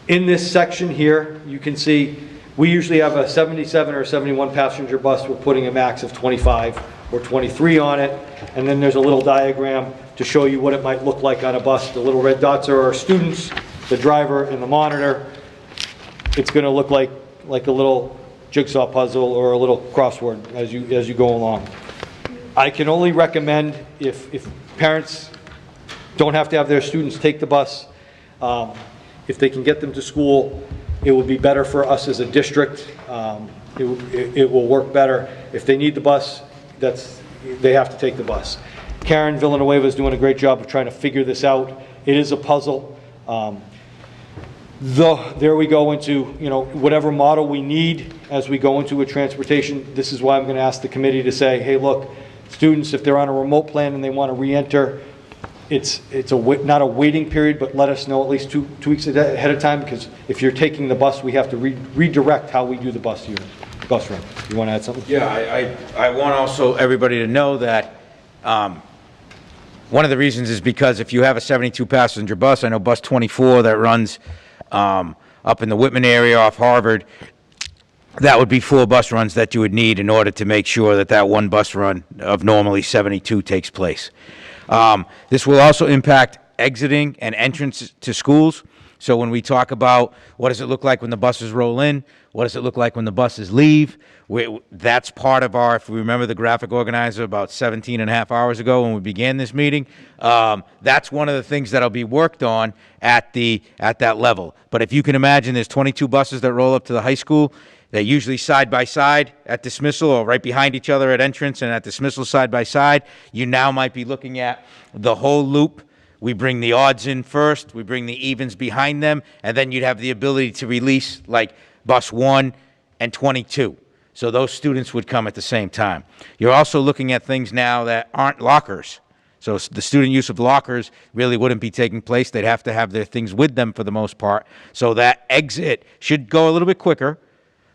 In this section here, you can see we usually have a 77 or 71 passenger bus. We're putting a max of 25 or 23 on it, and then there's a little diagram to show you what it might look like on a bus. The little red dots are our students, the driver, and the monitor. It's going to look like a little jigsaw puzzle or a little crossword as you go along. I can only recommend, if parents don't have to have their students take the bus, if they can get them to school, it would be better for us as a district. It will work better. If they need the bus, they have to take the bus. Karen Villanueva is doing a great job of trying to figure this out. It is a puzzle. There we go into, whatever model we need as we go into a transportation. This is why I'm going to ask the committee to say, hey, look, students, if they're on a remote plan and they want to re-enter, it's not a waiting period, but let us know at least two weeks ahead of time, because if you're taking the bus, we have to redirect how we do the bus run. You want to add something? Yeah, I want also everybody to know that one of the reasons is because if you have a 72 passenger bus, I know bus 24 that runs up in the Whitman area off Harvard, that would be 4 bus runs that you would need in order to make sure that one bus run of normally 72 takes place. This will also impact exiting and entrance to schools. So when we talk about what does it look like when the buses roll in, what does it look like when the buses leave, that's part of our, if we remember the graphic organizer about 17 and a half hours ago when we began this meeting, that's one of the things that'll be worked on at that level. But if you can imagine, there's 22 buses that roll up to the high school. They're usually side by side at dismissal, or right behind each other at entrance, and at dismissal side by side. You now might be looking at the whole loop. We bring the odds in first, we bring the evens behind them, and then you'd have the ability to release like bus 1 and 22. So those students would come at the same time. You're also looking at things now that aren't lockers. So the student use of lockers really wouldn't be taking place. They'd have to have their things with them for the most part. So that exit should go a little bit quicker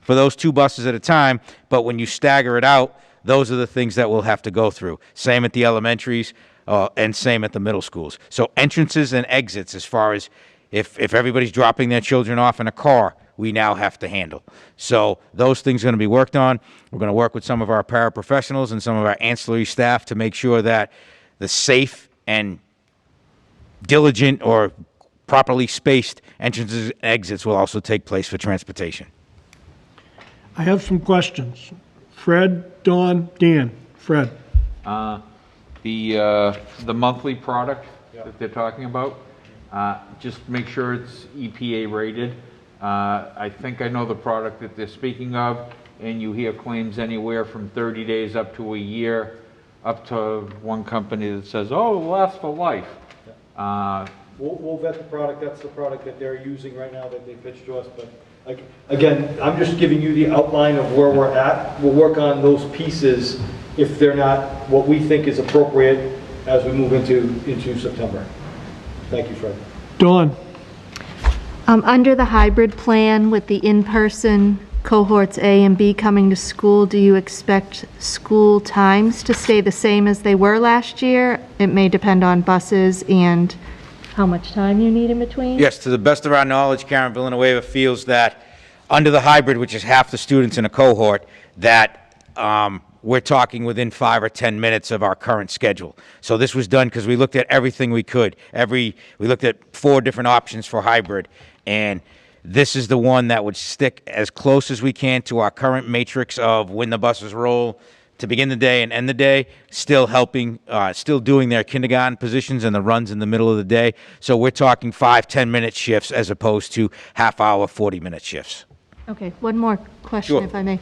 for those 2 buses at a time, but when you stagger it out, those are the things that we'll have to go through. Same at the elementaries, and same at the middle schools. So entrances and exits, as far as if everybody's dropping their children off in a car, we now have to handle. So those things are going to be worked on. We're going to work with some of our paraprofessionals and some of our ancillary staff to make sure that the safe and diligent or properly spaced entrances and exits will also take place for transportation. I have some questions. Fred, Dawn, Dan. Fred. The monthly product that they're talking about, just make sure it's EPA rated. I think I know the product that they're speaking of, and you hear claims anywhere from 30 days up to a year, up to one company that says, oh, it'll last for life. We'll vet the product. That's the product that they're using right now that they pitched to us. But like, again, I'm just giving you the outline of where we're at. We'll work on those pieces if they're not what we think is appropriate as we move into September. Thank you, Fred. Dawn? Under the hybrid plan with the in-person cohorts A and B coming to school, do you expect school times to stay the same as they were last year? It may depend on buses and how much time you need in between? Yes, to the best of our knowledge, Karen Villanueva feels that under the hybrid, which is half the students in a cohort, that we're talking within 5 or 10 minutes of our current schedule. So this was done because we looked at everything we could. We looked at 4 different options for hybrid, and this is the one that would stick as close as we can to our current matrix of when the buses roll to begin the day and end the day, still helping, still doing their kindergarten positions and the runs in the middle of the day. So we're talking 5-10-minute shifts as opposed to half-hour, 40-minute shifts. Okay, one more question, Sure. if I may.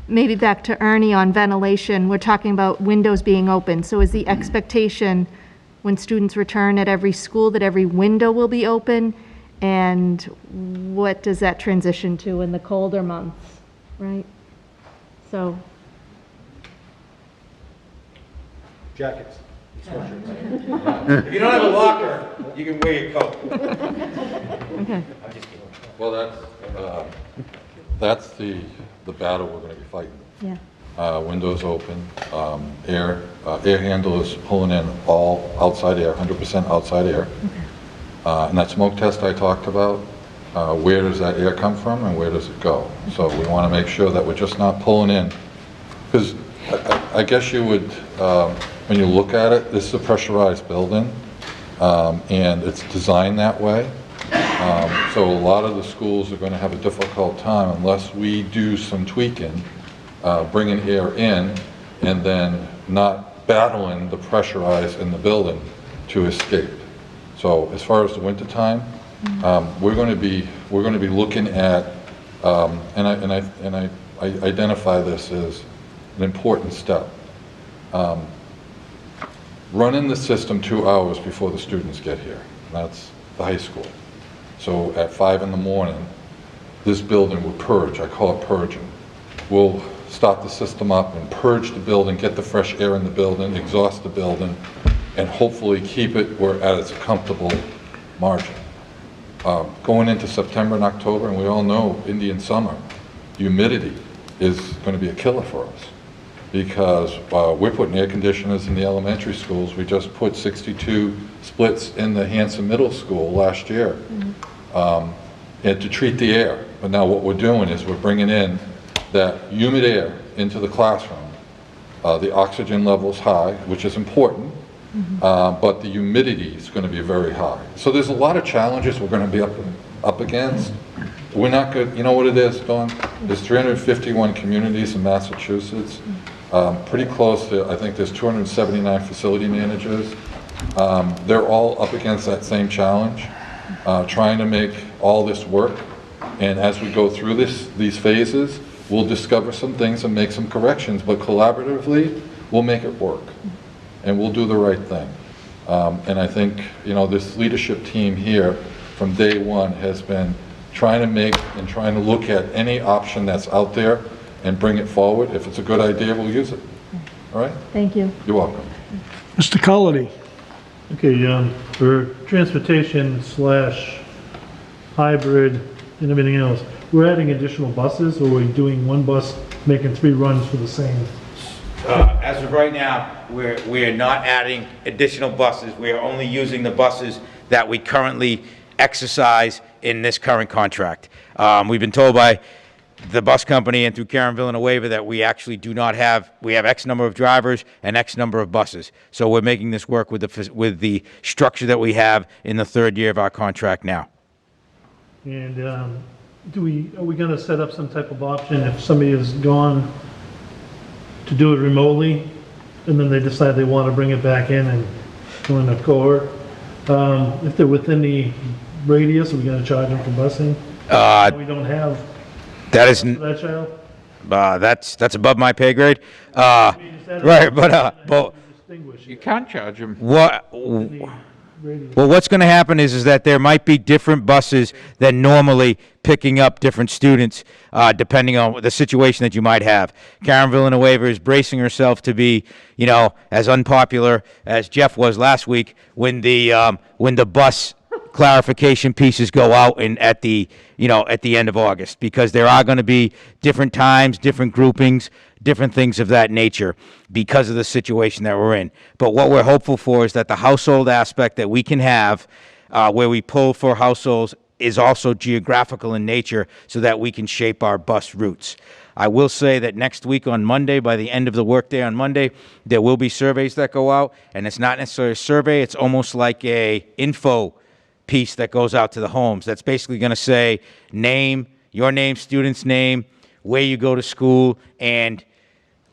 Maybe back to Ernie on ventilation. We're talking about windows being open. So is the expectation when students return at every school that every window will be open? And what does that transition to in the colder months, right? So, Jackets. If you don't have a locker, you can wear your coat. okay. I'm just kidding. Well, that's the battle we're going to be fighting. Yeah. Windows open, air handlers pulling in all outside air, 100% outside air. And that smoke test I talked about, where does that air come from and where does it go? So we want to make sure that we're just not pulling in, because I guess you would, when you look at it, this is a pressurized building, and it's designed that way. So a lot of the schools are going to have a difficult time unless we do some tweaking, bringing air in, and then not battling the pressurized in the building to escape. So as far as the winter time, we're going to be looking at, and I identify this as an important step. Running the system 2 hours before the students get here. That's the high school. So at 5 in the morning, this building will purge. I call it purging. We'll start the system up and purge the building, get the fresh air in the building, exhaust the building, and hopefully keep it where at its comfortable margin. Going into September and October, and we all know Indian summer, humidity is going to be a killer for us because we're putting air conditioners in the elementary schools. We just put 62 splits in the Hanson Middle School last year and to treat the air. But now what we're doing is we're bringing in that humid air into the classroom. The oxygen level's high, which is important. But the humidity is going to be very high. So there's a lot of challenges we're going to be up against. We're not good. You know what it is, Dawn? There's 351 communities in Massachusetts. Pretty close to, I think there's 279 facility managers. They're all up against that same challenge, trying to make all this work. And as we go through these phases, we'll discover some things and make some corrections, but collaboratively, we'll make it work. And we'll do the right thing. And I think, you know, this leadership team here from day one has been trying to look at any option that's out there and bring it forward. If it's a good idea, we'll use it. All right? Thank you. You're welcome. Mr. Cullity? Okay, for transportation / hybrid and everything else, we're adding additional buses, or we're doing one bus making 3 runs for the same? As of right now, we're not adding additional buses. We are only using the buses that we currently exercise in this current contract. We've been told by the bus company and through Karen Villanueva that we actually do not have, we have X number of drivers and X number of buses. So we're making this work with the structure that we have in the 3rd year of our contract now. And are we going to set up some type of option if somebody has gone to do it remotely, and then they decide they want to bring it back in and join a cohort? If they're within the radius, are we going to charge them for busing? We don't have That is, that child? that's above my pay grade. Right, but You can't charge them. Well, what's going to happen is that there might be different buses than normally picking up different students, depending on the situation that you might have. Karen Villanueva is bracing herself to be, as unpopular as Jeff was last week when the bus clarification pieces go out at the end of August, because there are going to be different times, different groupings, different things of that nature because of the situation that we're in. But what we're hopeful for is that the household aspect that we can have, where we pull for households, is also geographical in nature so that we can shape our bus routes. I will say that next week on Monday, by the end of the workday on Monday, there will be surveys that go out, and it's not necessarily a survey, it's almost like a info piece that goes out to the homes. That's basically going to say name, your name, student's name, where you go to school, and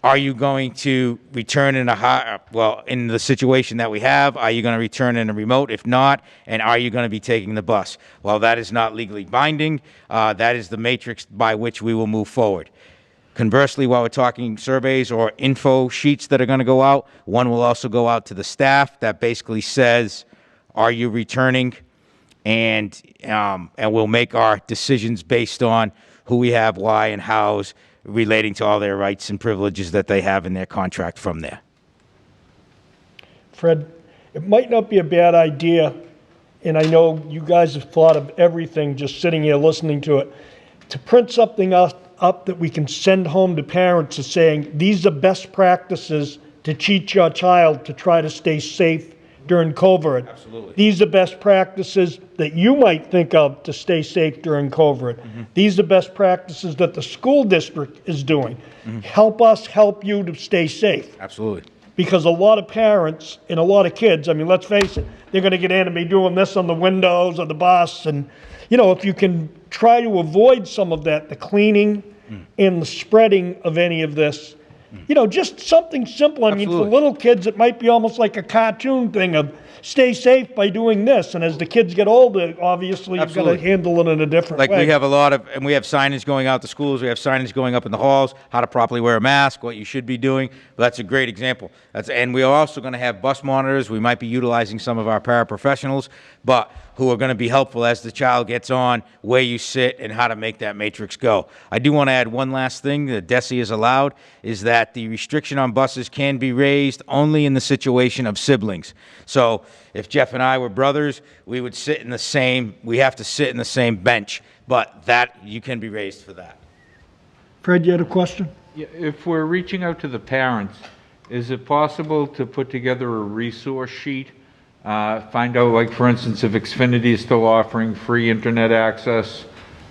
are you going to return in in the situation that we have, are you going to return in a remote? If not, and are you going to be taking the bus? Well, that is not legally binding. That is the matrix by which we will move forward. Conversely, while we're talking surveys or info sheets that are going to go out, one will also go out to the staff that basically says, are you returning? And we'll make our decisions based on who we have, why, and how's, relating to all their rights and privileges that they have in their contract from there. Fred, it might not be a bad idea, and I know you guys have thought of everything just sitting here listening to it, to print something up that we can send home to parents saying, these are best practices to teach your child to try to stay safe during COVID. Absolutely. These are best practices that you might think of to stay safe during COVID. Mm-hmm. These are best practices that the school district is doing. Mm-hmm. Help us help you to stay safe. Absolutely. Because a lot of parents and a lot of kids, I mean, let's face it, they're going to get in and be doing this on the windows of the bus. And, if you can try to avoid some of that, the cleaning and the spreading of any of this, just something simple. I mean, for little kids, it might be almost like a cartoon thing of stay safe by doing this. And as the kids get older, obviously, you've got to handle it in a different way. We have we have signage going out to schools, we have signage going up in the halls, how to properly wear a mask, what you should be doing. But that's a great example. And we are also going to have bus monitors. We might be utilizing some of our paraprofessionals, but who are going to be helpful as the child gets on, where you sit, and how to make that matrix go. I do want to add one last thing that DESE is allowed, is that the restriction on buses can be raised only in the situation of siblings. So if Jeff and I were brothers, we have to sit in the same bench, but that, you can be raised for that. Fred, you had a question? Yeah, if we're reaching out to the parents, is it possible to put together a resource sheet? Find out, like, for instance, if Xfinity is still offering free internet access,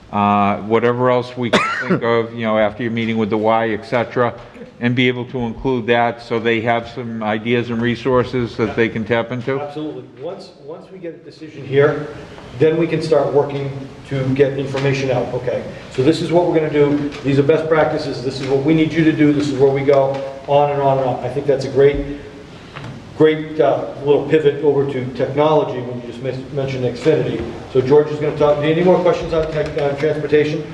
whatever else we can think of, after your meeting with the Y, et cetera, and be able to include that so they have some ideas and resources that they can tap into? Absolutely. Once we get a decision here, then we can start working to get information out. Okay, so this is what we're going to do. These are best practices. This is what we need you to do. This is where we go, on and on and on. I think that's a great little pivot over to technology when you just mentioned Xfinity. So George is going to talk. Any more questions on transportation?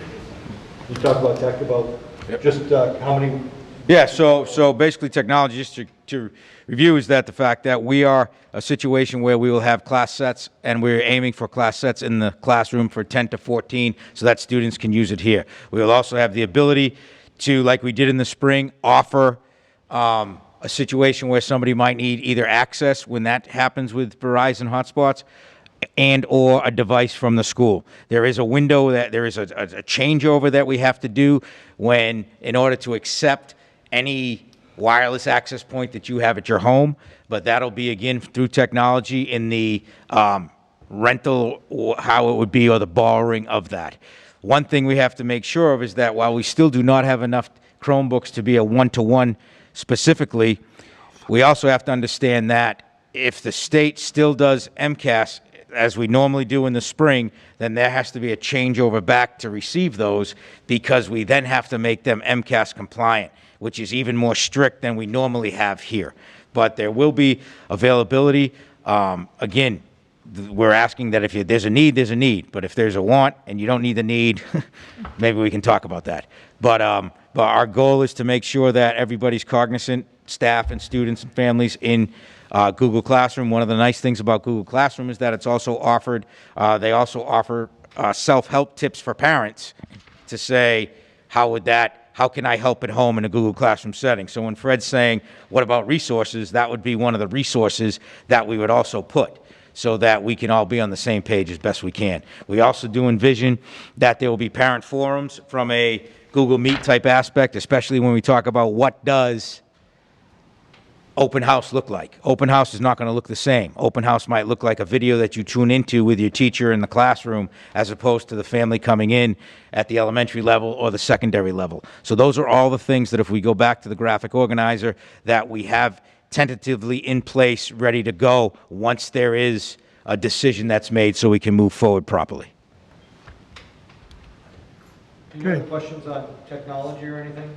You talk about tech, about just how many? Yeah, so basically technology, just to review, is that the fact that we are a situation where we will have class sets, and we're aiming for class sets in the classroom for 10 to 14 so that students can use it here. We will also have the ability to, like we did in the spring, offer a situation where somebody might need either access when that happens with Verizon hotspots, and or a device from the school. There is a window that there is a changeover that we have to do in order to accept any wireless access point that you have at your home, but that'll be again through technology in the rental, or how it would be, or the borrowing of that. One thing we have to make sure of is that while we still do not have enough Chromebooks to be a one-to-one specifically, we also have to understand that if the state still does MCAS as we normally do in the spring, then there has to be a changeover back to receive those, because we then have to make them MCAS compliant, which is even more strict than we normally have here. But there will be availability. Again, we're asking that if there's a need, there's a need. But if there's a want and you don't need the need, maybe we can talk about that. But our goal is to make sure that everybody's cognizant, staff and students and families in Google Classroom. One of the nice things about Google Classroom is that it's also offered, they also offer self-help tips for parents to say, how can I help at home in a Google Classroom setting? So when Fred's saying, what about resources, that would be one of the resources that we would also put, so that we can all be on the same page as best we can. We also do envision that there will be parent forums from a Google Meet type aspect, especially when we talk about what does open house look like. Open house is not going to look the same. Open house might look like a video that you tune into with your teacher in the classroom, as opposed to the family coming in at the elementary level or the secondary level. So those are all the things that, if we go back to the graphic organizer, that we have tentatively in place, ready to go once there is a decision that's made, so we can move forward properly. Do you have questions on technology or anything?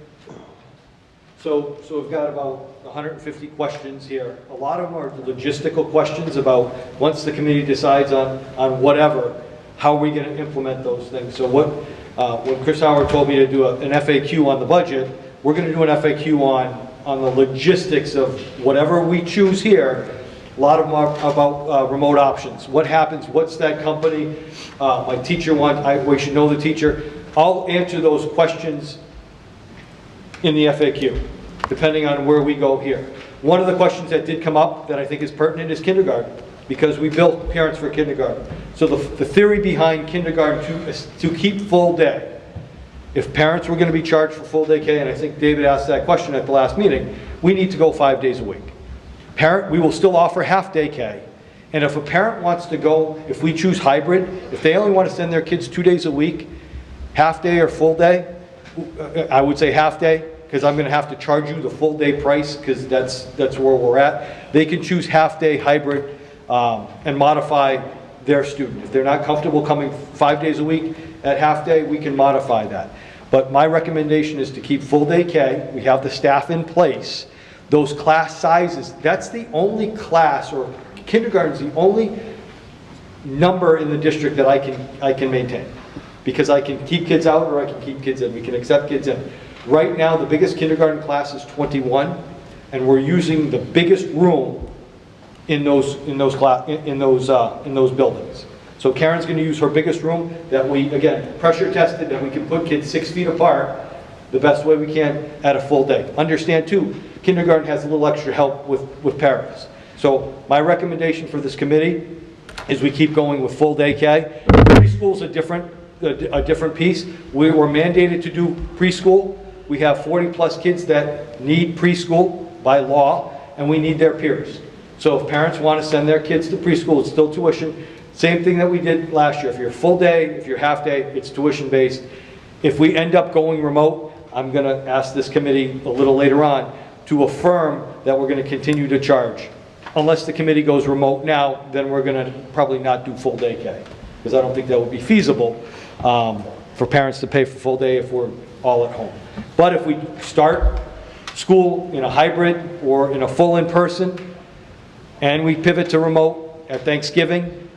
So we've got about 150 questions here. A lot of them are logistical questions about, once the committee decides on whatever, how are we going to implement those things? So when Chris Howard told me to do an FAQ on the budget, we're going to do an FAQ on the logistics of whatever we choose here. A lot of them are about remote options. What happens? What's that company? My teacher we should know the teacher. I'll answer those questions in the FAQ, depending on where we go here. One of the questions that did come up that I think is pertinent is kindergarten, because we built parents for kindergarten. So the theory behind kindergarten is to keep full day. If parents were going to be charged for full day K, and I think David asked that question at the last meeting, we need to go 5 days a week. We will still offer half day K. And if a parent wants to go, if we choose hybrid, if they only want to send their kids 2 days a week, half day or full day, I would say half day, because I'm going to have to charge you the full day price, because that's where we're at. They can choose half day hybrid and modify their student. If they're not comfortable coming 5 days a week at half day, we can modify that. But my recommendation is to keep full day K. We have the staff in place. Those class sizes, that's the only class, or kindergarten's the only number in the district that I can maintain. Because I can keep kids out or I can keep kids in. We can accept kids in. Right now, the biggest kindergarten class is 21, and we're using the biggest room in those buildings. So Karen's going to use her biggest room that we, again, pressure tested, that we can put kids 6 feet apart the best way we can at a full day. Understand too, kindergarten has a little extra help with parents. So my recommendation for this committee is we keep going with full day K. Preschool's a different piece. We were mandated to do preschool. We have 40 plus kids that need preschool by law, and we need their peers. So if parents want to send their kids to preschool, it's still tuition. Same thing that we did last year. If you're full day, if you're half day, it's tuition based. If we end up going remote, I'm going to ask this committee a little later on to affirm that we're going to continue to charge. Unless the committee goes remote now, then we're going to probably not do full day K, because I don't think that would be feasible for parents to pay for full day if we're all at home. But if we start school in a hybrid or in a full in-person, and we pivot to remote at Thanksgiving,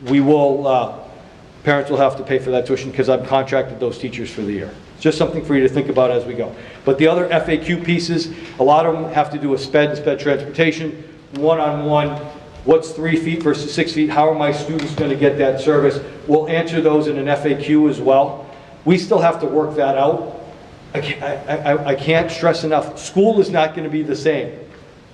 parents will have to pay for that tuition, because I've contracted those teachers for the year. It's just something for you to think about as we go. But the other FAQ pieces, a lot of them have to do with SPED and SPED transportation, one-on-one, what's 3 feet versus 6 feet, how are my students going to get that service? We'll answer those in an FAQ as well. We still have to work that out. I can't stress enough, school is not going to be the same.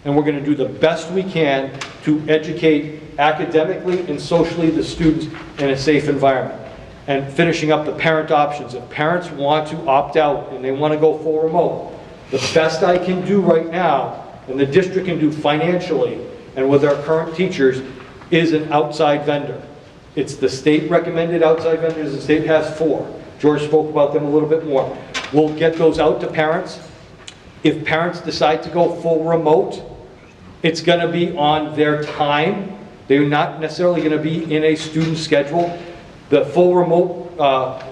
And we're going to do the best we can to educate academically and socially the students in a safe environment. And finishing up the parent options. If parents want to opt out and they want to go full remote, the best I can do right now, and the district can do financially and with our current teachers, is an outside vendor. It's the state recommended outside vendors. The state has 4. George spoke about them a little bit more. We'll get those out to parents. If parents decide to go full remote, it's going to be on their time. They're not necessarily going to be in a student schedule. The full remote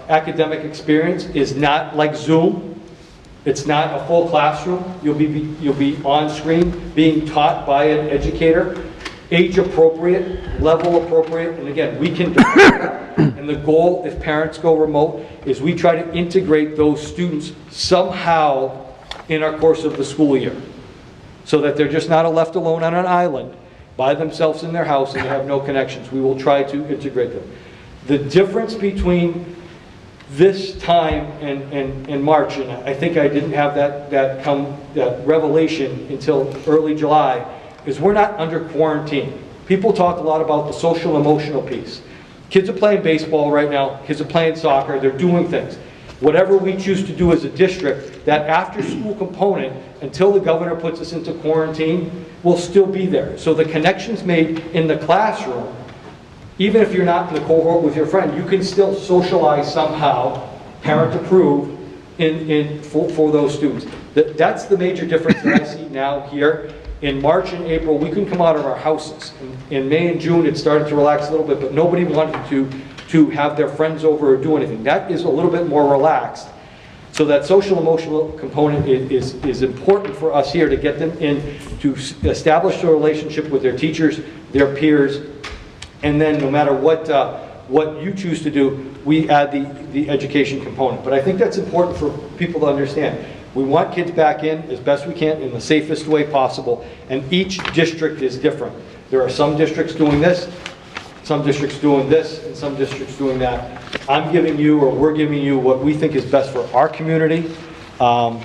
academic experience is not like Zoom. It's not a full classroom. You'll be on screen being taught by an educator. age appropriate, level appropriate, and again, we can define that. And the goal, if parents go remote, is we try to integrate those students somehow in our course of the school year, so that they're just not left alone on an island by themselves in their house and they have no connections. We will try to integrate them. The difference between this time and March, and I think I didn't have that revelation until early July, is we're not under quarantine. People talk a lot about the social emotional piece. Kids are playing baseball right now, kids are playing soccer, they're doing things. Whatever we choose to do as a district, that after-school component, until the governor puts us into quarantine, will still be there. So the connections made in the classroom, even if you're not in the cohort with your friend, you can still socialize somehow, parent-approved, for those students. That's the major difference that I see now here. In March and April, we couldn't come out of our houses. In May and June, it started to relax a little bit, but nobody wanted to have their friends over or do anything. That is a little bit more relaxed. So that social emotional component is important for us here to get them in, to establish a relationship with their teachers, their peers, and then no matter what you choose to do, we add the education component. But I think that's important for people to understand. We want kids back in as best we can in the safest way possible, and each district is different. There are some districts doing this, some districts doing this, and some districts doing that. I'm giving you, or we're giving you, what we think is best for our community, and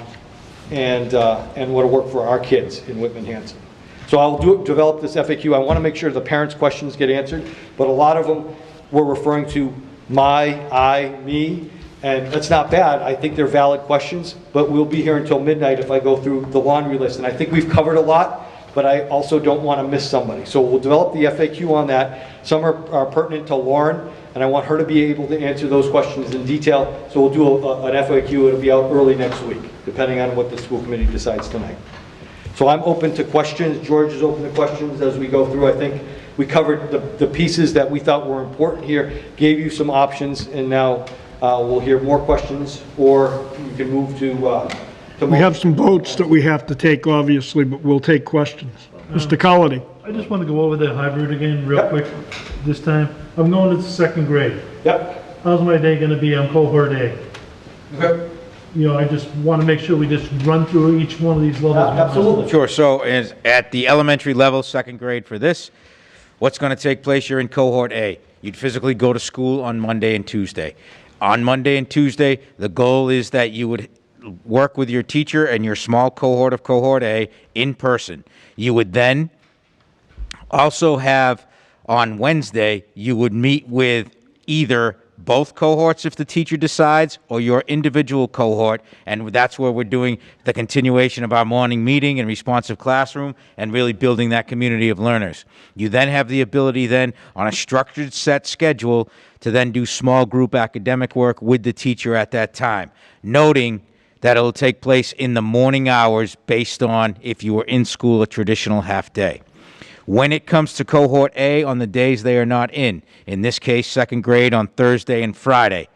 what'll work for our kids in Whitman-Hanson. So I'll develop this FAQ. I want to make sure the parents' questions get answered, but a lot of them were referring to my, I, me, and that's not bad. I think they're valid questions, but we'll be here until midnight if I go through the laundry list. And I think we've covered a lot, but I also don't want to miss somebody. So we'll develop the FAQ on that. Some are pertinent to Lauren, and I want her to be able to answer those questions in detail. So we'll do an FAQ. It'll be out early next week, depending on what the school committee decides tonight. So I'm open to questions. George is open to questions as we go through. I think we covered the pieces that we thought were important here, gave you some options, and now we'll hear more questions, or you can move to we have some votes that we have to take, obviously, but we'll take questions. Mr. Cullity. I just want to go over the hybrid again real quick this time. I'm going to the second grade. Yep. How's my day going to be on cohort A? Okay. You know, I just want to make sure we just run through each one of these levels. Absolutely. Sure, so at the elementary level, second grade for this, what's going to take place? You're in cohort A. You'd physically go to school on Monday and Tuesday. On Monday and Tuesday, the goal is that you would work with your teacher and your small cohort of cohort A in person. You would then also have, on Wednesday, you would meet with either both cohorts if the teacher decides, or your individual cohort, and that's where we're doing the continuation of our morning meeting and responsive classroom and really building that community of learners. You then have the ability then, on a structured set schedule, to then do small group academic work with the teacher at that time, noting that it'll take place in the morning hours based on if you were in school a traditional half day. When it comes to cohort A, on the days they are not in this case, second grade on Thursday and Friday,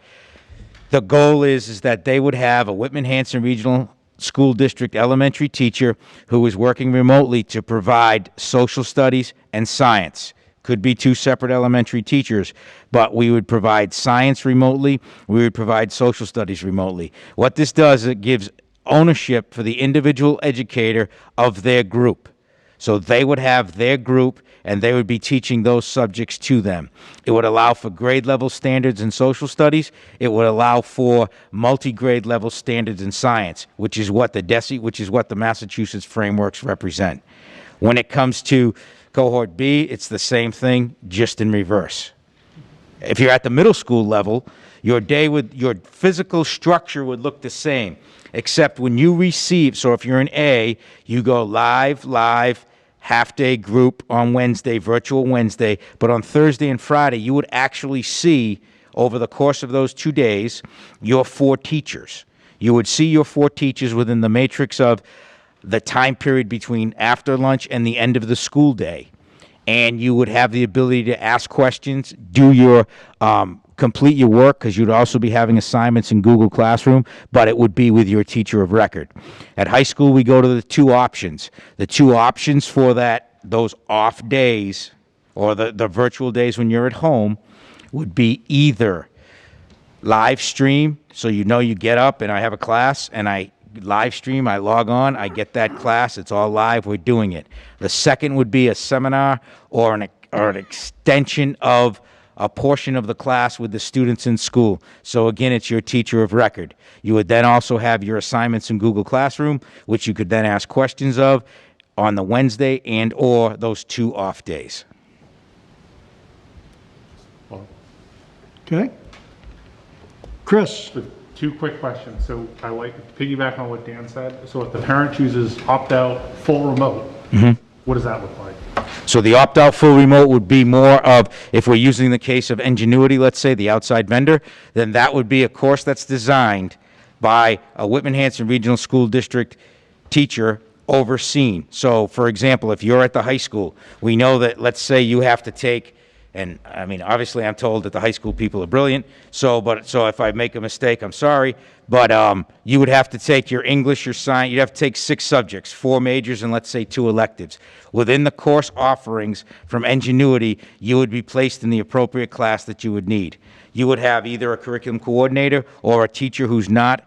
the goal is that they would have a Whitman-Hanson Regional School District elementary teacher who is working remotely to provide social studies and science. Could be two separate elementary teachers, but we would provide science remotely, we would provide social studies remotely. What this does, it gives ownership for the individual educator of their group. So they would have their group, and they would be teaching those subjects to them. It would allow for grade level standards in social studies. It would allow for multi-grade level standards in science, which is what the DESE, which is what the Massachusetts frameworks represent. When it comes to cohort B, it's the same thing, just in reverse. If you're at the middle school level, your day with your physical structure would look the same, except when you receive, so if you're in A, you go live, half-day group on Wednesday, virtual Wednesday, but on Thursday and Friday, you would actually see, over the course of those 2 days, your 4 teachers. You would see your 4 teachers within the matrix of the time period between after lunch and the end of the school day. And you would have the ability to ask questions, do your complete your work, because you'd also be having assignments in Google Classroom, but it would be with your teacher of record. At high school, we go to the 2 options. The 2 options for that those off days or the virtual days when you're at home would be either live stream, so you know you get up and I have a class and I live stream, I log on, I get that class, it's all live, we're doing it. The second would be a seminar or an extension of a portion of the class with the students in school. So again, it's your teacher of record. You would then also have your assignments in Google Classroom, which you could then ask questions of on the Wednesday and or those 2 off days. Okay? Chris? 2 quick questions. So I like to piggyback on what Dan said. So if the parent chooses opt-out full remote, what does that look like? So the opt-out full remote would be more of, if we're using the case of Ingenuity, let's say, the outside vendor, then that would be a course that's designed by a Whitman-Hanson Regional School District teacher overseen. So, for example, if you're at the high school, we know that, let's say you have to take, and I mean, obviously I'm told that the high school people are brilliant, so if I make a mistake, I'm sorry, but you would have to take your English, your science, you'd have to take 6 subjects, 4 majors, and let's say 2 electives. Within the course offerings from Ingenuity, you would be placed in the appropriate class that you would need. You would have either a curriculum coordinator or a teacher who is not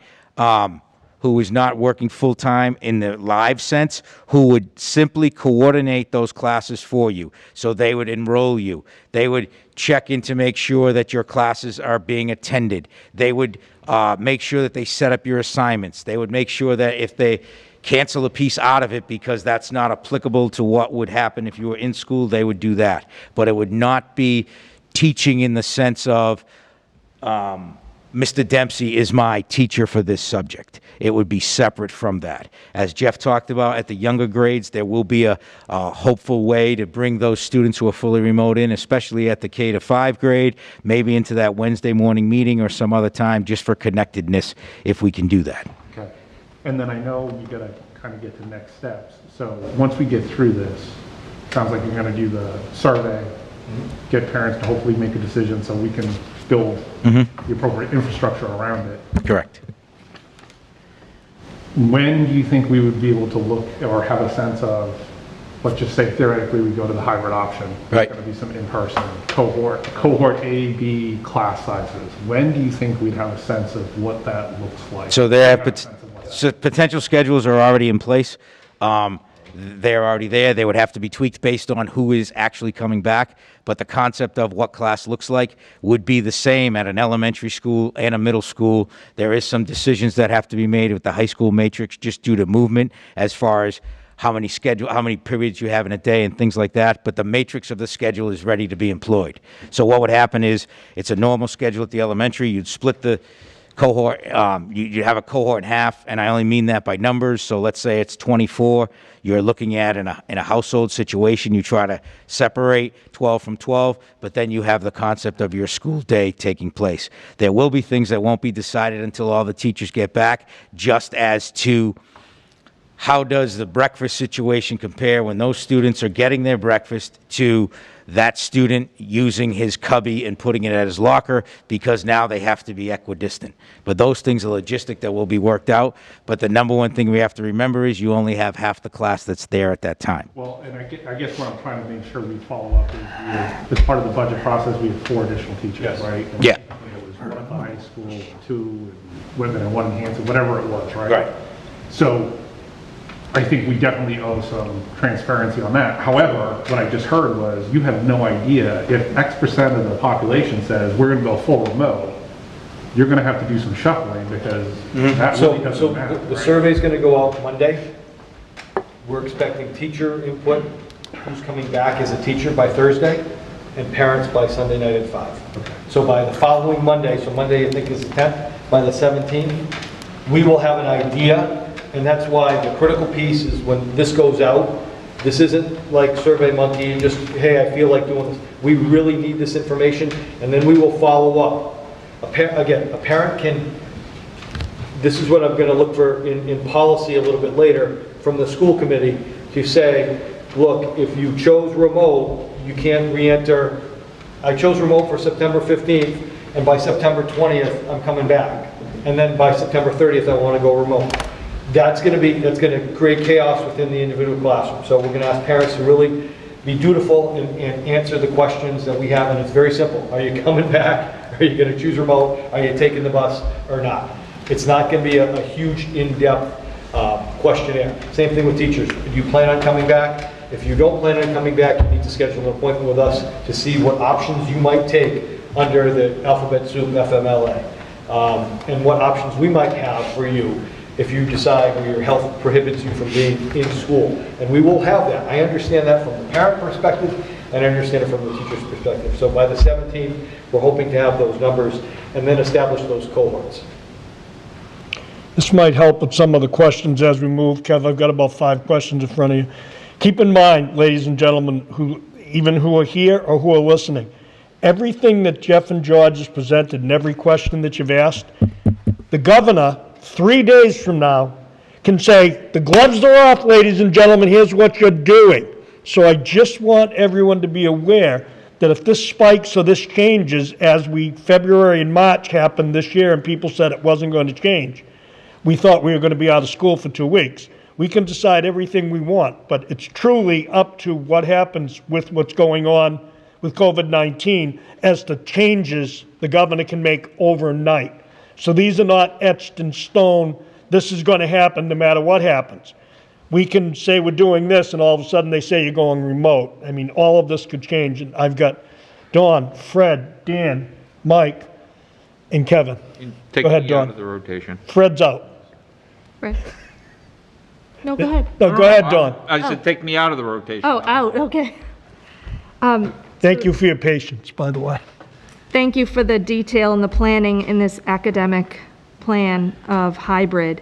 working full-time in the live sense, who would simply coordinate those classes for you. So they would enroll you. They would check in to make sure that your classes are being attended. They would make sure that they set up your assignments. They would make sure that if they cancel a piece out of it because that's not applicable to what would happen if you were in school, they would do that. But it would not be teaching in the sense of, Mr. Dempsey is my teacher for this subject. It would be separate from that. As Jeff talked about, at the younger grades, there will be a hopeful way to bring those students who are fully remote in, especially at the K to 5 grade, maybe into that Wednesday morning meeting or some other time, just for connectedness, if we can do that. Okay. And then I know you gotta kind of get to next steps. So once we get through this, sounds like you're gonna do the survey, get parents to hopefully make a decision so we can build the appropriate infrastructure around it. Correct. When do you think we would be able to look or have a sense of, let's just say theoretically we go to the hybrid option. Right. There's going to be some in-person cohort A, B class sizes. When do you think we'd have a sense of what that looks like? So potential schedules are already in place. They're already there. They would have to be tweaked based on who is actually coming back. But the concept of what class looks like would be the same at an elementary school and a middle school. There is some decisions that have to be made with the high school matrix just due to movement as far as how many periods you have in a day and things like that. But the matrix of the schedule is ready to be employed. So what would happen is it's a normal schedule at the elementary. You'd split the cohort, you have a cohort in half, and I only mean that by numbers. So let's say it's 24. You're looking at in a household situation, you try to separate 12 from 12, but then you have the concept of your school day taking place. There will be things that won't be decided until all the teachers get back, just as to how does the breakfast situation compare when those students are getting their breakfast to that student using his cubby and putting it at his locker, because now they have to be equidistant. But those things are logistic that will be worked out. But the number one thing we have to remember is you only have half the class that's there at that time. Well, and I guess what I'm trying to make sure we follow up is, as part of the budget process, we have 4 additional teachers, right? And yeah. It was 1 at the high school, 2 in Whitman and 1 in Hanson, whatever it was, right? Right. So I think we definitely owe some transparency on that. However, what I just heard was you have no idea if X% of the population says we're going to go full remote, you're going to have to do some shuffling because that really doesn't matter. The survey's going to go out Monday. We're expecting teacher input, who's coming back as a teacher by Thursday, and parents by Sunday night at 5. Okay. So by the following Monday, so Monday I think is the 10th, by the 17th, we will have an idea. And that's why the critical piece is when this goes out, this isn't like Survey Monkey and just, hey, I feel like doing this. We really need this information, and then we will follow up. Again, a parent can, this is what I'm going to look for in policy a little bit later from the school committee to say, look, if you chose remote, you can't re-enter. I chose remote for September 15th, and by September 20th, I'm coming back. And then by September 30th, I want to go remote. that's going to create chaos within the individual classroom. So we're going to ask parents to really be dutiful and answer the questions that we have, and it's very simple. Are you coming back? Are you going to choose remote? Are you taking the bus or not? It's not going to be a huge in-depth questionnaire. Same thing with teachers. Do you plan on coming back? If you don't plan on coming back, you need to schedule an appointment with us to see what options you might take under the alphabet soup FMLA, and what options we might have for you if you decide or your health prohibits you from being in school. And we will have that. I understand that from the parent perspective, and I understand it from the teacher's perspective. So by the 17th, we're hoping to have those numbers and then establish those cohorts. This might help with some of the questions as we move. Kev, I've got about 5 questions in front of you. Keep in mind, ladies and gentlemen, who are here or who are listening, everything that Jeff and George has presented and every question that you've asked, the governor, 3 days from now, can say, the gloves are off, ladies and gentlemen, here's what you're doing. So I just want everyone to be aware that if this spikes or this changes, as February and March happened this year and people said it wasn't going to change, we thought we were going to be out of school for 2 weeks. We can decide everything we want, but it's truly up to what happens with what's going on with COVID-19 as to changes the governor can make overnight. So these are not etched in stone. This is going to happen no matter what happens. We can say we're doing this, and all of a sudden they say you're going remote. I mean, all of this could change. And I've got Dawn, Fred, Dan, Mike, and Kevin. Take Go ahead, me Dawn. out of the rotation. Fred's out. Fred? No, go ahead. No, go ahead, Dawn. I said, take me out of the rotation. Oh, out, okay. Thank you for your patience, by the way. Thank you for the detail and the planning in this academic plan of hybrid.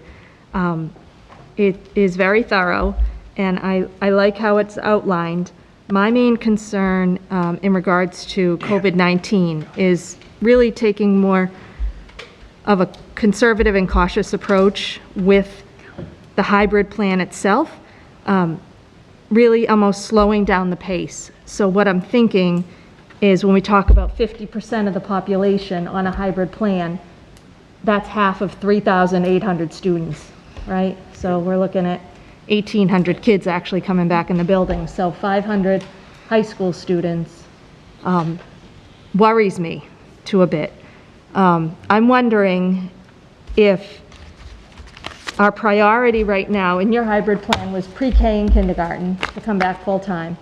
It is very thorough, and I like how it's outlined. My main concern in regards to COVID-19 is really taking more of a conservative and cautious approach with the hybrid plan itself, really almost slowing down the pace. So what I'm thinking is when we talk about 50% of the population on a hybrid plan, that's half of 3,800 students, right? So we're looking at 1,800 kids actually coming back in the building. So 500 high school students worries me to a bit. I'm wondering if our priority right now in your hybrid plan was pre-K and kindergarten to come back full-time.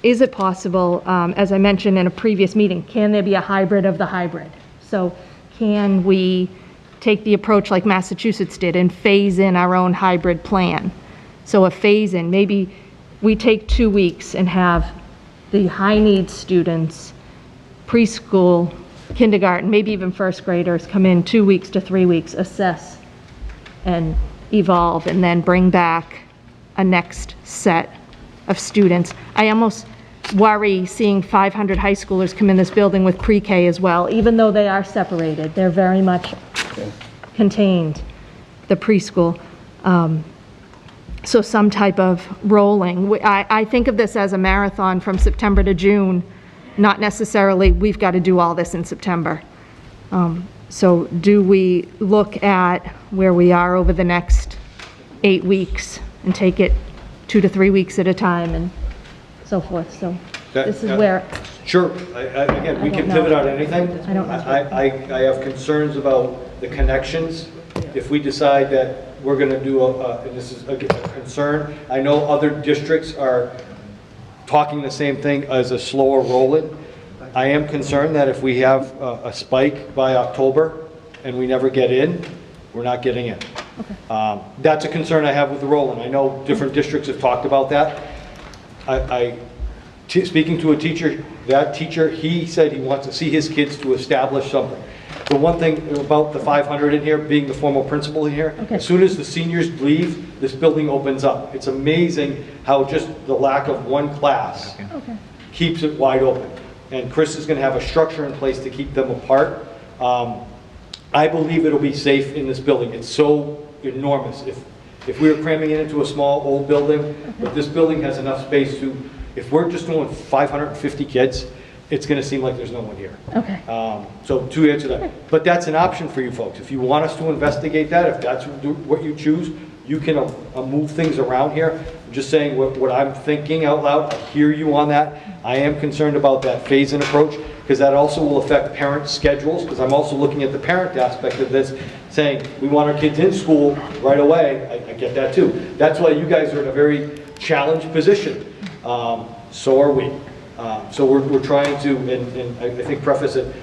Is it possible, as I mentioned in a previous meeting, can there be a hybrid of the hybrid? So can we take the approach like Massachusetts did and phase in our own hybrid plan? So a phase in, maybe we take 2 weeks and have the high needs students, preschool, kindergarten, maybe even first graders come in 2 weeks to 3 weeks, assess and evolve, and then bring back a next set of students. I almost worry seeing 500 high schoolers come in this building with pre-K as well, even though they are separated. They're very much contained, the preschool. So some type of rolling. I think of this as a marathon from September to June, not necessarily we've got to do all this in September. So do we look at where we are over the next 8 weeks and take it 2 to 3 weeks at a time and so forth? So this is where... Sure. Again, we can pivot on anything. I have concerns about the connections. If we decide that we're going to do and this is a concern, I know other districts are talking the same thing as a slower roll-in. I am concerned that if we have a spike by October and we never get in, we're not getting in. Okay. That's a concern I have with the roll-in. I know different districts have talked about that. Speaking to a teacher, that teacher, he said he wants to see his kids to establish something. The one thing about the 500 in here, being the formal principal in here, as soon as the seniors leave, this building opens up. It's amazing how just the lack of one class keeps it wide open. And Chris is going to have a structure in place to keep them apart. I believe it'll be safe in this building. It's so enormous. If we were cramming it into a small old building, but this building has enough space to, if we're just doing 550 kids, it's going to seem like there's no one here. Okay. So to answer that, but that's an option for you folks. If you want us to investigate that, if that's what you choose, you can move things around here. I'm just saying what I'm thinking out loud. I hear you on that. I am concerned about that phase-in approach, because that also will affect parent schedules, because I'm also looking at the parent aspect of this, saying we want our kids in school right away. I get that too. That's why you guys are in a very challenged position. So are we. So we're trying to, and I think preface it,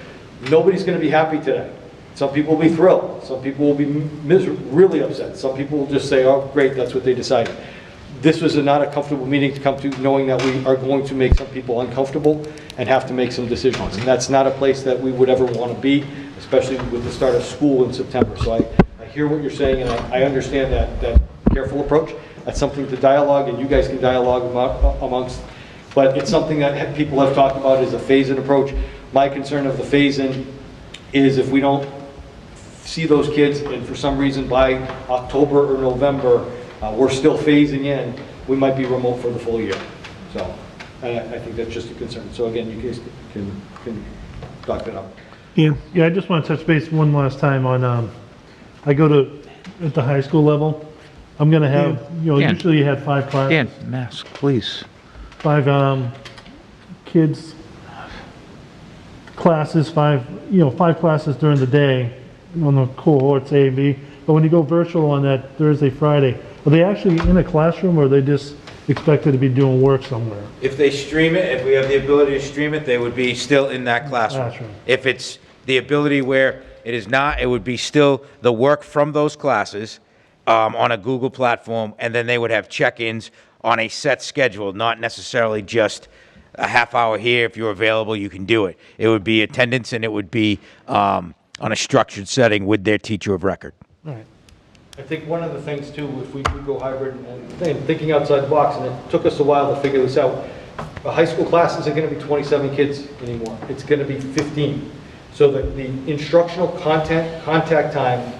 nobody's going to be happy today. Some people will be thrilled. Some people will be really upset. Some people will just say, oh, great, that's what they decided. This was not a comfortable meeting to come to, knowing that we are going to make some people uncomfortable and have to make some decisions. And that's not a place that we would ever want to be, especially with the start of school in September. So I hear what you're saying, and I understand that careful approach. That's something to dialogue, and you guys can dialogue amongst. But it's something that people have talked about as a phase-in approach. My concern of the phase-in is if we don't see those kids, and for some reason by October or November, we're still phasing in, we might be remote for the full year. So I think that's just a concern. So again, you guys can talk that out. Yeah. Yeah, I just want to touch base one last time on, I go to, at the high school level, I'm going to have, usually you had 5 classes. Dan, mask, please. 5 kids classes, 5 classes during the day on the cohorts A and B. But when you go virtual on that Thursday, Friday, are they actually in a classroom, or are they just expected to be doing work somewhere? If they stream it, if we have the ability to stream it, they would be still in that classroom. If it's the ability where it is not, it would be still the work from those classes on a Google platform, and then they would have check-ins on a set schedule, not necessarily just a half hour here. If you're available, you can do it. It would be attendance, and it would be on a structured setting with their teacher of record. Right. I think one of the things too, if we could go hybrid and thinking outside the box, and it took us a while to figure this out, a high school class isn't going to be 27 kids anymore. It's going to be 15. So the instructional contact time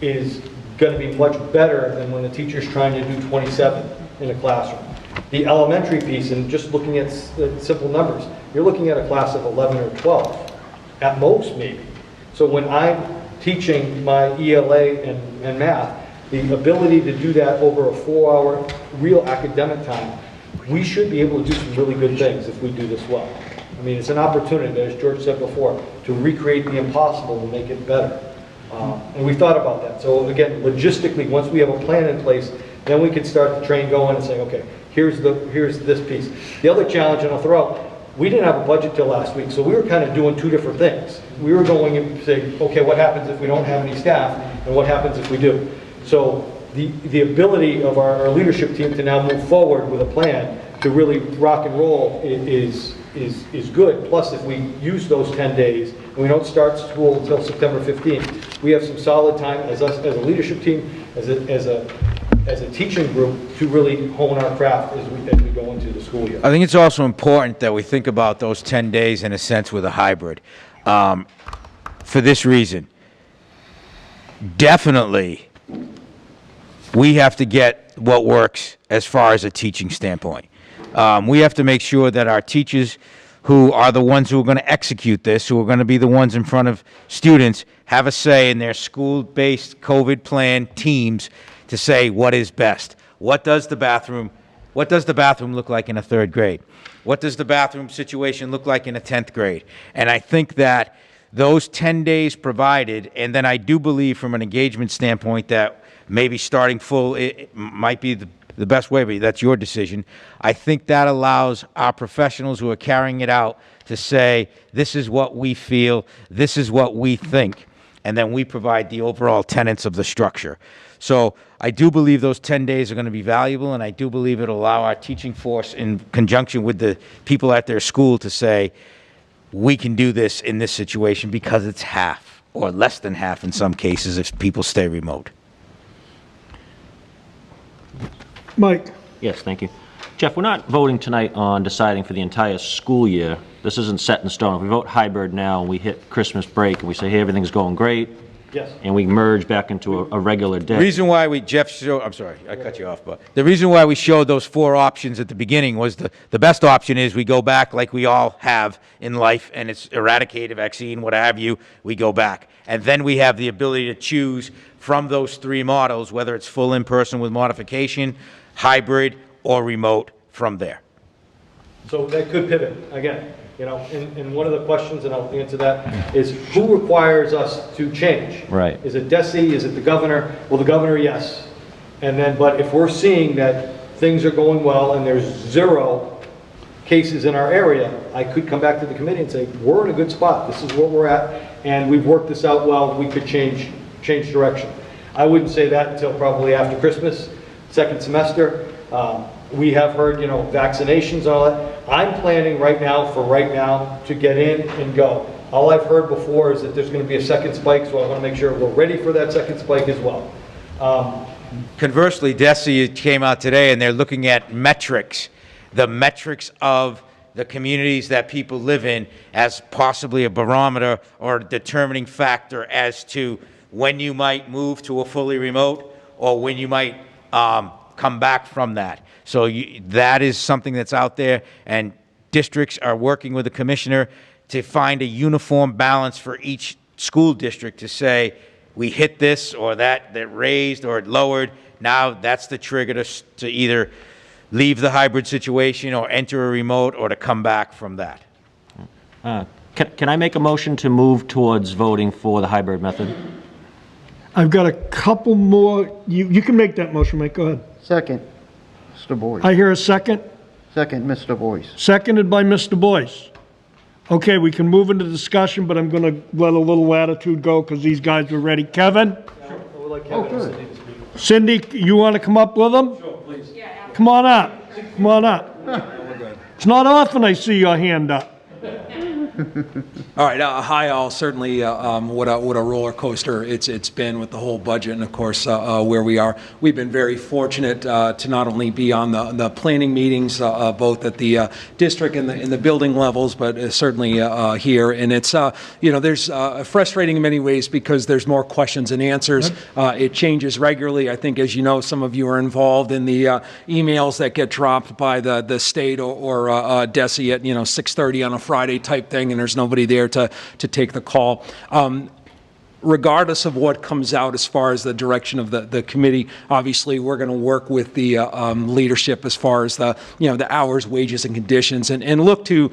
is going to be much better than when the teacher's trying to do 27 in a classroom. The elementary piece, and just looking at simple numbers, you're looking at a class of 11 or 12, at most maybe. So when I'm teaching my ELA and math, the ability to do that over a 4-hour real academic time, we should be able to do some really good things if we do this well. I mean, it's an opportunity, as George said before, to recreate the impossible and make it better. And we thought about that. So again, logistically, once we have a plan in place, then we can start the train going and say, okay, here's this piece. The other challenge, and I'll throw out, we didn't have a budget till last week, so we were kind of doing 2 different things. We were going and saying, okay, what happens if we don't have any staff, and what happens if we do? So the ability of our leadership team to now move forward with a plan to really rock and roll is good. Plus, if we use those 10 days, and we don't start school until September 15th, we have some solid time as a leadership team, as a teaching group, to really hone our craft as we go into the school year. I think it's also important that we think about those 10 days in a sense with a hybrid. For this reason, definitely we have to get what works as far as a teaching standpoint. We have to make sure that our teachers, who are the ones who are going to execute this, who are going to be the ones in front of students, have a say in their school-based COVID plan teams to say what is best. What does the bathroom look like in a 3rd grade? What does the bathroom situation look like in a 10th grade? And I think that those 10 days provided, and then I do believe from an engagement standpoint that maybe starting full it might be the best way, but that's your decision. I think that allows our professionals who are carrying it out to say, this is what we feel, this is what we think, and then we provide the overall tenets of the structure. So I do believe those 10 days are going to be valuable, and I do believe it'll allow our teaching force, in conjunction with the people at their school, to say, we can do this in this situation because it's half or less than half in some cases if people stay remote. Mike? Yes, thank you. Jeff, we're not voting tonight on deciding for the entire school year. This isn't set in stone. If we vote hybrid now and we hit Christmas break and we say, hey, everything's going great, Yes. and we merge back into a regular The day. reason why I'm sorry, I cut you off, but the reason why we showed those 4 options at the beginning was the best option is we go back like we all have in life, and it's eradicated, vaccine, what have you, we go back. And then we have the ability to choose from those 3 models, whether it's full in-person with modification, hybrid, or remote from there. So that could pivot, again, you know, and one of the questions, and I'll answer that, is who requires us to change? Right. Is it DESE, is it the governor? Well, the governor, yes. And then, but if we're seeing that things are going well and there's 0 cases in our area, I could come back to the committee and say, we're in a good spot, this is where we're at, and we've worked this out well, we could change direction. I wouldn't say that until probably after Christmas, second semester. We have heard, you know, vaccinations and all that. I'm planning right now to get in and go. All I've heard before is that there's going to be a second spike, so I want to make sure we're ready for that second spike as well. Conversely, DESE came out today and they're looking at metrics, the metrics of the communities that people live in as possibly a barometer or a determining factor as to when you might move to a fully remote or when you might come back from that. So that is something that's out there, and districts are working with the commissioner to find a uniform balance for each school district to say, we hit this or that raised or it lowered. Now that's the trigger to either leave the hybrid situation or enter a remote or to come back from that. Can I make a motion to move towards voting for the hybrid method? I've got a couple more. You can make that motion, Mike. Go ahead. Second, Mr. Boyce. I hear a second. Second, Mr. Boyce. Seconded by Mr. Boyce. Okay, we can move into discussion, but I'm going to let a little latitude go because these guys are ready. Kevin? Oh, good. Cindy, you want to come up with them? Sure, please. Come on up. Come on up. It's not often I see your hand up. All right, hi all. Certainly, what a roller coaster it's been with the whole budget, and of course where we are. We've been very fortunate to not only be on the planning meetings, both at the district and the building levels, but certainly here. And it's there's frustrating in many ways because there's more questions than answers. It changes regularly. I think, as you know, some of you are involved in the emails that get dropped by the state or DESE at 6:30 on a Friday type thing, and there's nobody there to take the call. Regardless of what comes out as far as the direction of the committee, obviously we're going to work with the leadership as far as the hours, wages, and conditions, and look to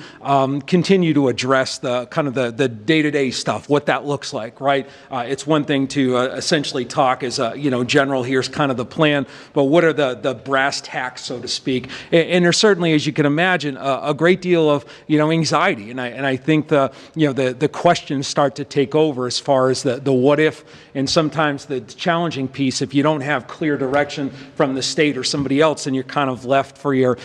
continue to address the kind of the day-to-day stuff, what that looks like, right? It's one thing to essentially talk as general, here's kind of the plan, but what are the brass tacks, so to speak? And there's certainly, as you can imagine, a great deal of anxiety, and I think the questions start to take over as far as the what if, and sometimes the challenging piece, if you don't have clear direction from the state or somebody else, then you're kind of left for your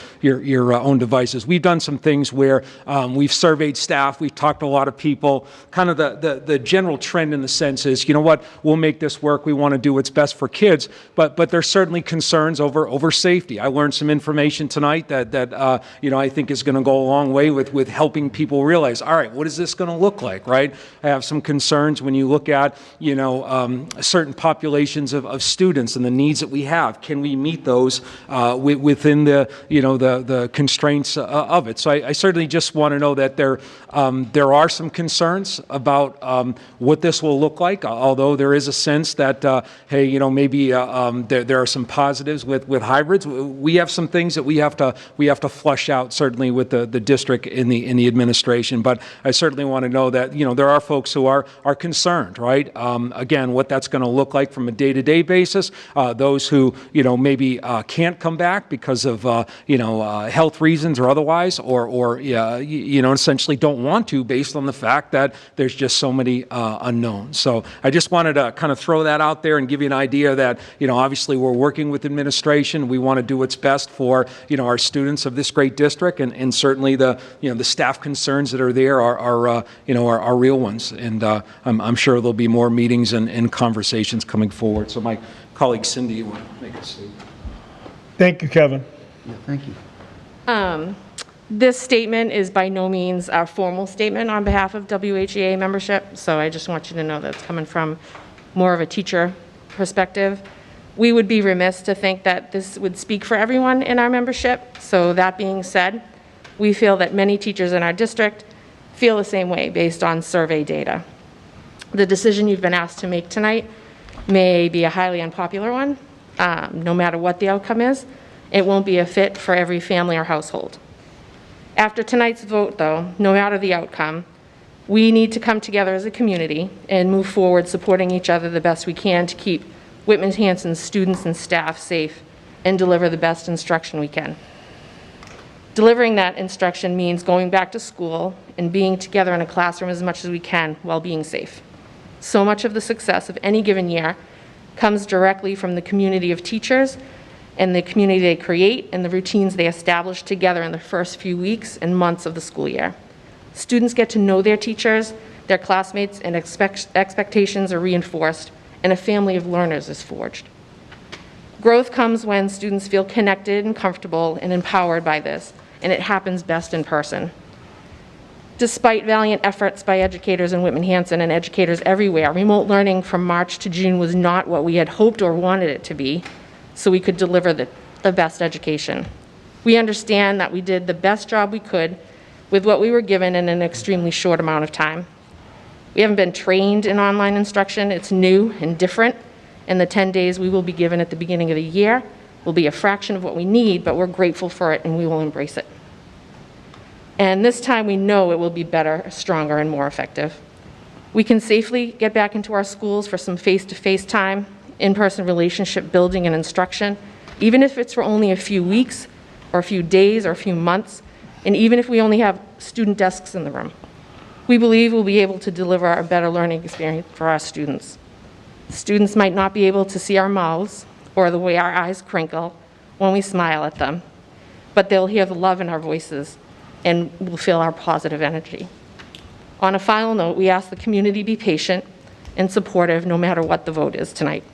own devices. We've done some things where we've surveyed staff, we've talked to a lot of people, kind of the general trend in the sense is, you know what, we'll make this work, we want to do what's best for kids, but there's certainly concerns over safety. I learned some information tonight that I think is going to go a long way with helping people realize, all right, what is this going to look like, right? I have some concerns when you look at certain populations of students and the needs that we have. Can we meet those within the constraints of it? So I certainly just want to know that there are some concerns about what this will look like, although there is a sense that, maybe there are some positives with hybrids. We have some things that we have to flush out, certainly with the district in the administration, but I certainly want to know that, there are folks who are concerned, right? Again, what that's going to look like from a day-to-day basis. Those who, maybe can't come back because of, health reasons or otherwise, or essentially don't want to based on the fact that there's just so many unknowns. So I just wanted to kind of throw that out there and give you an idea that, obviously we're working with administration. We want to do what's best for, our students of this great district, and certainly the staff concerns that are there are real ones. And I'm sure there'll be more meetings and conversations coming forward. So my colleague Cindy will make a statement. Thank you, Kevin. Yeah, thank you. This statement is by no means our formal statement on behalf of WHEA membership, so I just want you to know that it's coming from more of a teacher perspective. We would be remiss to think that this would speak for everyone in our membership. So that being said, we feel that many teachers in our district feel the same way based on survey data. The decision you've been asked to make tonight may be a highly unpopular one. No matter what the outcome is, it won't be a fit for every family or household. After tonight's vote, though, no matter the outcome, we need to come together as a community and move forward supporting each other the best we can to keep Whitman-Hanson students and staff safe and deliver the best instruction we can. Delivering that instruction means going back to school and being together in a classroom as much as we can while being safe. So much of the success of any given year comes directly from the community of teachers and the community they create and the routines they establish together in the first few weeks and months of the school year. Students get to know their teachers, their classmates, and expectations are reinforced, and a family of learners is forged. Growth comes when students feel connected and comfortable and empowered by this, and it happens best in person. Despite valiant efforts by educators in Whitman-Hanson and educators everywhere, remote learning from March to June was not what we had hoped or wanted it to be, so we could deliver the best education. We understand that we did the best job we could with what we were given in an extremely short amount of time. We haven't been trained in online instruction. It's new and different, and the 10 days we will be given at the beginning of the year will be a fraction of what we need, but we're grateful for it and we will embrace it. And this time we know it will be better, stronger, and more effective. We can safely get back into our schools for some face-to-face time, in-person relationship building and instruction, even if it's for only a few weeks or a few days or a few months, and even if we only have student desks in the room. We believe we'll be able to deliver a better learning experience for our students. Students might not be able to see our mouths or the way our eyes crinkle when we smile at them, but they'll hear the love in our voices and will feel our positive energy. On a final note, we ask the community be patient and supportive no matter what the vote is tonight.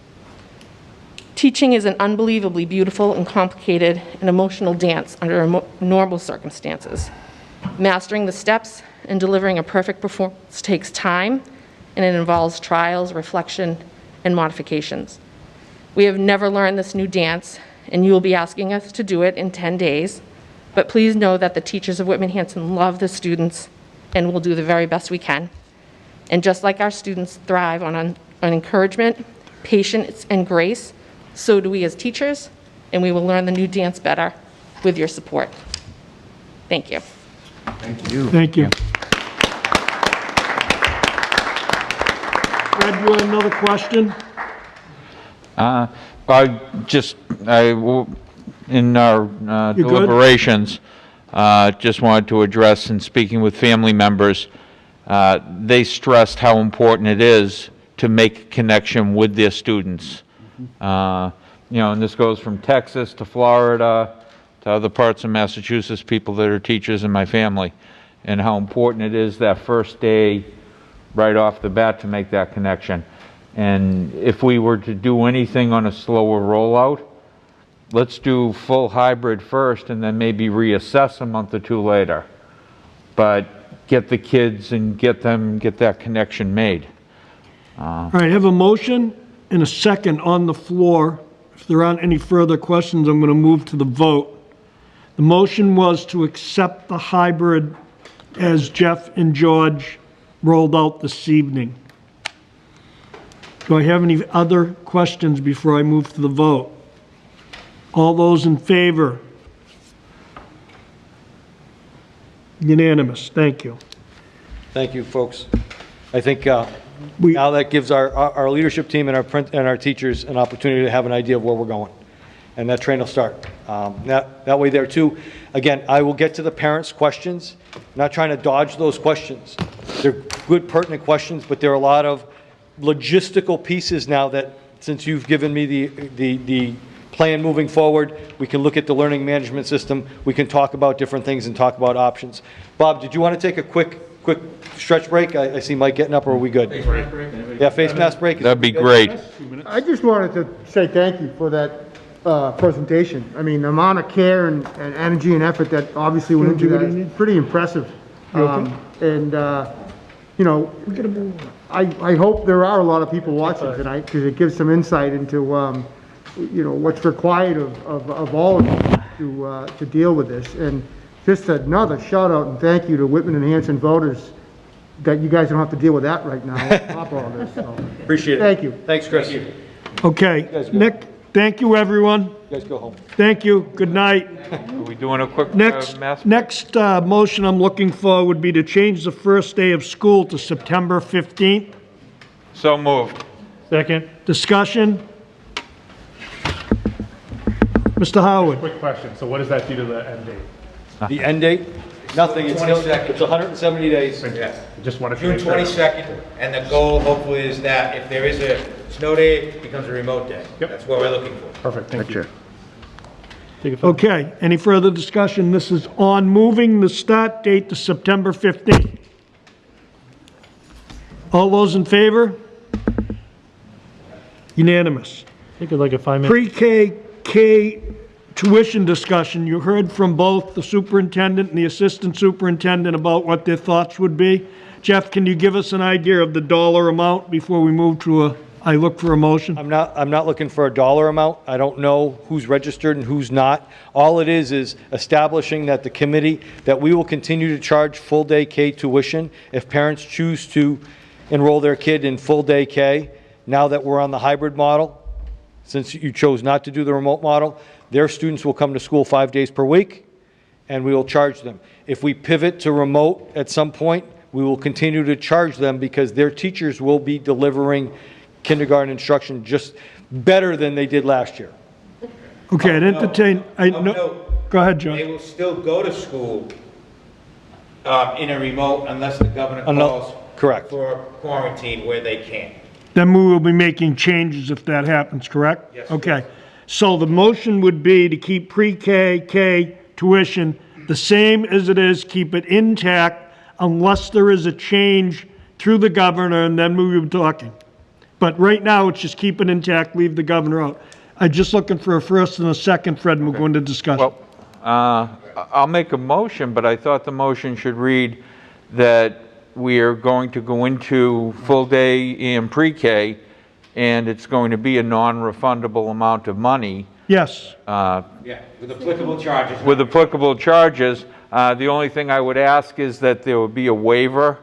Teaching is an unbelievably beautiful and complicated and emotional dance under normal circumstances. Mastering the steps and delivering a perfect performance takes time, and it involves trials, reflection, and modifications. We have never learned this new dance, and you will be asking us to do it in 10 days, but please know that the teachers of Whitman-Hanson love the students and will do the very best we can. And just like our students thrive on encouragement, patience, and grace, so do we as teachers, and we will learn the new dance better with your support. Thank you. Thank you. Thank you. Fred, you have another question? In our You good? deliberations, just wanted to address, in speaking with family members, they stressed how important it is to make connection with their students. And this goes from Texas to Florida to other parts of Massachusetts, people that are teachers in my family, and how important it is that first day right off the bat to make that connection. And if we were to do anything on a slower rollout, let's do full hybrid first and then maybe reassess a month or two later. But get the kids and get that connection made. All right, I have a motion and a second on the floor. If there aren't any further questions, I'm going to move to the vote. The motion was to accept the hybrid as Jeff and George rolled out this evening. Do I have any other questions before I move to the vote? All those in favor? Unanimous. Thank you. Thank you, folks. I think now that gives our leadership team and our teachers an opportunity to have an idea of where we're going. And that train will start. That way there too, again, I will get to the parents' questions. I'm not trying to dodge those questions. They're good, pertinent questions, but there are a lot of logistical pieces now that, since you've given me the plan moving forward, we can look at the learning management system, we can talk about different things and talk about options. Bob, did you want to take a quick stretch break? I see Mike getting up, or are we good? Face mask break? Yeah, face mask break. That'd be great. I just wanted to say thank you for that presentation. I mean, the amount of care and energy and effort that obviously went into that is pretty impressive. I hope there are a lot of people watching tonight, because it gives some insight into, you know, what's required of all of you to deal with this. And just another shout out and thank you to Whitman-Hanson voters, that you guys don't have to deal with that right now on top of all this. So. Appreciate it. Thank you. Thanks, Chris. Okay, Nick, thank you, everyone. You guys go home. Thank you, good night. Are we doing a quick Next motion I'm looking for would be to change the first day of school to September 15th. So moved. Second. Discussion? Mr. Howard? Quick question, so what does that do to the end date? The end date? Nothing, it's 22nd. it's 170 days. Yeah. Just wanted to June make sure. 22nd, and the goal hopefully is that if there is a snow day, it becomes a remote day. Yep. That's what we're looking for. Perfect, thank you. Okay, any further discussion? This is on moving the start date to September 15th. All those in favor? Unanimous. Take it like a 5-minute. Pre-K tuition discussion, you heard from both the superintendent and the assistant superintendent about what their thoughts would be. Jeff, can you give us an idea of the dollar amount before we move to I look for a motion? I'm not looking for a dollar amount. I don't know who's registered and who's not. All it is establishing that the committee, that we will continue to charge full-day K tuition if parents choose to enroll their kid in full-day K. Now that we're on the hybrid model, since you chose not to do the remote model, their students will come to school 5 days per week, and we will charge them. If we pivot to remote at some point, we will continue to charge them because their teachers will be delivering kindergarten instruction just better than they did last year. Okay, I'd entertain, go ahead, John. They will still go to school in a remote unless the governor calls correct. for quarantine where they can. Then we will be making changes if that happens, correct? Yes. Okay. So the motion would be to keep pre-K, K tuition the same as it is, keep it intact unless there is a change through the governor, and then we will be talking. But right now, it's just keep it intact, leave the governor out. I'm just looking for a first and a second, Fred, and we'll go into discussion. Well, I'll make a motion, but I thought the motion should read that we are going to go into full day in pre-K, and it's going to be a non-refundable amount of money. Yes. Yeah, with applicable charges. With applicable charges. The only thing I would ask is that there would be a waiver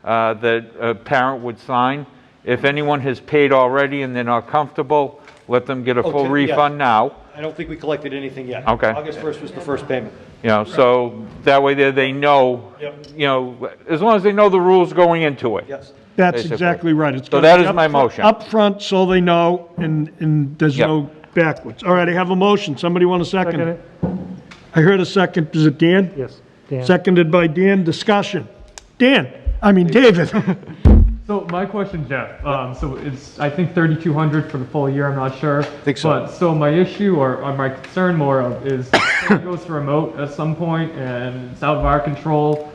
that a parent would sign. If anyone has paid already and they're not comfortable, let them get a full refund now. I don't think we collected anything yet. Okay. August 1st was the first payment. You know, so that way they know, you know, as long as they know the rules going into it. Yes. That's basically. exactly right. It's So gotta that be is my up- motion. Up front, so they know, and there's Yep. no backwards. All right, I have a motion. Somebody want a second? Second it. I heard a second. Is it Dan? Yes, Dan. Seconded by Dan. Discussion. David. So my question, Jeff, so it's, I think 3,200 for the full year, I'm not sure. Think so. But, so my issue or my concern more of is it goes to remote at some point and it's out of our control.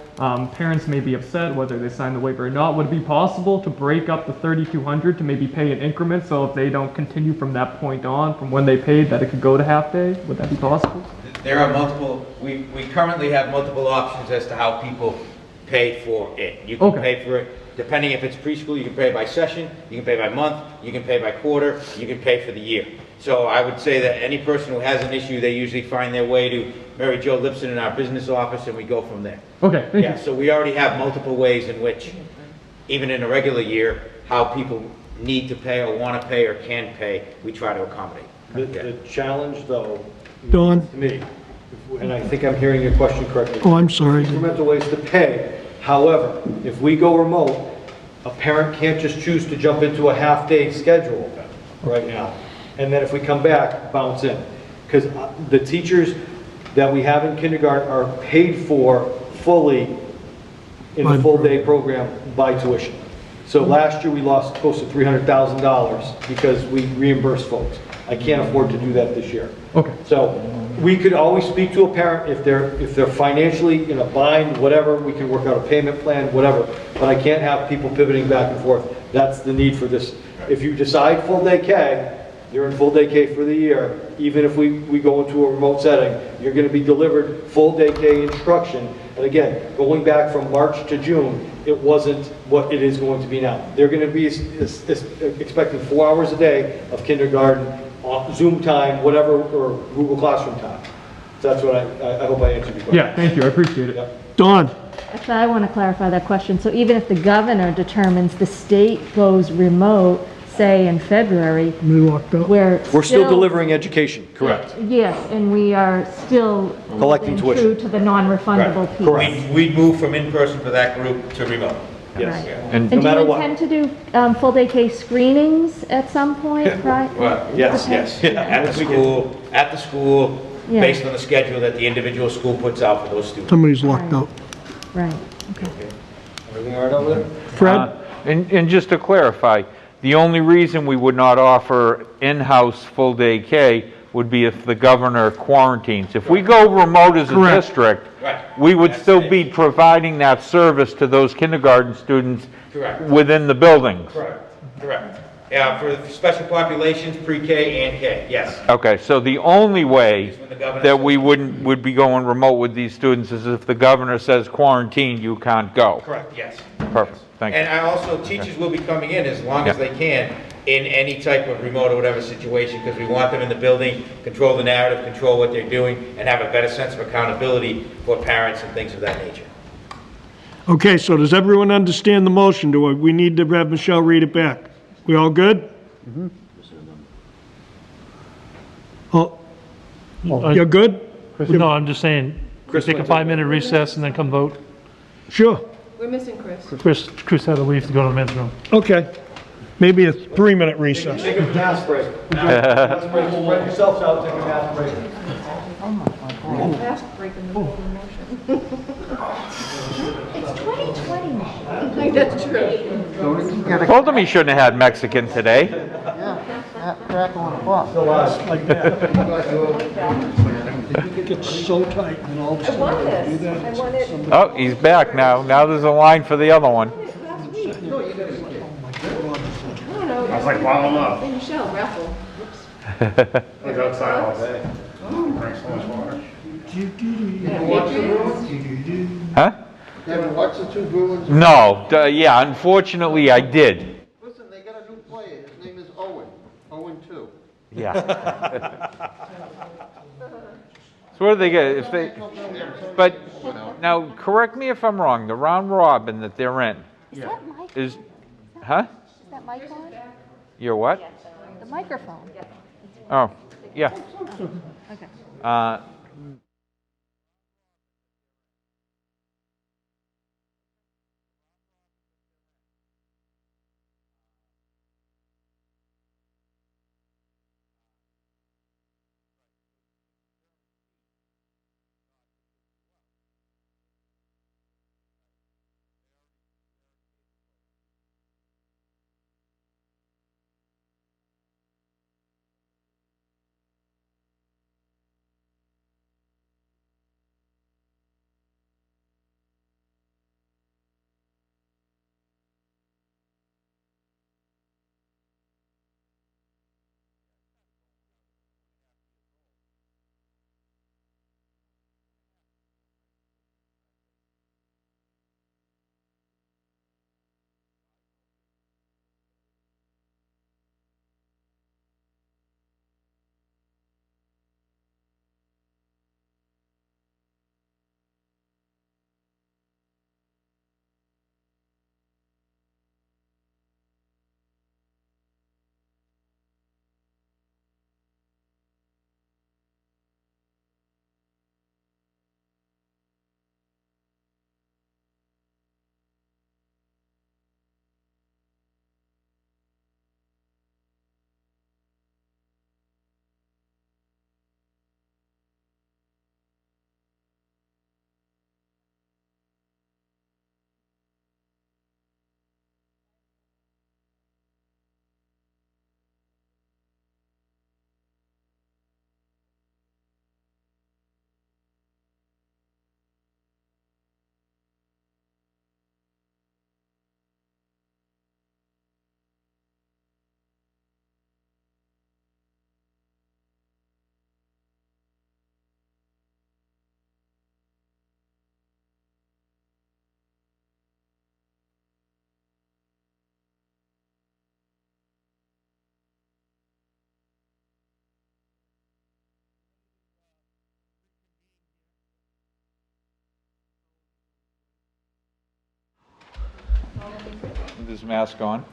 Parents may be upset whether they sign the waiver or not. Would it be possible to break up the 3,200 to maybe pay in increments, so if they don't continue from that point on, from when they paid, that it could go to half day? Would that be possible? There are multiple, we currently have multiple options as to how people pay for it. You can pay for it, depending if it's preschool, you can pay by session, you can pay by month, you can pay by quarter, you can pay for the year. So I would say that any person who has an issue, they usually find their way to Mary Jo Lipson in our business office, and we go from there. Okay, thank Yeah, you. so we already have multiple ways in which, even in a regular year, how people need to pay or want to pay or can pay, we try to accommodate. The challenge, though, Dawn? to me, and I think I'm hearing your question correctly. Oh, I'm sorry. Incremental ways to pay. However, if we go remote, a parent can't just choose to jump into a half-day schedule right now. And then if we come back, bounce in. Because the teachers that we have in kindergarten are paid for fully in the full-day program by tuition. So last year, we lost close to $300,000 because we reimbursed folks. I can't afford to do that this year. Okay. So we could always speak to a parent if they're financially in a bind, whatever, we can work out a payment plan, whatever. But I can't have people pivoting back and forth. That's the need for this. If you decide full day K, you're in full day K for the year. Even if we go into a remote setting, you're going to be delivered full day K instruction And again, going back from March to June, it wasn't what it is going to be now. They're going to be expecting 4 hours a day of kindergarten, Zoom time, whatever, or Google Classroom time. So that's what I hope I answered your question. Yeah, thank you, I appreciate it. Dawn? Actually, I want to clarify that question. So even if the governor determines the state goes remote, say in February, We're still delivering education, correct? Yes, and we are still Collecting holding tuition. true to the non-refundable piece. We'd move from in-person for that group to remote. Yes. And do you intend to do full-day K screenings at some point, right? Well, yes, yes. At the school, Yeah. based on the schedule that the individual school puts out for those students. Somebody's locked out. Right, okay. Everything all right over there? Fred? And just to clarify, the only reason we would not offer in-house full-day K would be if the governor quarantines. If we go remote as a Correct. district, Right. we would still be providing that service to those kindergarten students Correct. within the buildings. Correct, correct. Yeah, for special populations, pre-K and K, yes. Okay, so the only way when the governor that we would be going remote with these students is if the governor says quarantine, you can't go. Correct, yes. Perfect, thank you. And I also, teachers will be coming in as long as Yeah. they can in any type of remote or whatever situation, because we want them in the building, control the narrative, control what they're doing, and have a better sense of accountability for parents and things of that nature. Okay, so does everyone understand the motion? Do we need to have Michelle read it back? We all good? Oh, you're good? No, I'm just saying, take a 5-minute recess and then come vote. Sure. We're missing Chris. Chris had to leave to go to the men's room. Okay. Maybe a 3-minute recess. Take a mask break. Mask break, spread yourselves out, take a mask break. Fast break in the middle of the motion. It's 2020 now. That's true. Told him he shouldn't have had Mexican today. Crackle on the pot. The last, like that. It gets so tight and all of a sudden you do that. Oh, he's back now. Now there's a line for the other one. I was like, wow, I'm up. Michelle, raffle. I was outside all day. Drank so much water. Huh? Have you watched the two Bruins? No, yeah, unfortunately I did. Listen, they got a new player. His name is Owen. Owen 2. Yeah. So what do they get if they, but now correct me if I'm wrong, the round robin that they're in is, huh? Is that mic on? Your what? The microphone. Oh, yeah. Okay. with his mask on.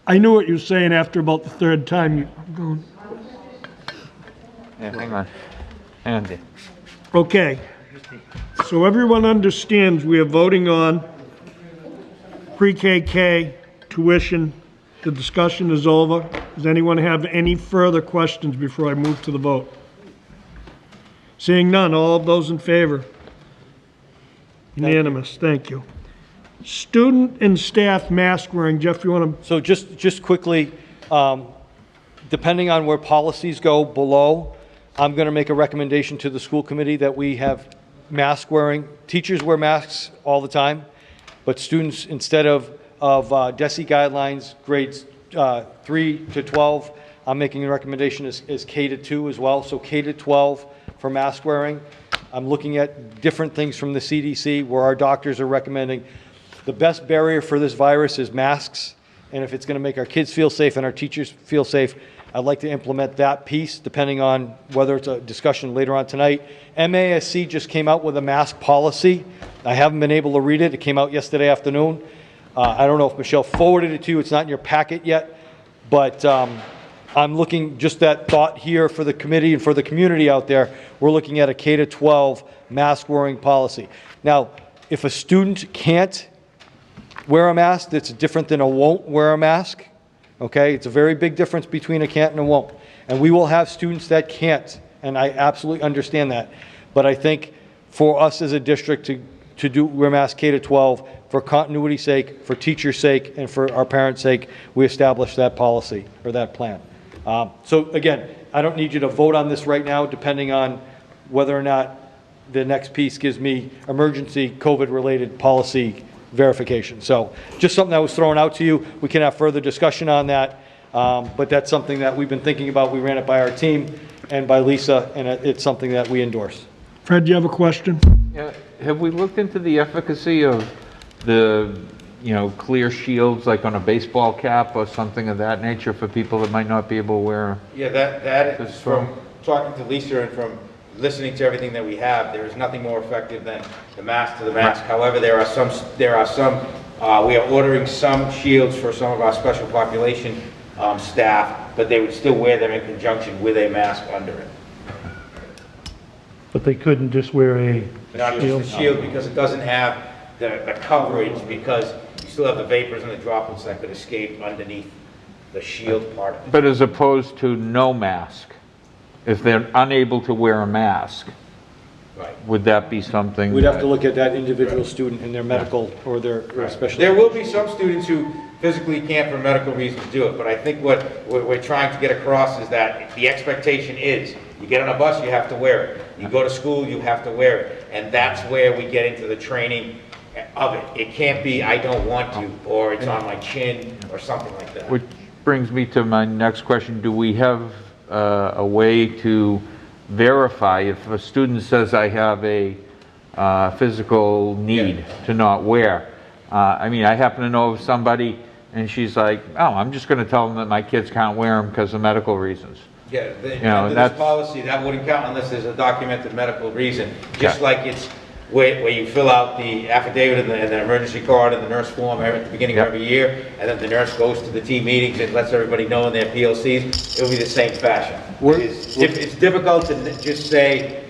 I knew what you were saying after about the third time you going. Yeah, hang on. Hang on there. Okay. So everyone understands we are voting on pre-KK tuition. The discussion is over. Does anyone have any further questions before I move to the vote? Seeing none, all of those in favor? Unanimous, thank you. Student and staff mask wearing, Jeff, you want to? So just quickly, depending on where policies go below, I'm going to make a recommendation to the school committee that we have mask wearing. Teachers wear masks all the time, but students, instead of DESI guidelines, grades 3 to 12, I'm making a recommendation as K to 2 as well. So K to 12 for mask wearing. I'm looking at different things from the CDC where our doctors are recommending the best barrier for this virus is masks. And if it's going to make our kids feel safe and our teachers feel safe, I'd like to implement that piece depending on whether it's a discussion later on tonight. MASC just came out with a mask policy. I haven't been able to read it. It came out yesterday afternoon. I don't know if Michelle forwarded it to you. It's not in your packet yet. But I'm looking, just that thought here for the committee and for the community out there, we're looking at a K to 12 mask wearing policy. Now, if a student can't wear a mask, that's different than a won't wear a mask. Okay, it's a very big difference between a can't and a won't. And we will have students that can't, and I absolutely understand that. But I think for us as a district to wear masks K to 12, for continuity's sake, for teachers' sake, and for our parents' sake, we established that policy or that plan. So again, I don't need you to vote on this right now, depending on whether or not the next piece gives me emergency COVID-related policy verification. So just something that was thrown out to you. We can have further discussion on that, but that's something that we've been thinking about. We ran it by our team and by Lisa, and it's something that we endorse. Fred, do you have a question? Yeah, have we looked into the efficacy of the, clear shields like on a baseball cap or something of that nature for people that might not be able to wear them? Yeah, that is from talking to Lisa and from listening to everything that we have, there is nothing more effective than the mask to the mask. However, there are some, we are ordering some shields for some of our special population staff, but they would still wear them in conjunction with a mask under it. But they couldn't just wear a Not shield? just the shield, because it doesn't have the coverage, because you still have the vapors and the droplets that could escape underneath the shield part of it. But as opposed to no mask, if they're unable to wear a mask, right, would that be something? We'd have to look at that individual student and their medical or their special. There will be some students who physically can't for medical reasons do it, but I think what we're trying to get across is that the expectation is, you get on a bus, you have to wear it. You go to school, you have to wear it. And that's where we get into the training of it. It can't be, I don't want to, or it's on my chin, or something like that. Which brings me to my next question. Do we have a way to verify if a student says I have a physical need to not wear? I mean, I happen to know of somebody and she's like, oh, I'm just going to tell them that my kids can't wear them because of medical reasons. Yeah, under this policy, that wouldn't count unless there's a documented medical reason. Just like it's where you fill out the affidavit and the emergency card and the nurse form at the beginning of every year, and then the nurse goes to the team meetings and lets everybody know in their PLCs, it'll be the same fashion. It's difficult to just say,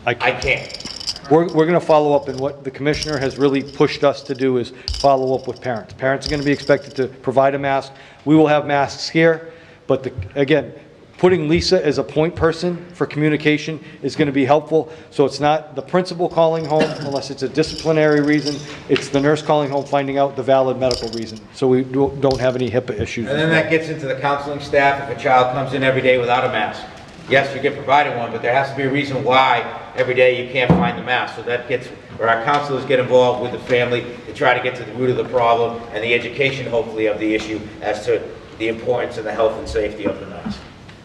I can't. We're going to follow up, and what the commissioner has really pushed us to do is follow up with parents. Parents are going to be expected to provide a mask. We will have masks here, but again, putting Lisa as a point person for communication is going to be helpful. So it's not the principal calling home unless it's a disciplinary reason. It's the nurse calling home finding out the valid medical reason. So we don't have any HIPAA issues. And then that gets into the counseling staff. If a child comes in every day without a mask, yes, you get provided one, but there has to be a reason why every day you can't find the mask. So that gets where our counselors get involved with the family to try to get to the root of the problem and the education, hopefully, of the issue as to the importance and the health and safety of the mask.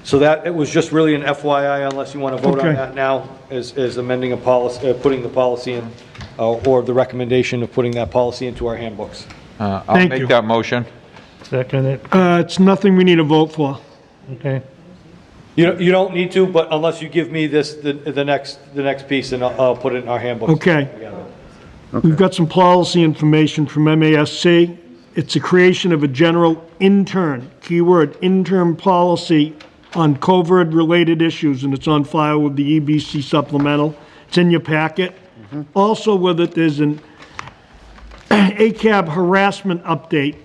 So that, it was just really an FYI, unless you want to vote on that now, as amending a policy, putting the policy in, or the recommendation of putting that policy into our handbooks. I'll make that motion. Second it. It's nothing we need a vote for. Okay. You don't need to, but unless you give me this, the next piece, and I'll put it in our handbooks. Okay. We've got some policy information from MASC. It's the creation of a general intern, keyword intern policy on COVID-related issues, and it's on file with the EBC supplemental. It's in your packet. Also with it, there's an ACAB harassment update.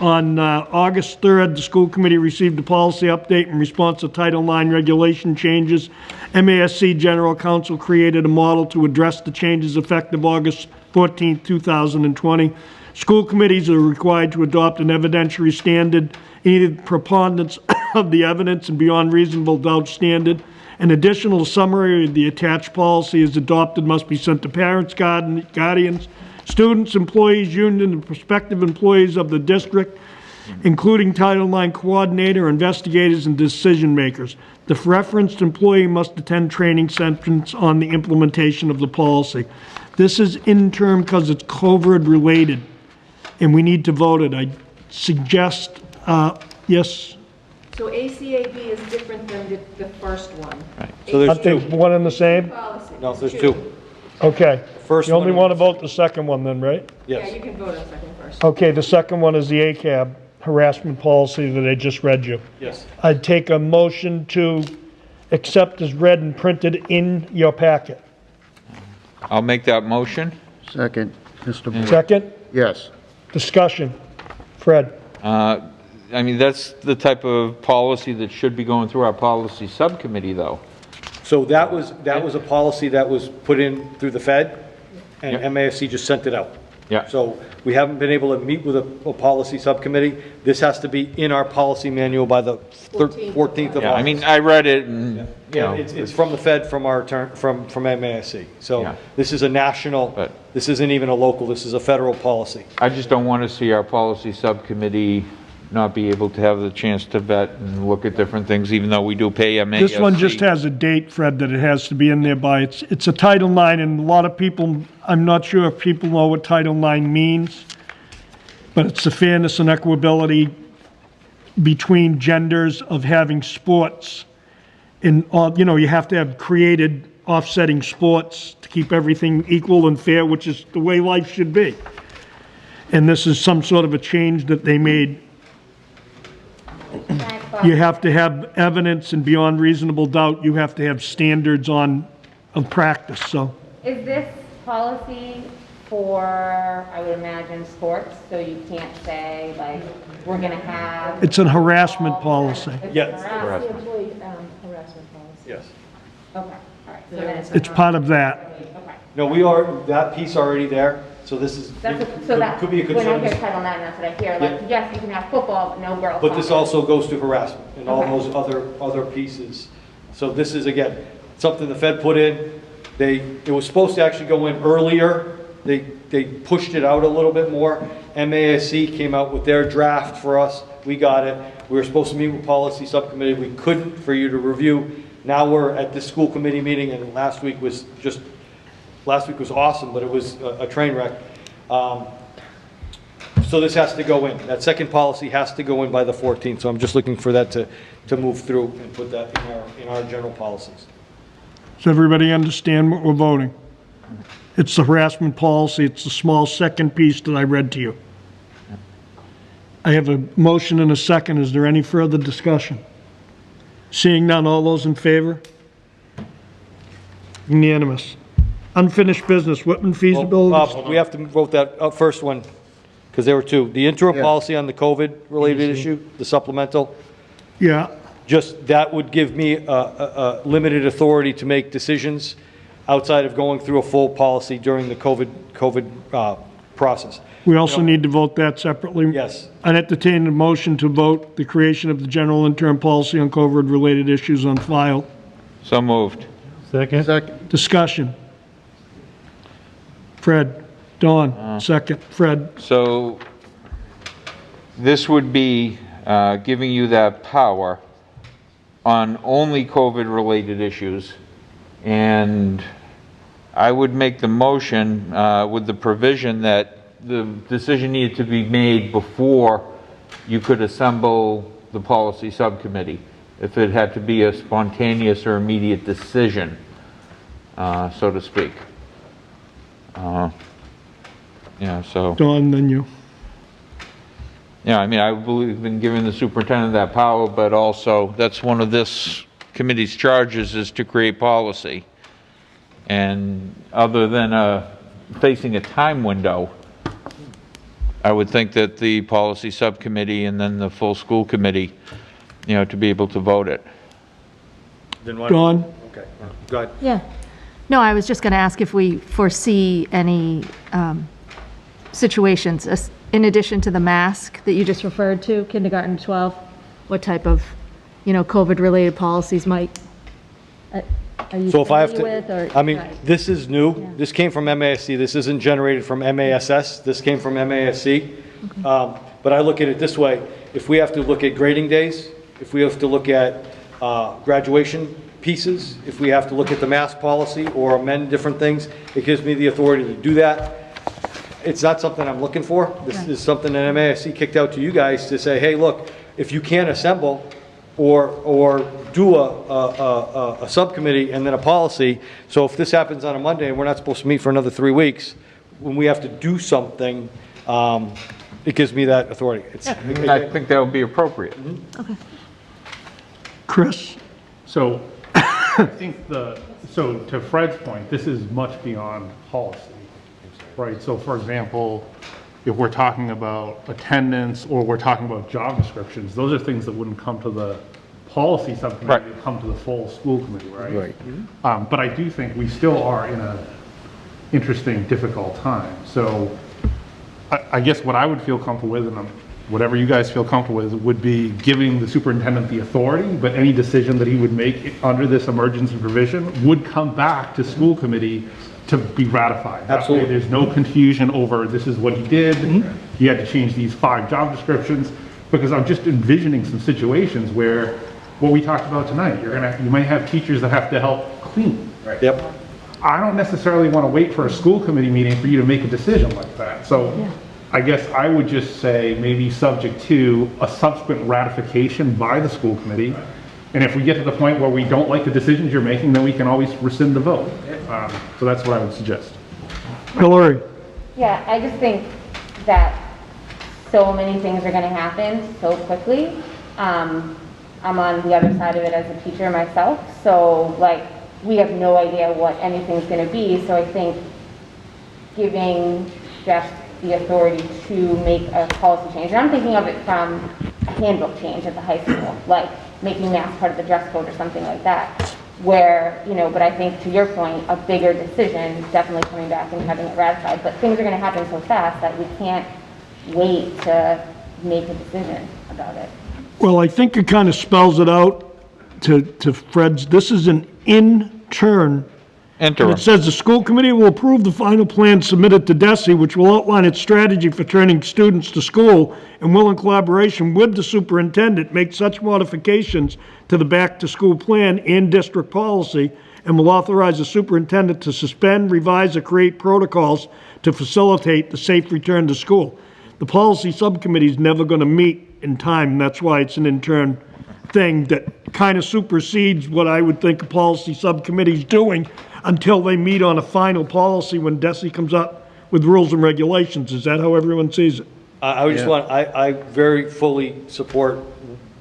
On August 3rd, the school committee received a policy update in response to Title IX regulation changes. MASC General Counsel created a model to address the changes effective August 14, 2020. School committees are required to adopt an evidentiary standard, either preponderance of the evidence and beyond reasonable doubt standard. An additional summary of the attached policy is adopted must be sent to parents, guardians, students, employees, union, and prospective employees of the district, including Title IX coordinator, investigators, and decision makers. The referenced employee must attend training sessions on the implementation of the policy. This is interim because it's COVID related, and we need to vote it. I suggest, yes? So ACAB is different than the first one. So there's Aren't they one and the same? No, there's two. Okay. First You only one- want to vote the second one then, right? Yes. Yeah, you can vote on second first. Okay, the second one is the ACAB harassment policy that I just read you. Yes. I'd take a motion to accept as read and printed in your packet. I'll make that motion. Second, Mr. Moore. Second? Yes. Discussion. Fred? I mean, that's the type of policy that should be going through our policy subcommittee, though. So that was a policy that was put in through the Fed, and Yep. MASC just sent it out. Yeah. So we haven't been able to meet with a policy subcommittee. This has to be in our policy manual by the 14th of Yeah, August. I mean, I read it and, you Yeah, know. it's from the Fed, from our from MASC. So Yeah. this is a national, this isn't even a local, this is a federal policy. I just don't want to see our policy subcommittee not be able to have the chance to vet and look at different things, even though we do pay MASC. This one just has a date, Fred, that it has to be in there by. It's a Title IX, and a lot of people, I'm not sure if people know what Title IX means, but it's the fairness and equitability between genders of having sports. And, you know, you have to have created offsetting sports to keep everything equal and fair, which is the way life should be. And this is some sort of a change that they made. You have to have evidence, and beyond reasonable doubt, you have to have standards of practice, so. Is this policy for, I would imagine, sports? So you can't say, like, we're gonna have. It's a harassment policy. Yes. Harassment. Employee harassment policy. Yes. Okay, all right. So then It's part of that. Okay. No, we are, that piece already there, so this is, So that, could be a when I concern. hear Title IX, that's what I hear, like, yes, you can have football, but no girls. But this soccer. also goes to harassment and all Okay. those other pieces. So this is, again, something the Fed put in. It was supposed to actually go in earlier. They pushed it out a little bit more. MASC came out with their draft for us. We got it. We were supposed to meet with policy subcommittee. We couldn't, for you to review. Now we're at this school committee meeting, and last week was awesome, but it was a train wreck. So this has to go in. That second policy has to go in by the 14th, so I'm just looking for that to move through and put that in our general policies. Does everybody understand what we're voting? It's the harassment policy, it's the small second piece that I read to you. I have a motion and a second. Is there any further discussion? Seeing none, all those in favor? Unanimous. Unfinished business, Whitman feasibility. We have to vote that first one, because there were two. The interim policy on the COVID-related issue, the supplemental, Yeah, just, that would give me a limited authority to make decisions outside of going through a full policy during the COVID process. we also need to vote that separately. Yes. I'd entertain a motion to vote the creation of the general interim policy on COVID-related issues on file. So moved. Second? Second. Discussion. Fred, Dawn, second. Fred, So this would be giving you that power on only COVID-related issues. And I would make the motion with the provision that the decision needed to be made before you could assemble the policy subcommittee, if it had to be a spontaneous or immediate decision, so to speak. So. Dawn, then you. Yeah, I mean, I believe in giving the superintendent that power, but also that's one of this committee's charges is to create policy. And other than facing a time window, I would think that the policy subcommittee and then the full school committee, to be able to vote it. Dawn? Okay, go ahead. Yeah. No, I was just going to ask if we foresee any situations, in addition to the mask that you just referred to, kindergarten to 12, what type of, COVID-related policies might, are you So if I have familiar with? to, Or, I mean, right. this is new. This came from MASC. This isn't generated from MASS. This came from MASC. But I look at it this way. If we have to look at grading days, if we have to look at graduation pieces, if we have to look at the mask policy or amend different things, it gives me the authority to do that. It's not something I'm looking for. This is something that MASC kicked out to you guys to say, hey, look, if you can't assemble or do a subcommittee and then a policy, so if this happens on a Monday and we're not supposed to meet for another 3 weeks, when we have to do something, it gives me that authority. I think that would be appropriate. Okay. Chris? So I think so to Fred's point, this is much beyond policy, right? So for example, if we're talking about attendance or we're talking about job descriptions, those are things that wouldn't come to the policy subcommittee, they'd come to the full school committee, right? But I do think we still are in a interesting, difficult time. So I guess what I would feel comfortable with, and whatever you guys feel comfortable with, would be giving the superintendent the authority, but any decision that he would make under this emergency provision would come back to school committee to be ratified. Absolutely. That way there's no confusion over this is what he did. He had to change these 5 job descriptions, because I'm just envisioning some situations where what we talked about tonight, you might have teachers that have to help clean. Right. Yep. I don't necessarily want to wait for a school committee meeting for you to make a decision like that. So I guess I would just say maybe subject to a subsequent ratification by the school committee. And if we get to the point where we don't like the decisions you're making, then we can always rescind the vote. So that's what I would suggest. Hillary? Yeah, I just think that so many things are going to happen so quickly. I'm on the other side of it as a teacher myself, so like we have no idea what anything's going to be. So I think giving Jeff the authority to make a policy change, and I'm thinking of it from a handbook change at the high school, like making masks part of the dress code or something like that, where, but I think to your point, a bigger decision, definitely coming back and having it ratified, but things are going to happen so fast that we can't wait to make a decision about it. Well, I think it kind of spells it out to Fred's, this is an interim. And it says the school committee will approve the final plan submitted to DESE, which will outline its strategy for turning students to school, and will, in collaboration with the superintendent, make such modifications to the back-to-school plan and district policy, and will authorize the superintendent to suspend, revise, or create protocols to facilitate the safe return to school. The policy subcommittee is never going to meet in time, and that's why it's an intern thing that kind of supersedes what I would think a policy subcommittee is doing until they meet on a final policy when DESE comes up with rules and regulations. Is that how everyone sees it? I would just want, I very fully support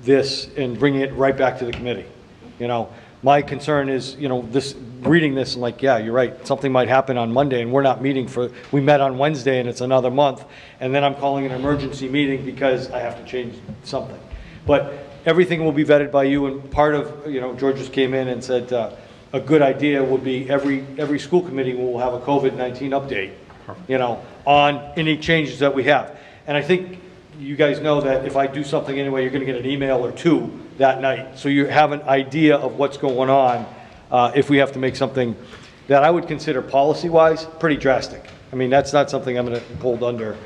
this and bringing it right back to the committee. My concern is, reading this and like, yeah, you're right, something might happen on Monday and we're not meeting we met on Wednesday and it's another month, and then I'm calling an emergency meeting because I have to change something. But everything will be vetted by you, and part of, George just came in and said, a good idea would be every school committee will have a COVID-19 update, on any changes that we have. And I think you guys know that if I do something anyway, you're going to get an email or 2 that night. So you have an idea of what's going on if we have to make something that I would consider policy-wise pretty drastic. I mean, that's not something I'm going to hold under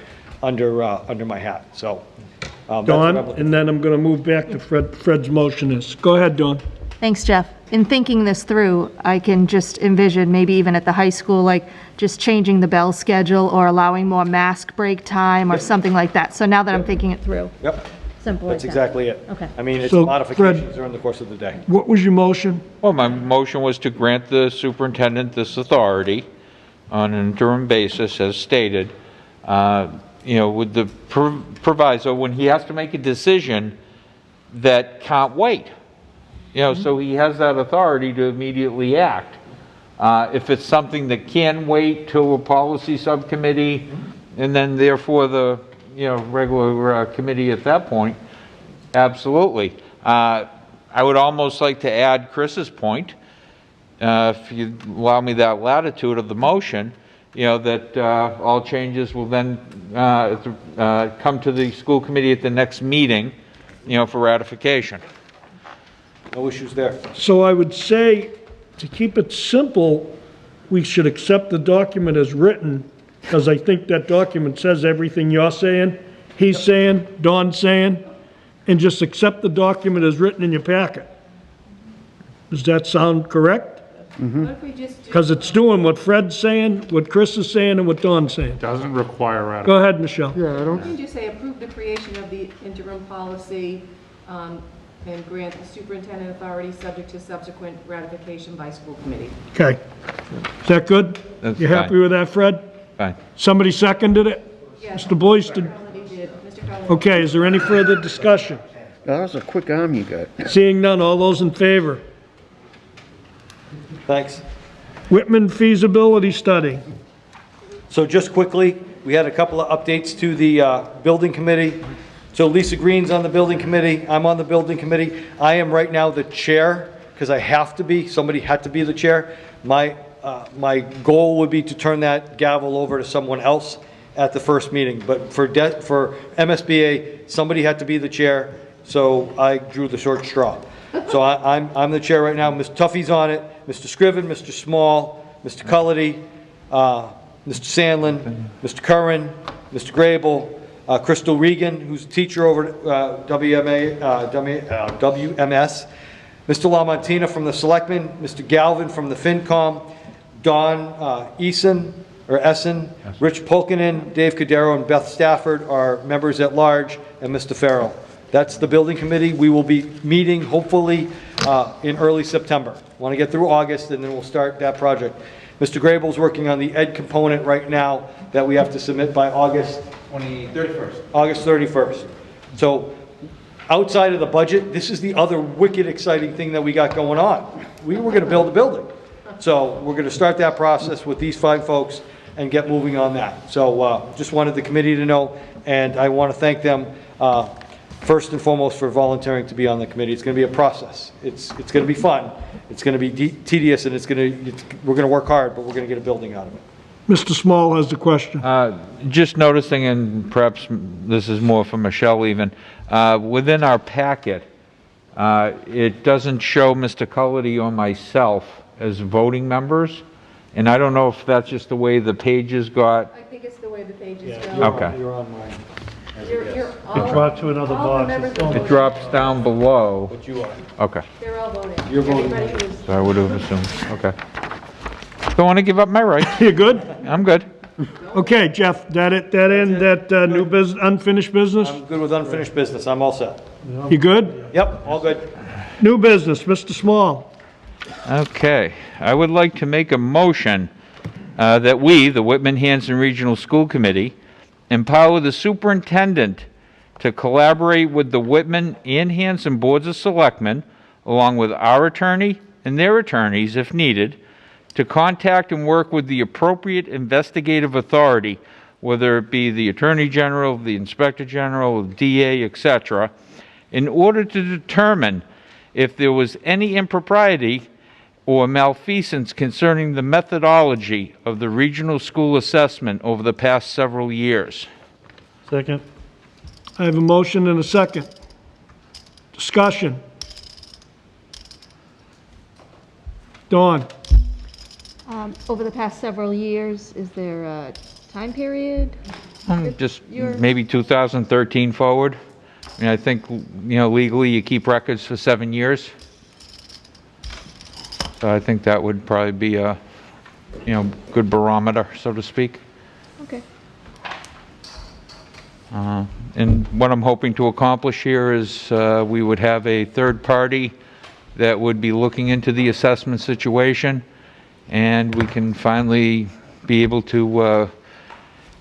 my hat. So, Dawn, and then I'm going to move back to Fred's motion is. Go ahead, Dawn. Thanks, Jeff. In thinking this through, I can just envision maybe even at the high school, like just changing the bell schedule or allowing more mask break time or something like that. So now that I'm thinking it through. Yep. Simple That's like that. exactly it. Okay. I mean, it's So, modifications Fred, during the course of the day. What was your motion? Well, my motion was to grant the superintendent this authority on an interim basis as stated, with the proviso, when he has to make a decision that can't wait. So he has that authority to immediately act. If it's something that can wait till a policy subcommittee, and then therefore the, regular committee at that point, absolutely. I would almost like to add Chris's point, if you allow me that latitude of the motion, that all changes will then come to the school committee at the next meeting, for ratification. No issues there. So I would say, to keep it simple, we should accept the document as written, because I think that document says everything you're saying, he's saying, Don's saying, and just accept the document as written in your packet. Does that sound correct? Because it's doing what Fred's saying, what Chris is saying, and what Don's saying. Doesn't require ratification. Go ahead, Michelle. Yeah, I don't. You can just say approve the creation of the interim policy and grant the superintendent authority subject to subsequent ratification by school committee. Okay. Is that good? That's You happy fine. with that, Fred? Fine. Somebody seconded it? Yes. Mr. Boyce did? Okay, is there any further discussion? That was a quick arm you got. Seeing none, all those in favor? Thanks. Whitman feasibility study. So just quickly, we had a couple of updates to the building committee. So Lisa Green's on the building committee. I'm on the building committee. I am right now the chair because I have to be. Somebody had to be the chair. My goal would be to turn that gavel over to someone else at the first meeting. But for MSBA, somebody had to be the chair, so I drew the short straw. So I'm the chair right now. Ms. Tuffy's on it. Mr. Scriven, Mr. Small, Mr. Cullity, Mr. Sandlin, Mr. Curran, Mr. Grable, Crystal Regan, who's a teacher over at WMS, Mr. LaMontina from the Selectmen, Mr. Galvin from the FinCom, Don Essen, Rich Polkinen, Dave Cadero, and Beth Stafford are members at large, and Mr. Farrell. That's the building committee. We will be meeting hopefully in early September. Want to get through August and then we'll start that project. Mr. Grable's working on the ed component right now that we have to submit by August 31st. August 31st. So outside of the budget, this is the other wicked exciting thing that we got going on. We were going to build a building. So we're going to start that process with these fine folks and get moving on that. So just wanted the committee to know, and I want to thank them first and foremost for volunteering to be on the committee. It's going to be a process. It's going to be fun. It's going to be tedious, and we're going to work hard, but we're going to get a building out of it. Mr. Small has the question. Just noticing, and perhaps this is more for Michelle even, within our packet, it doesn't show Mr. Cullity or myself as voting members, and I don't know if that's just the way the pages got. I think it's the way the pages go. Okay. You're on mine. You're all, It dropped to another all the box. members It's are on- It voting. drops down below. But you are. Okay. They're all voting. You're voting. Everybody who's So I would have assumed. Okay. Don't want to give up my rights. You good? I'm good. Okay, Jeff, that new business, unfinished business? I'm good with unfinished business. I'm all set. You good? Yep, all good. New business, Mr. Small. Okay. I would like to make a motion that we, the Whitman-Hanson Regional School Committee, empower the superintendent to collaborate with the Whitman and Hanson Boards of Selectmen, along with our attorney and their attorneys, if needed, to contact and work with the appropriate investigative authority, whether it be the Attorney General, the Inspector General, the DA, etc., in order to determine if there was any impropriety or malfeasance concerning the methodology of the regional school assessment over the past several years. Second. I have a motion and a second. Discussion. Dawn? Over the past several years, is there a time period? Just maybe 2013 forward. I mean, I think, legally you keep records for 7 years. So I think that would probably be a, good barometer, so to speak. Okay. And what I'm hoping to accomplish here is we would have a third party that would be looking into the assessment situation, and we can finally be able to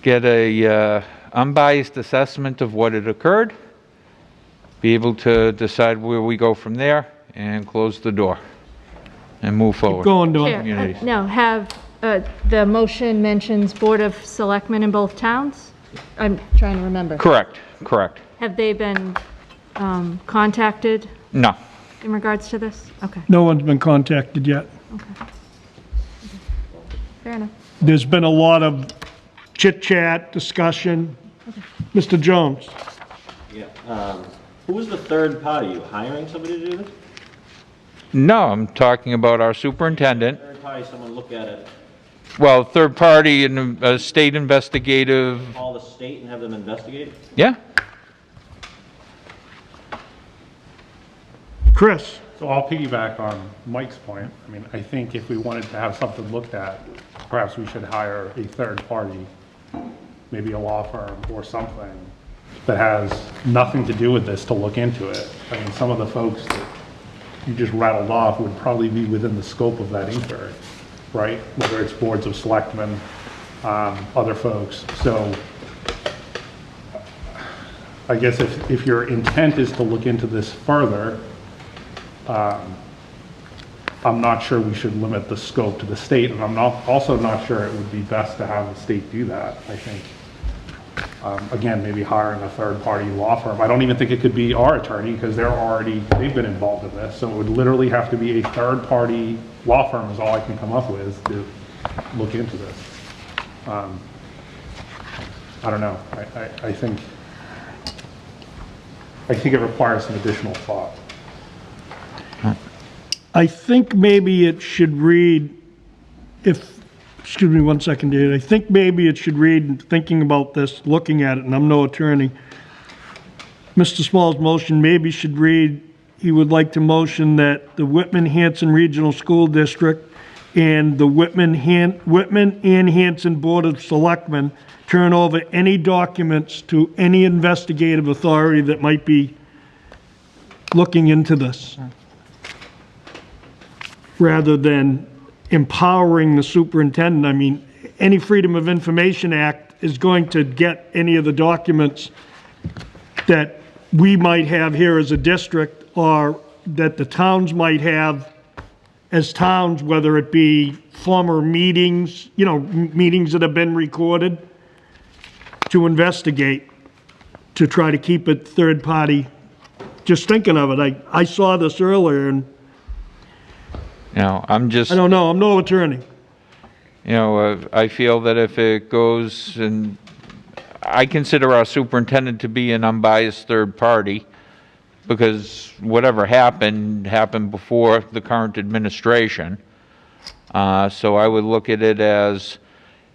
get a unbiased assessment of what had occurred, be able to decide where we go from there, and close the door and move forward. going, Dawn. Chair, Communities. no, have, the motion mentions Board of Selectmen in both towns? I'm trying to remember. Correct, correct. Have they been contacted No. in regards to this? Okay, No one's been contacted yet. fair enough. There's been a lot of chit-chat, discussion. Mr. Jones? Yeah. Who is the third party? You hiring somebody to do this? No, I'm talking about our superintendent. Third party, someone look at it, Well, third party and a state investigative. call the state and have them investigate? Yeah. Chris? So I'll piggyback on Mike's point. I mean, I think if we wanted to have something looked at, perhaps we should hire a third party, maybe a law firm or something that has nothing to do with this to look into it. I mean, some of the folks that you just rattled off would probably be within the scope of that inquiry, right? Whether it's boards of selectmen, other folks. So I guess if your intent is to look into this further, I'm not sure we should limit the scope to the state, and I'm also not sure it would be best to have the state do that. I think, again, maybe hiring a third-party law firm. I don't even think it could be our attorney, because they've been involved in this, so it would literally have to be a third-party law firm is all I can come up with to look into this. I don't know. I think it requires some additional thought. I think maybe it should read, excuse me one second, David. I think maybe it should read, thinking about this, looking at it, and I'm no attorney. Mr. Small's motion maybe should read, he would like to motion that the Whitman-Hanson Regional School District and the Whitman and Hanson Board of Selectmen turn over any documents to any investigative authority that might be looking into this, rather than empowering the superintendent. I mean, any Freedom of Information Act is going to get any of the documents that we might have here as a district, or that the towns might have as towns, whether it be former meetings, meetings that have been recorded, to investigate, to try to keep it third party. Just thinking of it, I saw this earlier, and I'm just. I don't know, I'm no attorney. I feel that if it goes, and I consider our superintendent to be an unbiased third party, because whatever happened before the current administration. So I would look at it as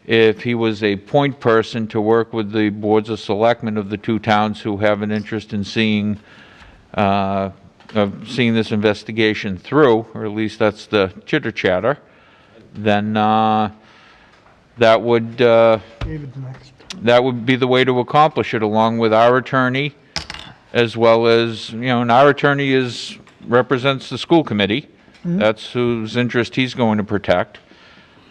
if he was a point person to work with the boards of selectmen of the two towns who have an interest in seeing this investigation through, or at least that's the chitter chatter, then that would David's next. that would be the way to accomplish it, along with our attorney, as well as, and our attorney represents the school committee. Mhm. That's whose interest he's going to protect,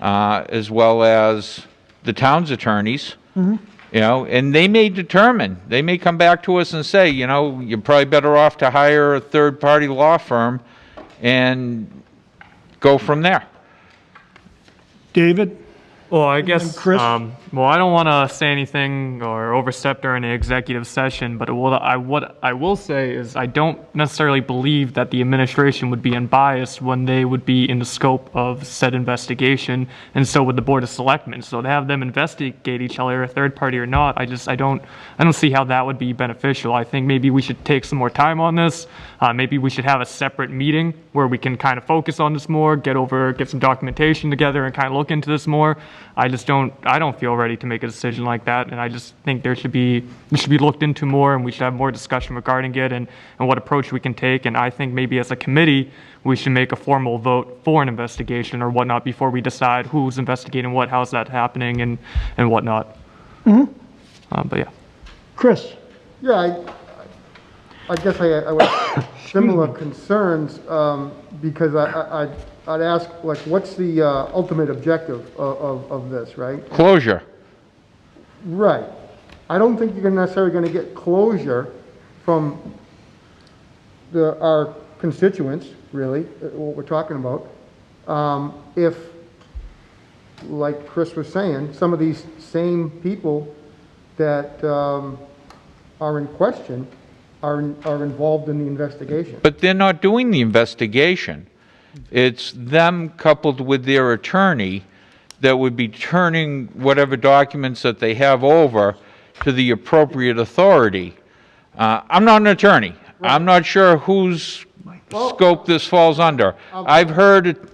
as well as the town's attorneys. Mhm. And they may come back to us and say, you're probably better off to hire a third-party law firm and go from there. David? Well, I guess, Chris? I don't want to say anything or overstep during an executive session, but what I will say is I don't necessarily believe that the administration would be unbiased when they would be in the scope of said investigation, and so would the Board of Selectmen. So to have them investigate each other, a third party or not, I don't see how that would be beneficial. I think maybe we should take some more time on this. Maybe we should have a separate meeting where we can kind of focus on this more, get some documentation together and kind of look into this more. I don't feel ready to make a decision like that, and I just think it should be looked into more, and we should have more discussion regarding it and what approach we can take. And I think maybe as a committee, we should make a formal vote for an investigation or whatnot before we decide who's investigating what, how's that happening, and whatnot. Mm-hmm. But yeah. Chris? Yeah, I guess I would have similar concerns, because I'd ask, what's the ultimate objective of this, right? Closure. Right. I don't think you're necessarily gonna get closure from our constituents, really, what we're talking about. If, like Chris was saying, some of these same people that, are in question are involved in the investigation. But they're not doing the investigation. It's them coupled with their attorney that would be turning whatever documents that they have over to the appropriate authority. I'm not an attorney. I'm not sure whose scope this falls under. I've heard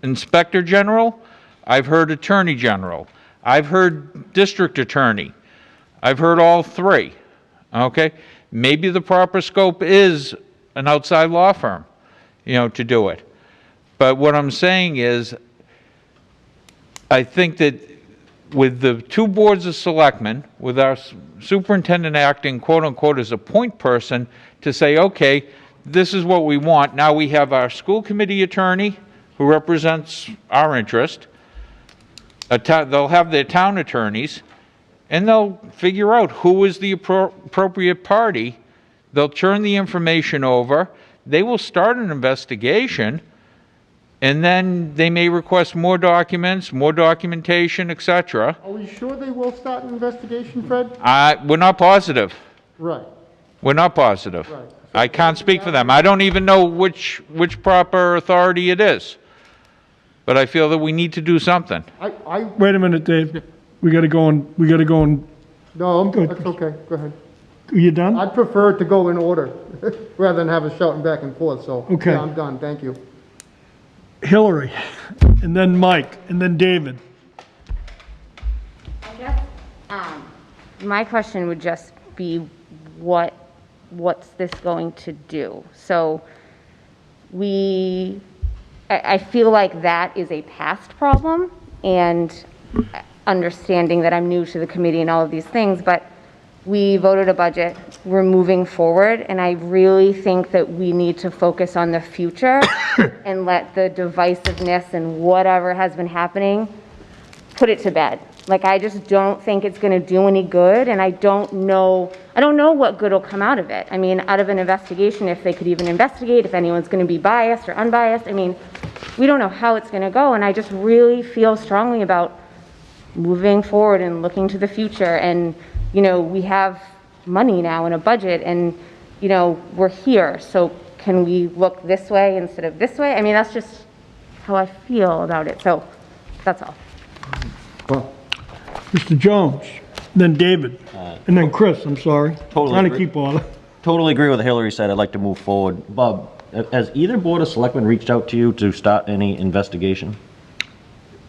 Inspector General, I've heard Attorney General, I've heard District Attorney, I've heard all three, okay? Maybe the proper scope is an outside law firm, to do it. But what I'm saying is, I think that with the two boards of selectmen, with our superintendent acting quote-unquote as a point person to say, okay, this is what we want. Now we have our school committee attorney who represents our interest. They'll have their town attorneys, and they'll figure out who is the appropriate party. They'll turn the information over. They will start an investigation, and then they may request more documents, more documentation, etc. Are we sure they will start an investigation, Fred? We're not positive. Right. We're not positive. Right. I can't speak for them. I don't even know which proper authority it is. But I feel that we need to do something. Wait a minute, Dave. We gotta go and, No, that's okay, go ahead. are you done? I'd prefer it to go in order, rather than have us shouting back and forth, so. Okay. Yeah, I'm done, thank you. Hillary, and then Mike, and then David. I guess, my question would just be what's this going to do? So I feel like that is a past problem, and understanding that I'm new to the committee and all of these things, but we voted a budget, we're moving forward, and I really think that we need to focus on the future and let the divisiveness and whatever has been happening, put it to bed. Like, I just don't think it's gonna do any good, and I don't know what good will come out of it. I mean, out of an investigation, if they could even investigate, if anyone's gonna be biased or unbiased, I mean, we don't know how it's gonna go, and I just really feel strongly about moving forward and looking to the future. And, we have money now in a budget, and, we're here, so can we look this way instead of this way? I mean, that's just how I feel about it, so that's all. Mr. Jones, then David, and then Chris, I'm sorry. Totally Trying to agree. keep order. Totally agree with what Hillary said. I'd like to move forward. Bob, has either Board of Selectmen reached out to you to start any investigation?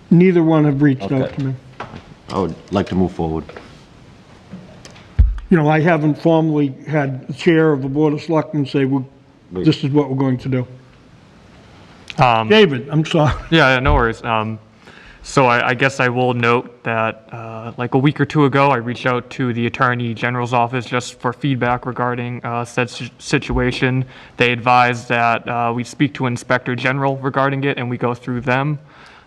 Neither one have reached out Okay. to me. I would like to move forward. I haven't formally had the chair of the Board of Selectmen say, this is what we're going to do. David, I'm sorry. Yeah, no worries. So I guess I will note that like a week or two ago, I reached out to the Attorney General's office just for feedback regarding said situation. They advised that we speak to Inspector General regarding it, and we go through them.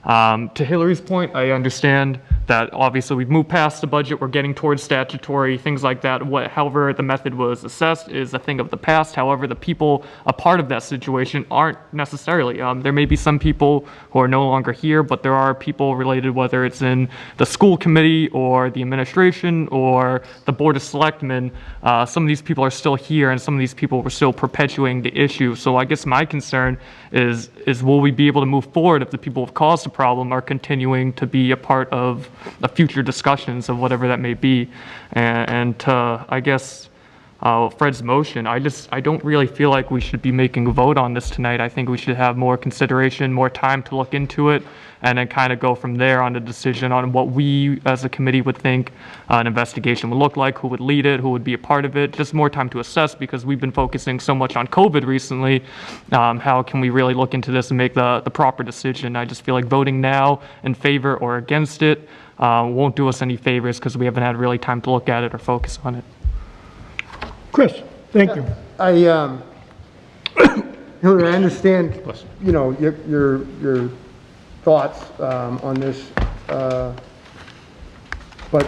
To Hillary's point, I understand that obviously we've moved past the budget, we're getting towards statutory, things like that. However the method was assessed is a thing of the past. However, the people a part of that situation aren't necessarily. There may be some people who are no longer here, but there are people related, whether it's in the school committee or the administration or the Board of Selectmen. Some of these people are still here, and some of these people were still perpetuating the issue. So I guess my concern is will we be able to move forward if the people who've caused the problem are continuing to be a part of the future discussions of whatever that may be. And to, I guess, Fred's motion, I don't really feel like we should be making a vote on this tonight. I think we should have more consideration, more time to look into it, and then kind of go from there on a decision on what we as a committee would think an investigation would look like, who would lead it, who would be a part of it. Just more time to assess, because we've been focusing so much on COVID recently. How can we really look into this and make the proper decision? I just feel like voting now in favor or against it won't do us any favors, because we haven't had really time to look at it or focus on it. Chris, thank you. Hillary, I understand, your thoughts on this, but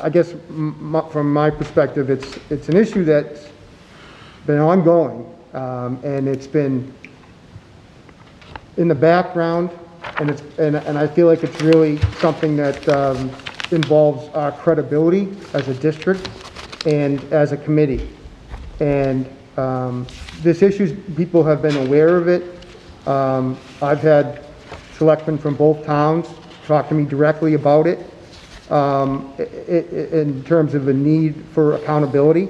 I guess from my perspective, it's an issue that's been ongoing, and it's been in the background, and I feel like it's really something that involves our credibility as a district and as a committee. And this issue, people have been aware of it. I've had selectmen from both towns talk to me directly about it, in terms of the need for accountability.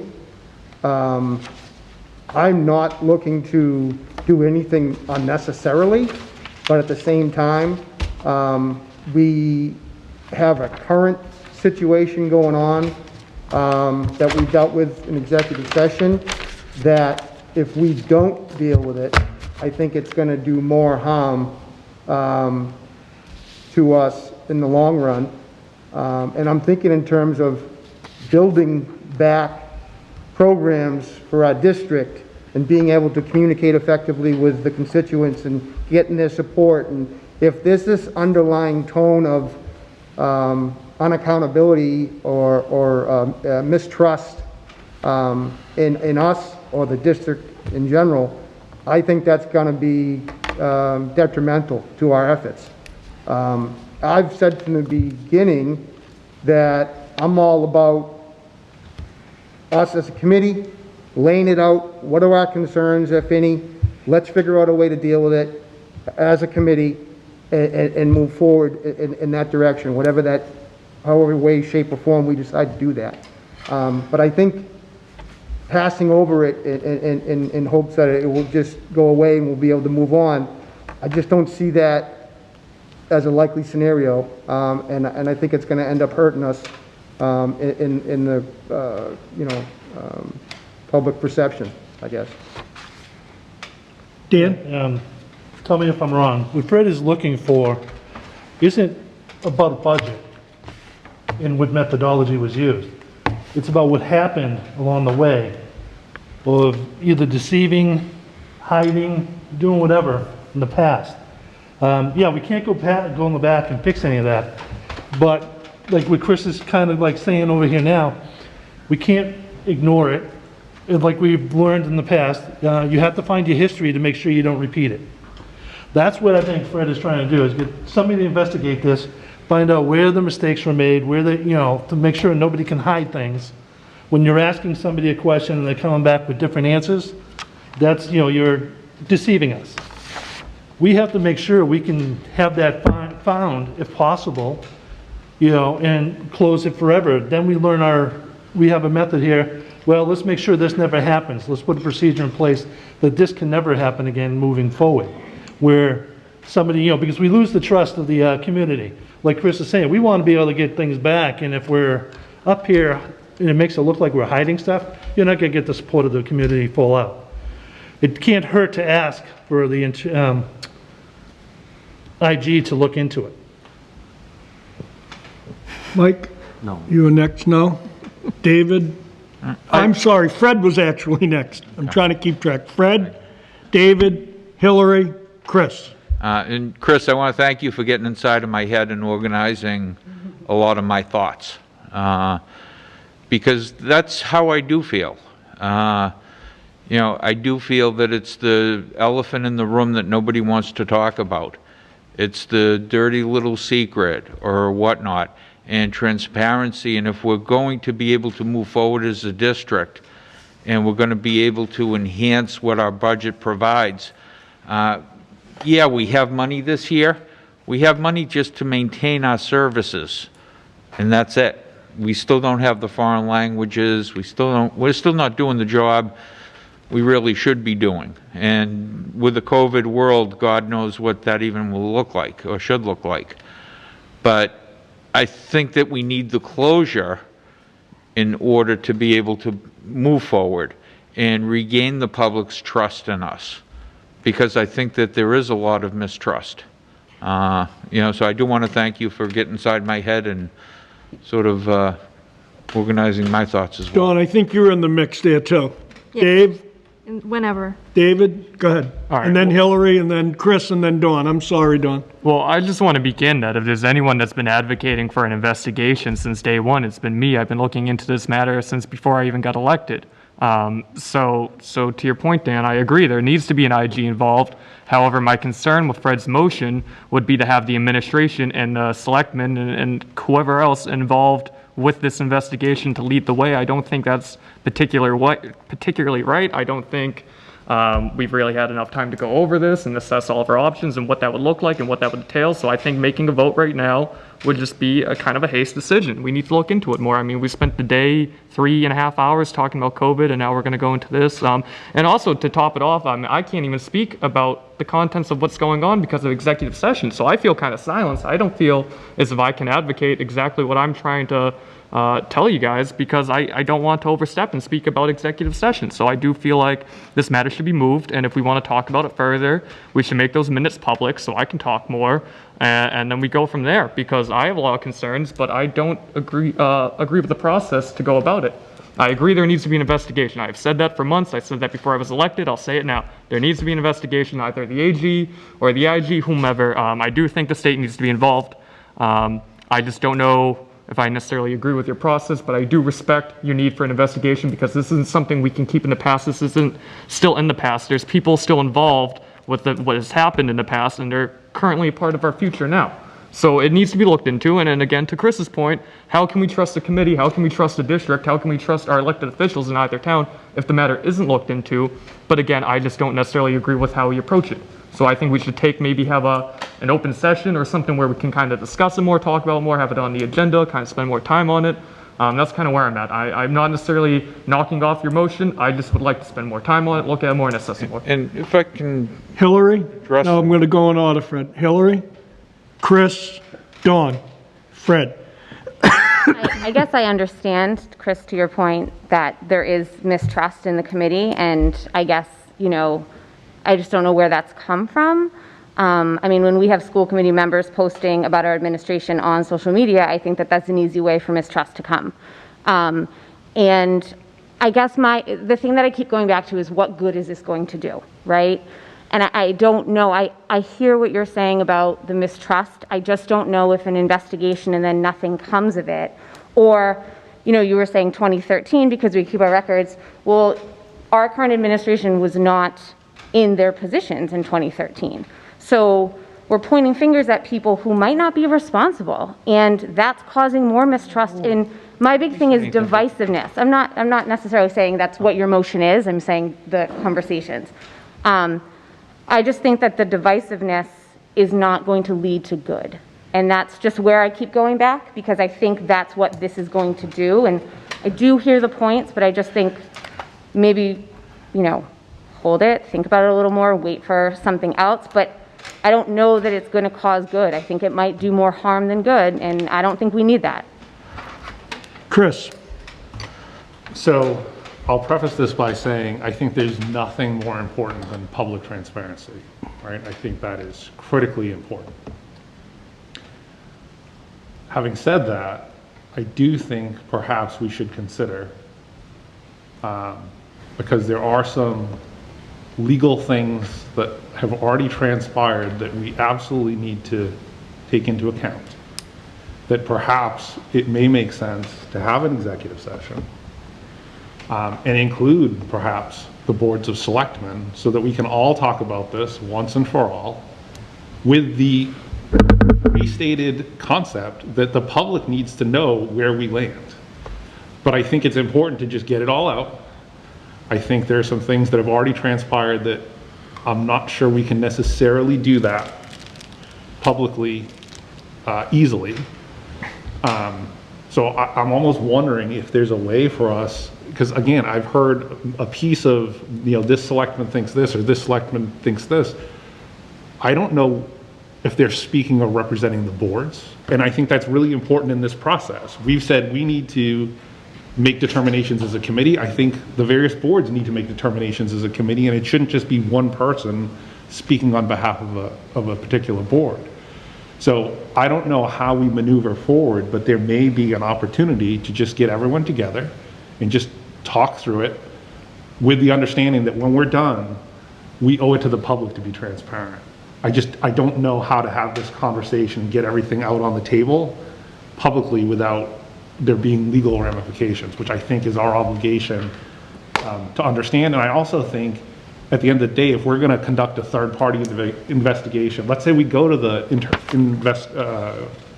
I'm not looking to do anything unnecessarily, but at the same time, we have a current situation going on that we dealt with in executive session, that if we don't deal with it, I think it's going to do more harm to us in the long run. And I'm thinking in terms of building back programs for our district and being able to communicate effectively with the constituents and getting their support. And if there's this underlying tone of unaccountability or mistrust in us or the district in general, I think that's going to be detrimental to our efforts. I've said from the beginning that I'm all about us as a committee laying it out. What are our concerns, if any? Let's figure out a way to deal with it as a committee and move forward in that direction, whatever that, however way, shape, or form we decide to do that. But I think passing over it in hopes that it will just go away and we'll be able to move on, I just don't see that as a likely scenario, and I think it's going to end up hurting us in the public perception, I guess. Dan? Tell me if I'm wrong. What Fred is looking for isn't about a budget and what methodology was used. It's about what happened along the way of either deceiving, hiding, doing whatever in the past. Yeah, we can't go in the back and fix any of that. But like what Chris is kind of like saying over here now, we can't ignore it. And like we've learned in the past, you have to find your history to make sure you don't repeat it. That's what I think Fred is trying to do, is get somebody to investigate this, find out where the mistakes were made, where they, to make sure nobody can hide things. When you're asking somebody a question and they're coming back with different answers, that's, you're deceiving us. We have to make sure we can have that found, if possible, and close it forever. Then we learn we have a method here. Well, let's make sure this never happens. Let's put a procedure in place that this can never happen again moving forward. Where somebody, because we lose the trust of the community. Like Chris is saying, we want to be able to get things back, and if we're up here and it makes it look like we're hiding stuff, you're not going to get the support of the community full out. It can't hurt to ask for the IG to look into it. Mike? No. You are next, no? David? I'm sorry, Fred was actually next. I'm trying to keep track. Fred, David, Hillary, Chris. And Chris, I want to thank you for getting inside of my head and organizing a lot of my thoughts, because that's how I do feel. I do feel that it's the elephant in the room that nobody wants to talk about. It's the dirty little secret or whatnot, and transparency. And if we're going to be able to move forward as a district, and we're going to be able to enhance what our budget provides, yeah, we have money this year. We have money just to maintain our services, and that's it. We still don't have the foreign languages. We're still not doing the job we really should be doing. And with the COVID world, God knows what that even will look like or should look like. But I think that we need the closure in order to be able to move forward and regain the public's trust in us, because I think that there is a lot of mistrust. So I do want to thank you for getting inside my head and sort of organizing my thoughts as well. Dawn, I think you're in the mix there too. Dave? Whenever. David, go ahead. All right, And then well- Hillary, and then Chris, and then Dawn. I'm sorry, Dawn. Well, I just want to begin that if there's anyone that's been advocating for an investigation since day one, it's been me. I've been looking into this matter since before I even got elected. So to your point, Dan, I agree. There needs to be an IG involved. However, my concern with Fred's motion would be to have the administration and the selectmen and whoever else involved with this investigation to lead the way. I don't think that's particularly right. I don't think we've really had enough time to go over this and assess all of our options and what that would look like and what that would entail. So I think making a vote right now would just be a kind of a haste decision. We need to look into it more. I mean, we spent the day 3.5 hours talking about COVID, and now we're going to go into this. And also to top it off, I can't even speak about the contents of what's going on because of executive session. So I feel kind of silenced. I don't feel as if I can advocate exactly what I'm trying to tell you guys, because I don't want to overstep and speak about executive session. So I do feel like this matter should be moved, and if we want to talk about it further, we should make those minutes public so I can talk more, and then we go from there, because I have a lot of concerns, but I don't agree with the process to go about it. I agree there needs to be an investigation. I've said that for months. I said that before I was elected. I'll say it now. There needs to be an investigation, either the AG or the IG, whomever. I do think the state needs to be involved. I just don't know if I necessarily agree with your process, but I do respect your need for an investigation, because this isn't something we can keep in the past. This isn't still in the past. There's people still involved with what has happened in the past, and they're currently a part of our future now. So it needs to be looked into. And then again, to Chris's point, how can we trust the committee? How can we trust the district? How can we trust our elected officials in either town if the matter isn't looked into? But again, I just don't necessarily agree with how we approach it. So I think we should have an open session or something where we can kind of discuss it more, talk about it more, have it on the agenda, kind of spend more time on it. That's kind of where I'm at. I'm not necessarily knocking off your motion. I just would like to spend more time on it, look at it more, and assess it more. And if I can Hillary? address... No, I'm going to go in order, Fred. Hillary? Chris? Dawn? Fred? I guess I understand, Chris, to your point, that there is mistrust in the committee, and I guess, I just don't know where that's come from. I mean, when we have school committee members posting about our administration on social media, I think that that's an easy way for mistrust to come. And I guess the thing that I keep going back to is, what good is this going to do, right? And I don't know. I hear what you're saying about the mistrust. I just don't know if an investigation and then nothing comes of it. Or, you were saying 2013 because we keep our records. Well, our current administration was not in their positions in 2013. So we're pointing fingers at people who might not be responsible, and that's causing more mistrust. And my big thing is divisiveness. I'm not necessarily saying that's what your motion is. I'm saying the conversations. I just think that the divisiveness is not going to lead to good. And that's just where I keep going back, because I think that's what this is going to do. And I do hear the points, but I just think maybe, hold it, think about it a little more, wait for something else. But I don't know that it's going to cause good. I think it might do more harm than good, and I don't think we need that. Chris? So I'll preface this by saying I think there's nothing more important than public transparency, right? I think that is critically important. Having said that, I do think perhaps we should consider, because there are some legal things that have already transpired that we absolutely need to take into account, that perhaps it may make sense to have an executive session and include perhaps the boards of selectmen, so that we can all talk about this once and for all, with the restated concept that the public needs to know where we land. But I think it's important to just get it all out. I think there are some things that have already transpired that I'm not sure we can necessarily do that publicly easily. So I'm almost wondering if there's a way for us, because again, I've heard a piece of, this selectman thinks this or this selectman thinks this. I don't know if they're speaking or representing the boards. And I think that's really important in this process. We've said we need to make determinations as a committee. I think the various boards need to make determinations as a committee, and it shouldn't just be one person speaking on behalf of a particular board. So I don't know how we maneuver forward, but there may be an opportunity to just get everyone together and just talk through it. with the understanding that when we're done, we owe it to the public to be transparent. I don't know how to have this conversation and get everything out on the table publicly without there being legal ramifications, which I think is our obligation to understand. And I also think at the end of the day, if we're going to conduct a third-party investigation, let's say we go to the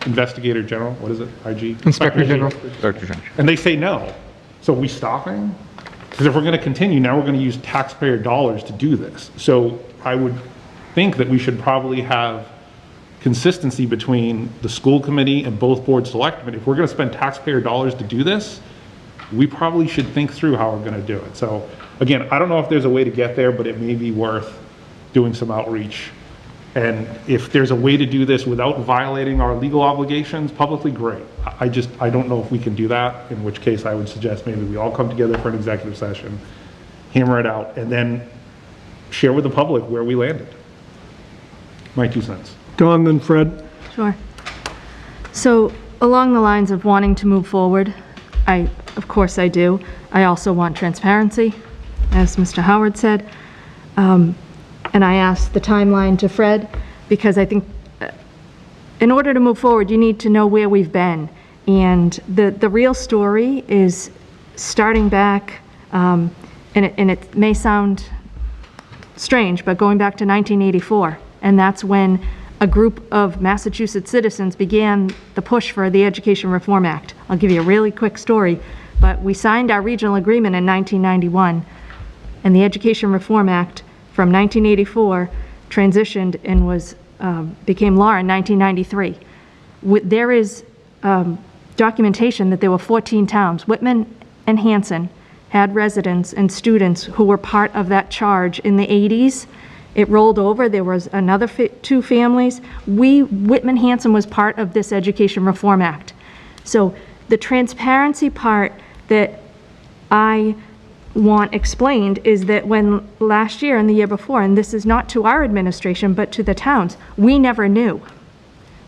Investigator General, what is it, IG? Inspector General. And they say no. So are we stopping? Because if we're going to continue, now we're going to use taxpayer dollars to do this. So I would think that we should probably have consistency between the school committee and both board selectmen. If we're going to spend taxpayer dollars to do this, we probably should think through how we're going to do it. So again, I don't know if there's a way to get there, but it may be worth doing some outreach. And if there's a way to do this without violating our legal obligations publicly, great. I don't know if we can do that, in which case I would suggest maybe we all come together for an executive session, hammer it out, and then share with the public where we landed. My 2 cents. Don, then Fred. Sure. So along the lines of wanting to move forward, of course I do. I also want transparency, as Mr. Howard said. And I asked the timeline to Fred because I think in order to move forward, you need to know where we've been. And the real story is starting back, and it may sound strange, but going back to 1984. And that's when a group of Massachusetts citizens began the push for the Education Reform Act. I'll give you a really quick story, but we signed our regional agreement in 1991, and the Education Reform Act from 1984 transitioned and became law in 1993. There is documentation that there were 14 towns. Whitman-Hanson had residents and students who were part of that charge in the 80s. It rolled over. There was another 2 families. Whitman-Hanson was part of this Education Reform Act. So the transparency part that I want explained is that when last year and the year before, and this is not to our administration, but to the towns, we never knew.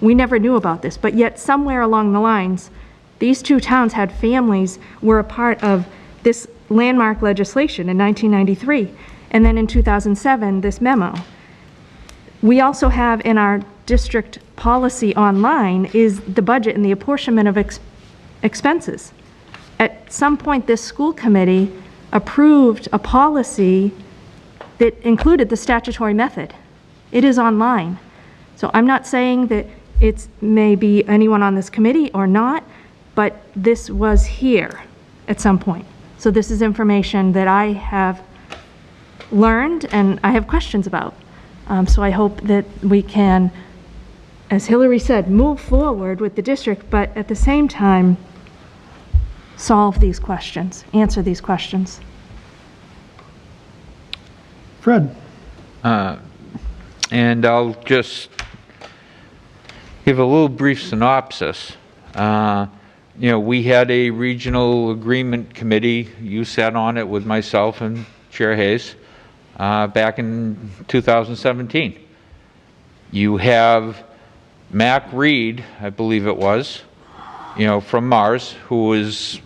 We never knew about this, but yet somewhere along the lines, these 2 towns had families, were a part of this landmark legislation in 1993. And then in 2007, this memo. We also have in our district policy online is the budget and the apportionment of expenses. At some point, this school committee approved a policy that included the statutory method. It is online. So I'm not saying that it's maybe anyone on this committee or not, but this was here at some point. So this is information that I have learned and I have questions about. So I hope that we can, as Hillary said, move forward with the district, but at the same time, solve these questions, answer these questions. Fred. And I'll just give a little brief synopsis. We had a regional agreement committee. You sat on it with myself and Chair Hayes back in 2017. You have Mac Reed, I believe it was, from Mars, who was,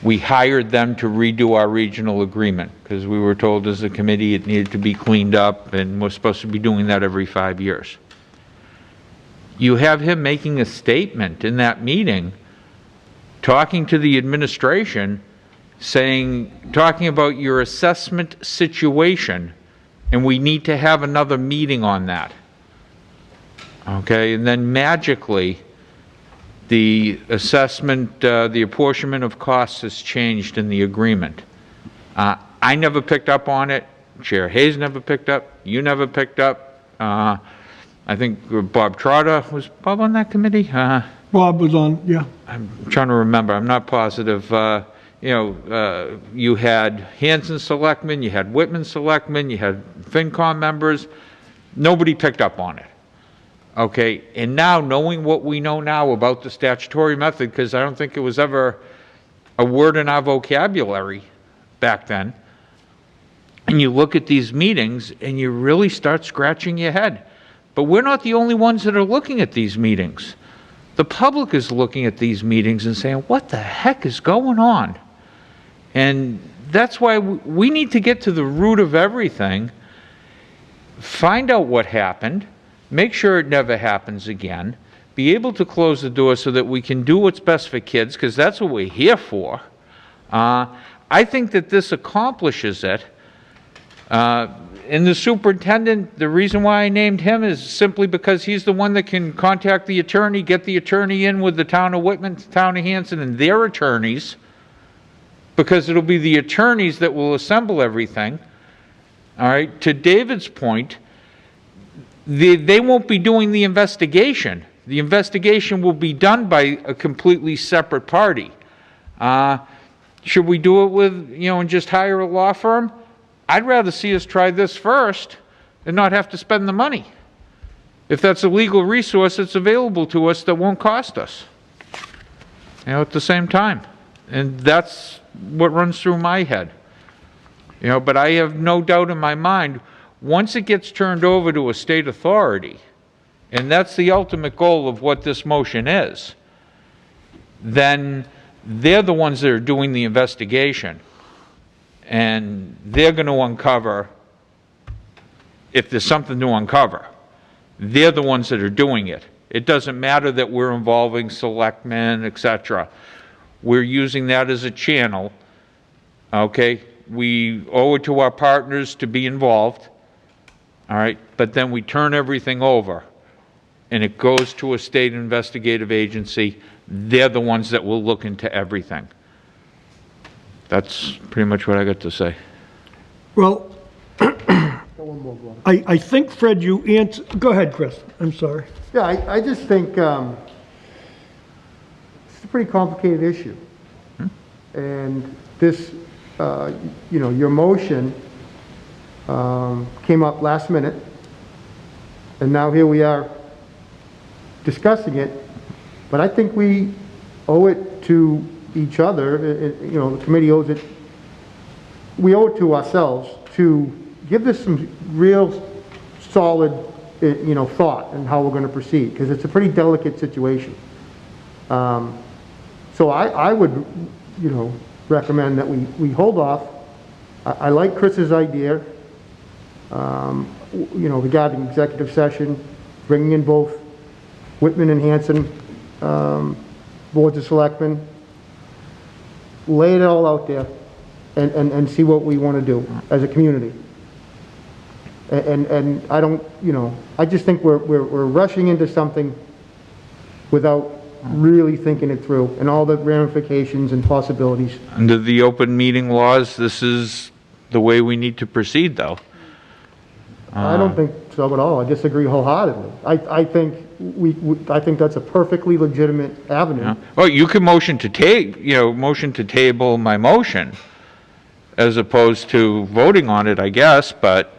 we hired them to redo our regional agreement because we were told as a committee it needed to be cleaned up, and we're supposed to be doing that every 5 years. You have him making a statement in that meeting, talking to the administration, talking about your assessment situation, and we need to have another meeting on that. Okay, and then magically, the assessment, the apportionment of costs has changed in the agreement. I never picked up on it. Chair Hayes never picked up. You never picked up. I think Bob Trotter was Bob on that committee. Bob was on, yeah. I'm trying to remember. I'm not positive. You had Hanson selectmen, you had Whitman selectmen, you had FinCom members. Nobody picked up on it. Okay, and now knowing what we know now about the statutory method, because I don't think it was ever a word in our vocabulary back then, and you look at these meetings and you really start scratching your head. But we're not the only ones that are looking at these meetings. The public is looking at these meetings and saying, what the heck is going on? And that's why we need to get to the root of everything, find out what happened, make sure it never happens again, be able to close the door so that we can do what's best for kids, because that's what we're here for. I think that this accomplishes it. And the superintendent, the reason why I named him is simply because he's the one that can contact the attorney, get the attorney in with the town of Whitman, town of Hanson, and their attorneys, because it'll be the attorneys that will assemble everything. All right, to David's point, they won't be doing the investigation. The investigation will be done by a completely separate party. Should we do it with, and just hire a law firm? I'd rather see us try this first and not have to spend the money. If that's a legal resource that's available to us that won't cost us, at the same time. And that's what runs through my head. But I have no doubt in my mind, once it gets turned over to a state authority, and that's the ultimate goal of what this motion is, then they're the ones that are doing the investigation. And they're going to uncover, if there's something to uncover, they're the ones that are doing it. It doesn't matter that we're involving selectmen, etc. We're using that as a channel, okay? We owe it to our partners to be involved, all right? But then we turn everything over, and it goes to a state investigative agency. They're the ones that will look into everything. That's pretty much what I got to say. Well, I think, Fred, you answered. Go ahead, Chris. I'm sorry. Yeah, I just think it's a pretty complicated issue. And this, your motion came up last minute, and now here we are discussing it. But I think we owe it to each other, the committee owes it, we owe it to ourselves to give this some real solid, thought in how we're going to proceed, because it's a pretty delicate situation. So I would, recommend that we hold off. I like Chris's idea, regarding executive session, bringing in both Whitman and Hanson boards of selectmen, lay it all out there and see what we want to do as a community. And I don't, I just think we're rushing into something without really thinking it through and all the ramifications and possibilities. Under the open meeting laws, this is the way we need to proceed, though. I don't think so at all. I disagree wholeheartedly. I think I think that's a perfectly legitimate avenue. Yeah. Well, you can motion to table my motion as opposed to voting on it, I guess, but.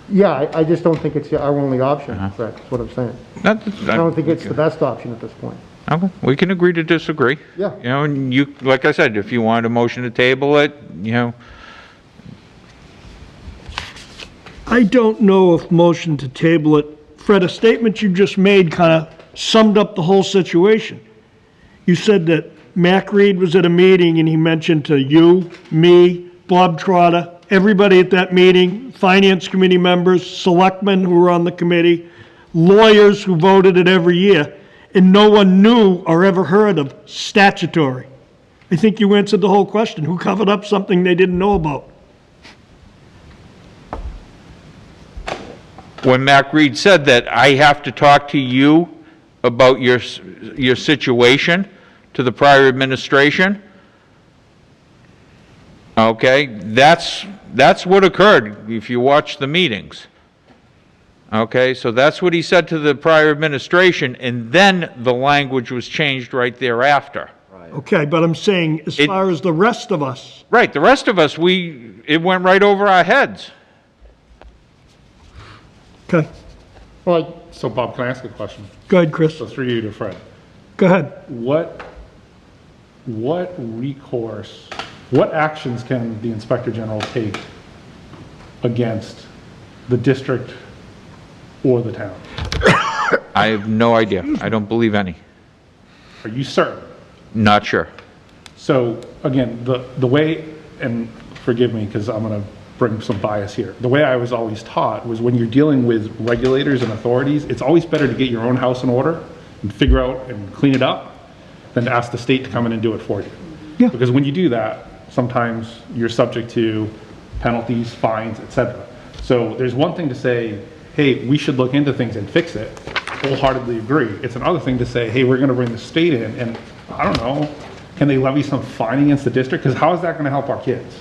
Yeah, I just don't think it's our only option, Fred, that's what I'm saying. I don't think it's the best option at this point. Okay, we can agree to disagree. Yeah. And you, like I said, if you wanted a motion to table it, I don't know if motion to table it. Fred, a statement you just made kind of summed up the whole situation. You said that Mac Reed was at a meeting and he mentioned to you, me, Bob Trotter, everybody at that meeting, finance committee members, selectmen who were on the committee, lawyers who voted it every year, and no one knew or ever heard of statutory. I think you answered the whole question. Who covered up something they didn't know about? When Mac Reed said that I have to talk to you about your situation, to the prior administration, okay, that's what occurred if you watch the meetings. Okay, so that's what he said to the prior administration, and then the language was changed right thereafter. Okay, but I'm saying as far as the rest of us. Right, the rest of us, it went right over our heads. Okay. Well, so Bob, can I ask a question? Go ahead, Chris. So through you to Fred. Go ahead. What recourse, what actions can the Inspector General take against the district or the town? I have no idea. I don't believe any. Are you certain? Not sure. So again, the way, and forgive me because I'm going to bring some bias here. The way I was always taught was when you're dealing with regulators and authorities, it's always better to get your own house in order and figure out and clean it up than to ask the state to come in and do it for you. Yeah. Because when you do that, sometimes you're subject to penalties, fines, etc. So there's one thing to say, hey, we should look into things and fix it. Wholeheartedly agree. It's another thing to say, hey, we're going to bring the state in, and I don't know, can they levy some fine against the district? Because how is that going to help our kids?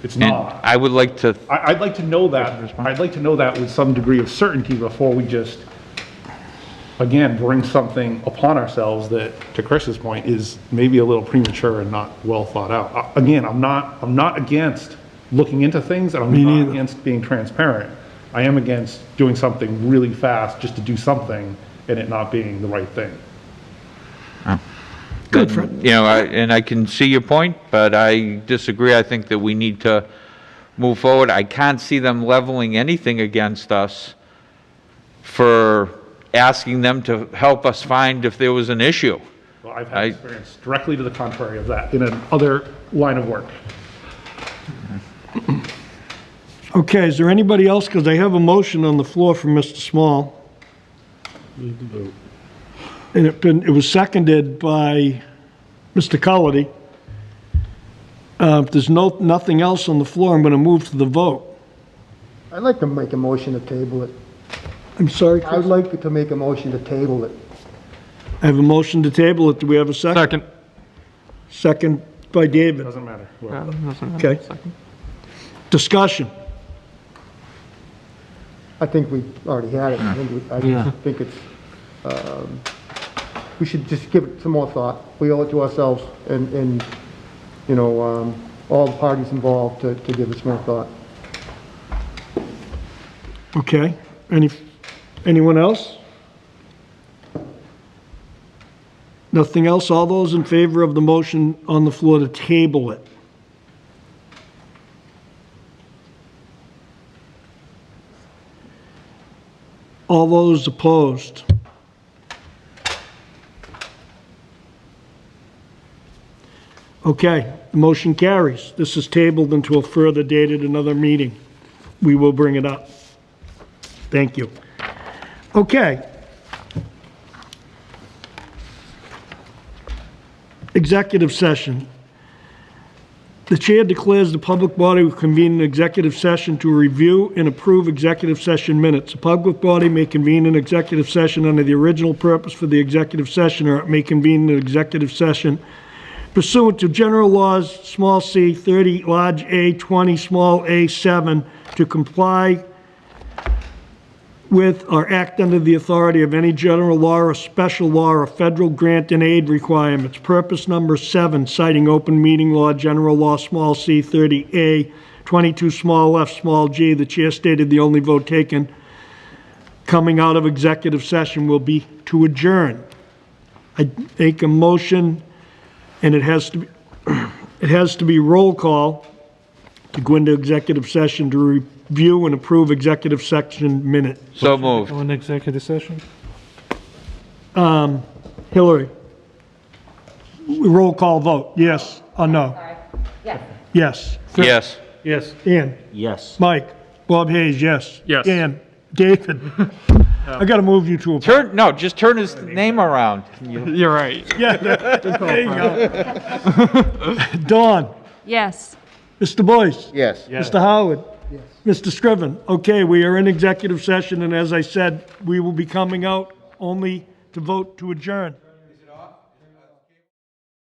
It's not. I would like to, I'd like to know that. I'd like to know that with some degree of certainty before we just, again, bring something upon ourselves that, to Chris's point, is maybe a little premature and not well thought out. Again, I'm not against looking into things, and I'm not against being transparent. I am against doing something really fast just to do something and it not being the right thing. Good, Fred. you know, and I can see your point, but I disagree. I think that we need to move forward. I can't see them leveling anything against us for asking them to help us find if there was an issue. Well, I've had experience directly to the contrary of that in another line of work. Okay, is there anybody else? Because I have a motion on the floor from Mr. Small. And it was seconded by Mr. Cullity. If there's nothing else on the floor, I'm going to move to the vote. I'd like to make a motion to table it. I'm sorry, Chris? I'd like to make a motion to table it. I have a motion to table it. Do we have a second? Second. Second by David. Doesn't matter. Okay. Discussion. I think we already had it. I think it's, we should just give it some more thought. We owe it to ourselves and you know, all the parties involved to give it some more thought. Okay. Anyone else? Nothing else? All those in favor of the motion on the floor to table it? All those opposed? Okay, the motion carries. This is tabled until further date at another meeting. We will bring it up. Thank you. Okay. Executive session. The chair declares the public body will convene an executive session to review and approve executive session minutes. A public body may convene an executive session under the original purpose for the executive session, or it may convene an executive session pursuant to general laws, small c, 30, large A, 20, small a, 7, to comply with or act under the authority of any general law or special law or federal grant and aid requirements. Purpose number 7, citing open meeting law, general law, small c, 30A, 22, small f, small g. The chair stated the only vote taken coming out of executive session will be to adjourn. I make a motion, and it has to be roll call to go into executive session to review and approve executive session minute. So moved. Go into executive session? Hillary? Roll call vote, yes or no? Yes. Yes. Yes. Yes. Ian? Yes. Mike? Bob Hayes, yes. Yes. Dan? David? I gotta move you to a... Just turn his name around. You're right. Yeah, there you go. Dawn? Yes. Mr. Boyce? Yes. Mr. Howard? Yes. Mr. Scriven? Okay, we are in executive session, and as I said, we will be coming out only to vote to adjourn.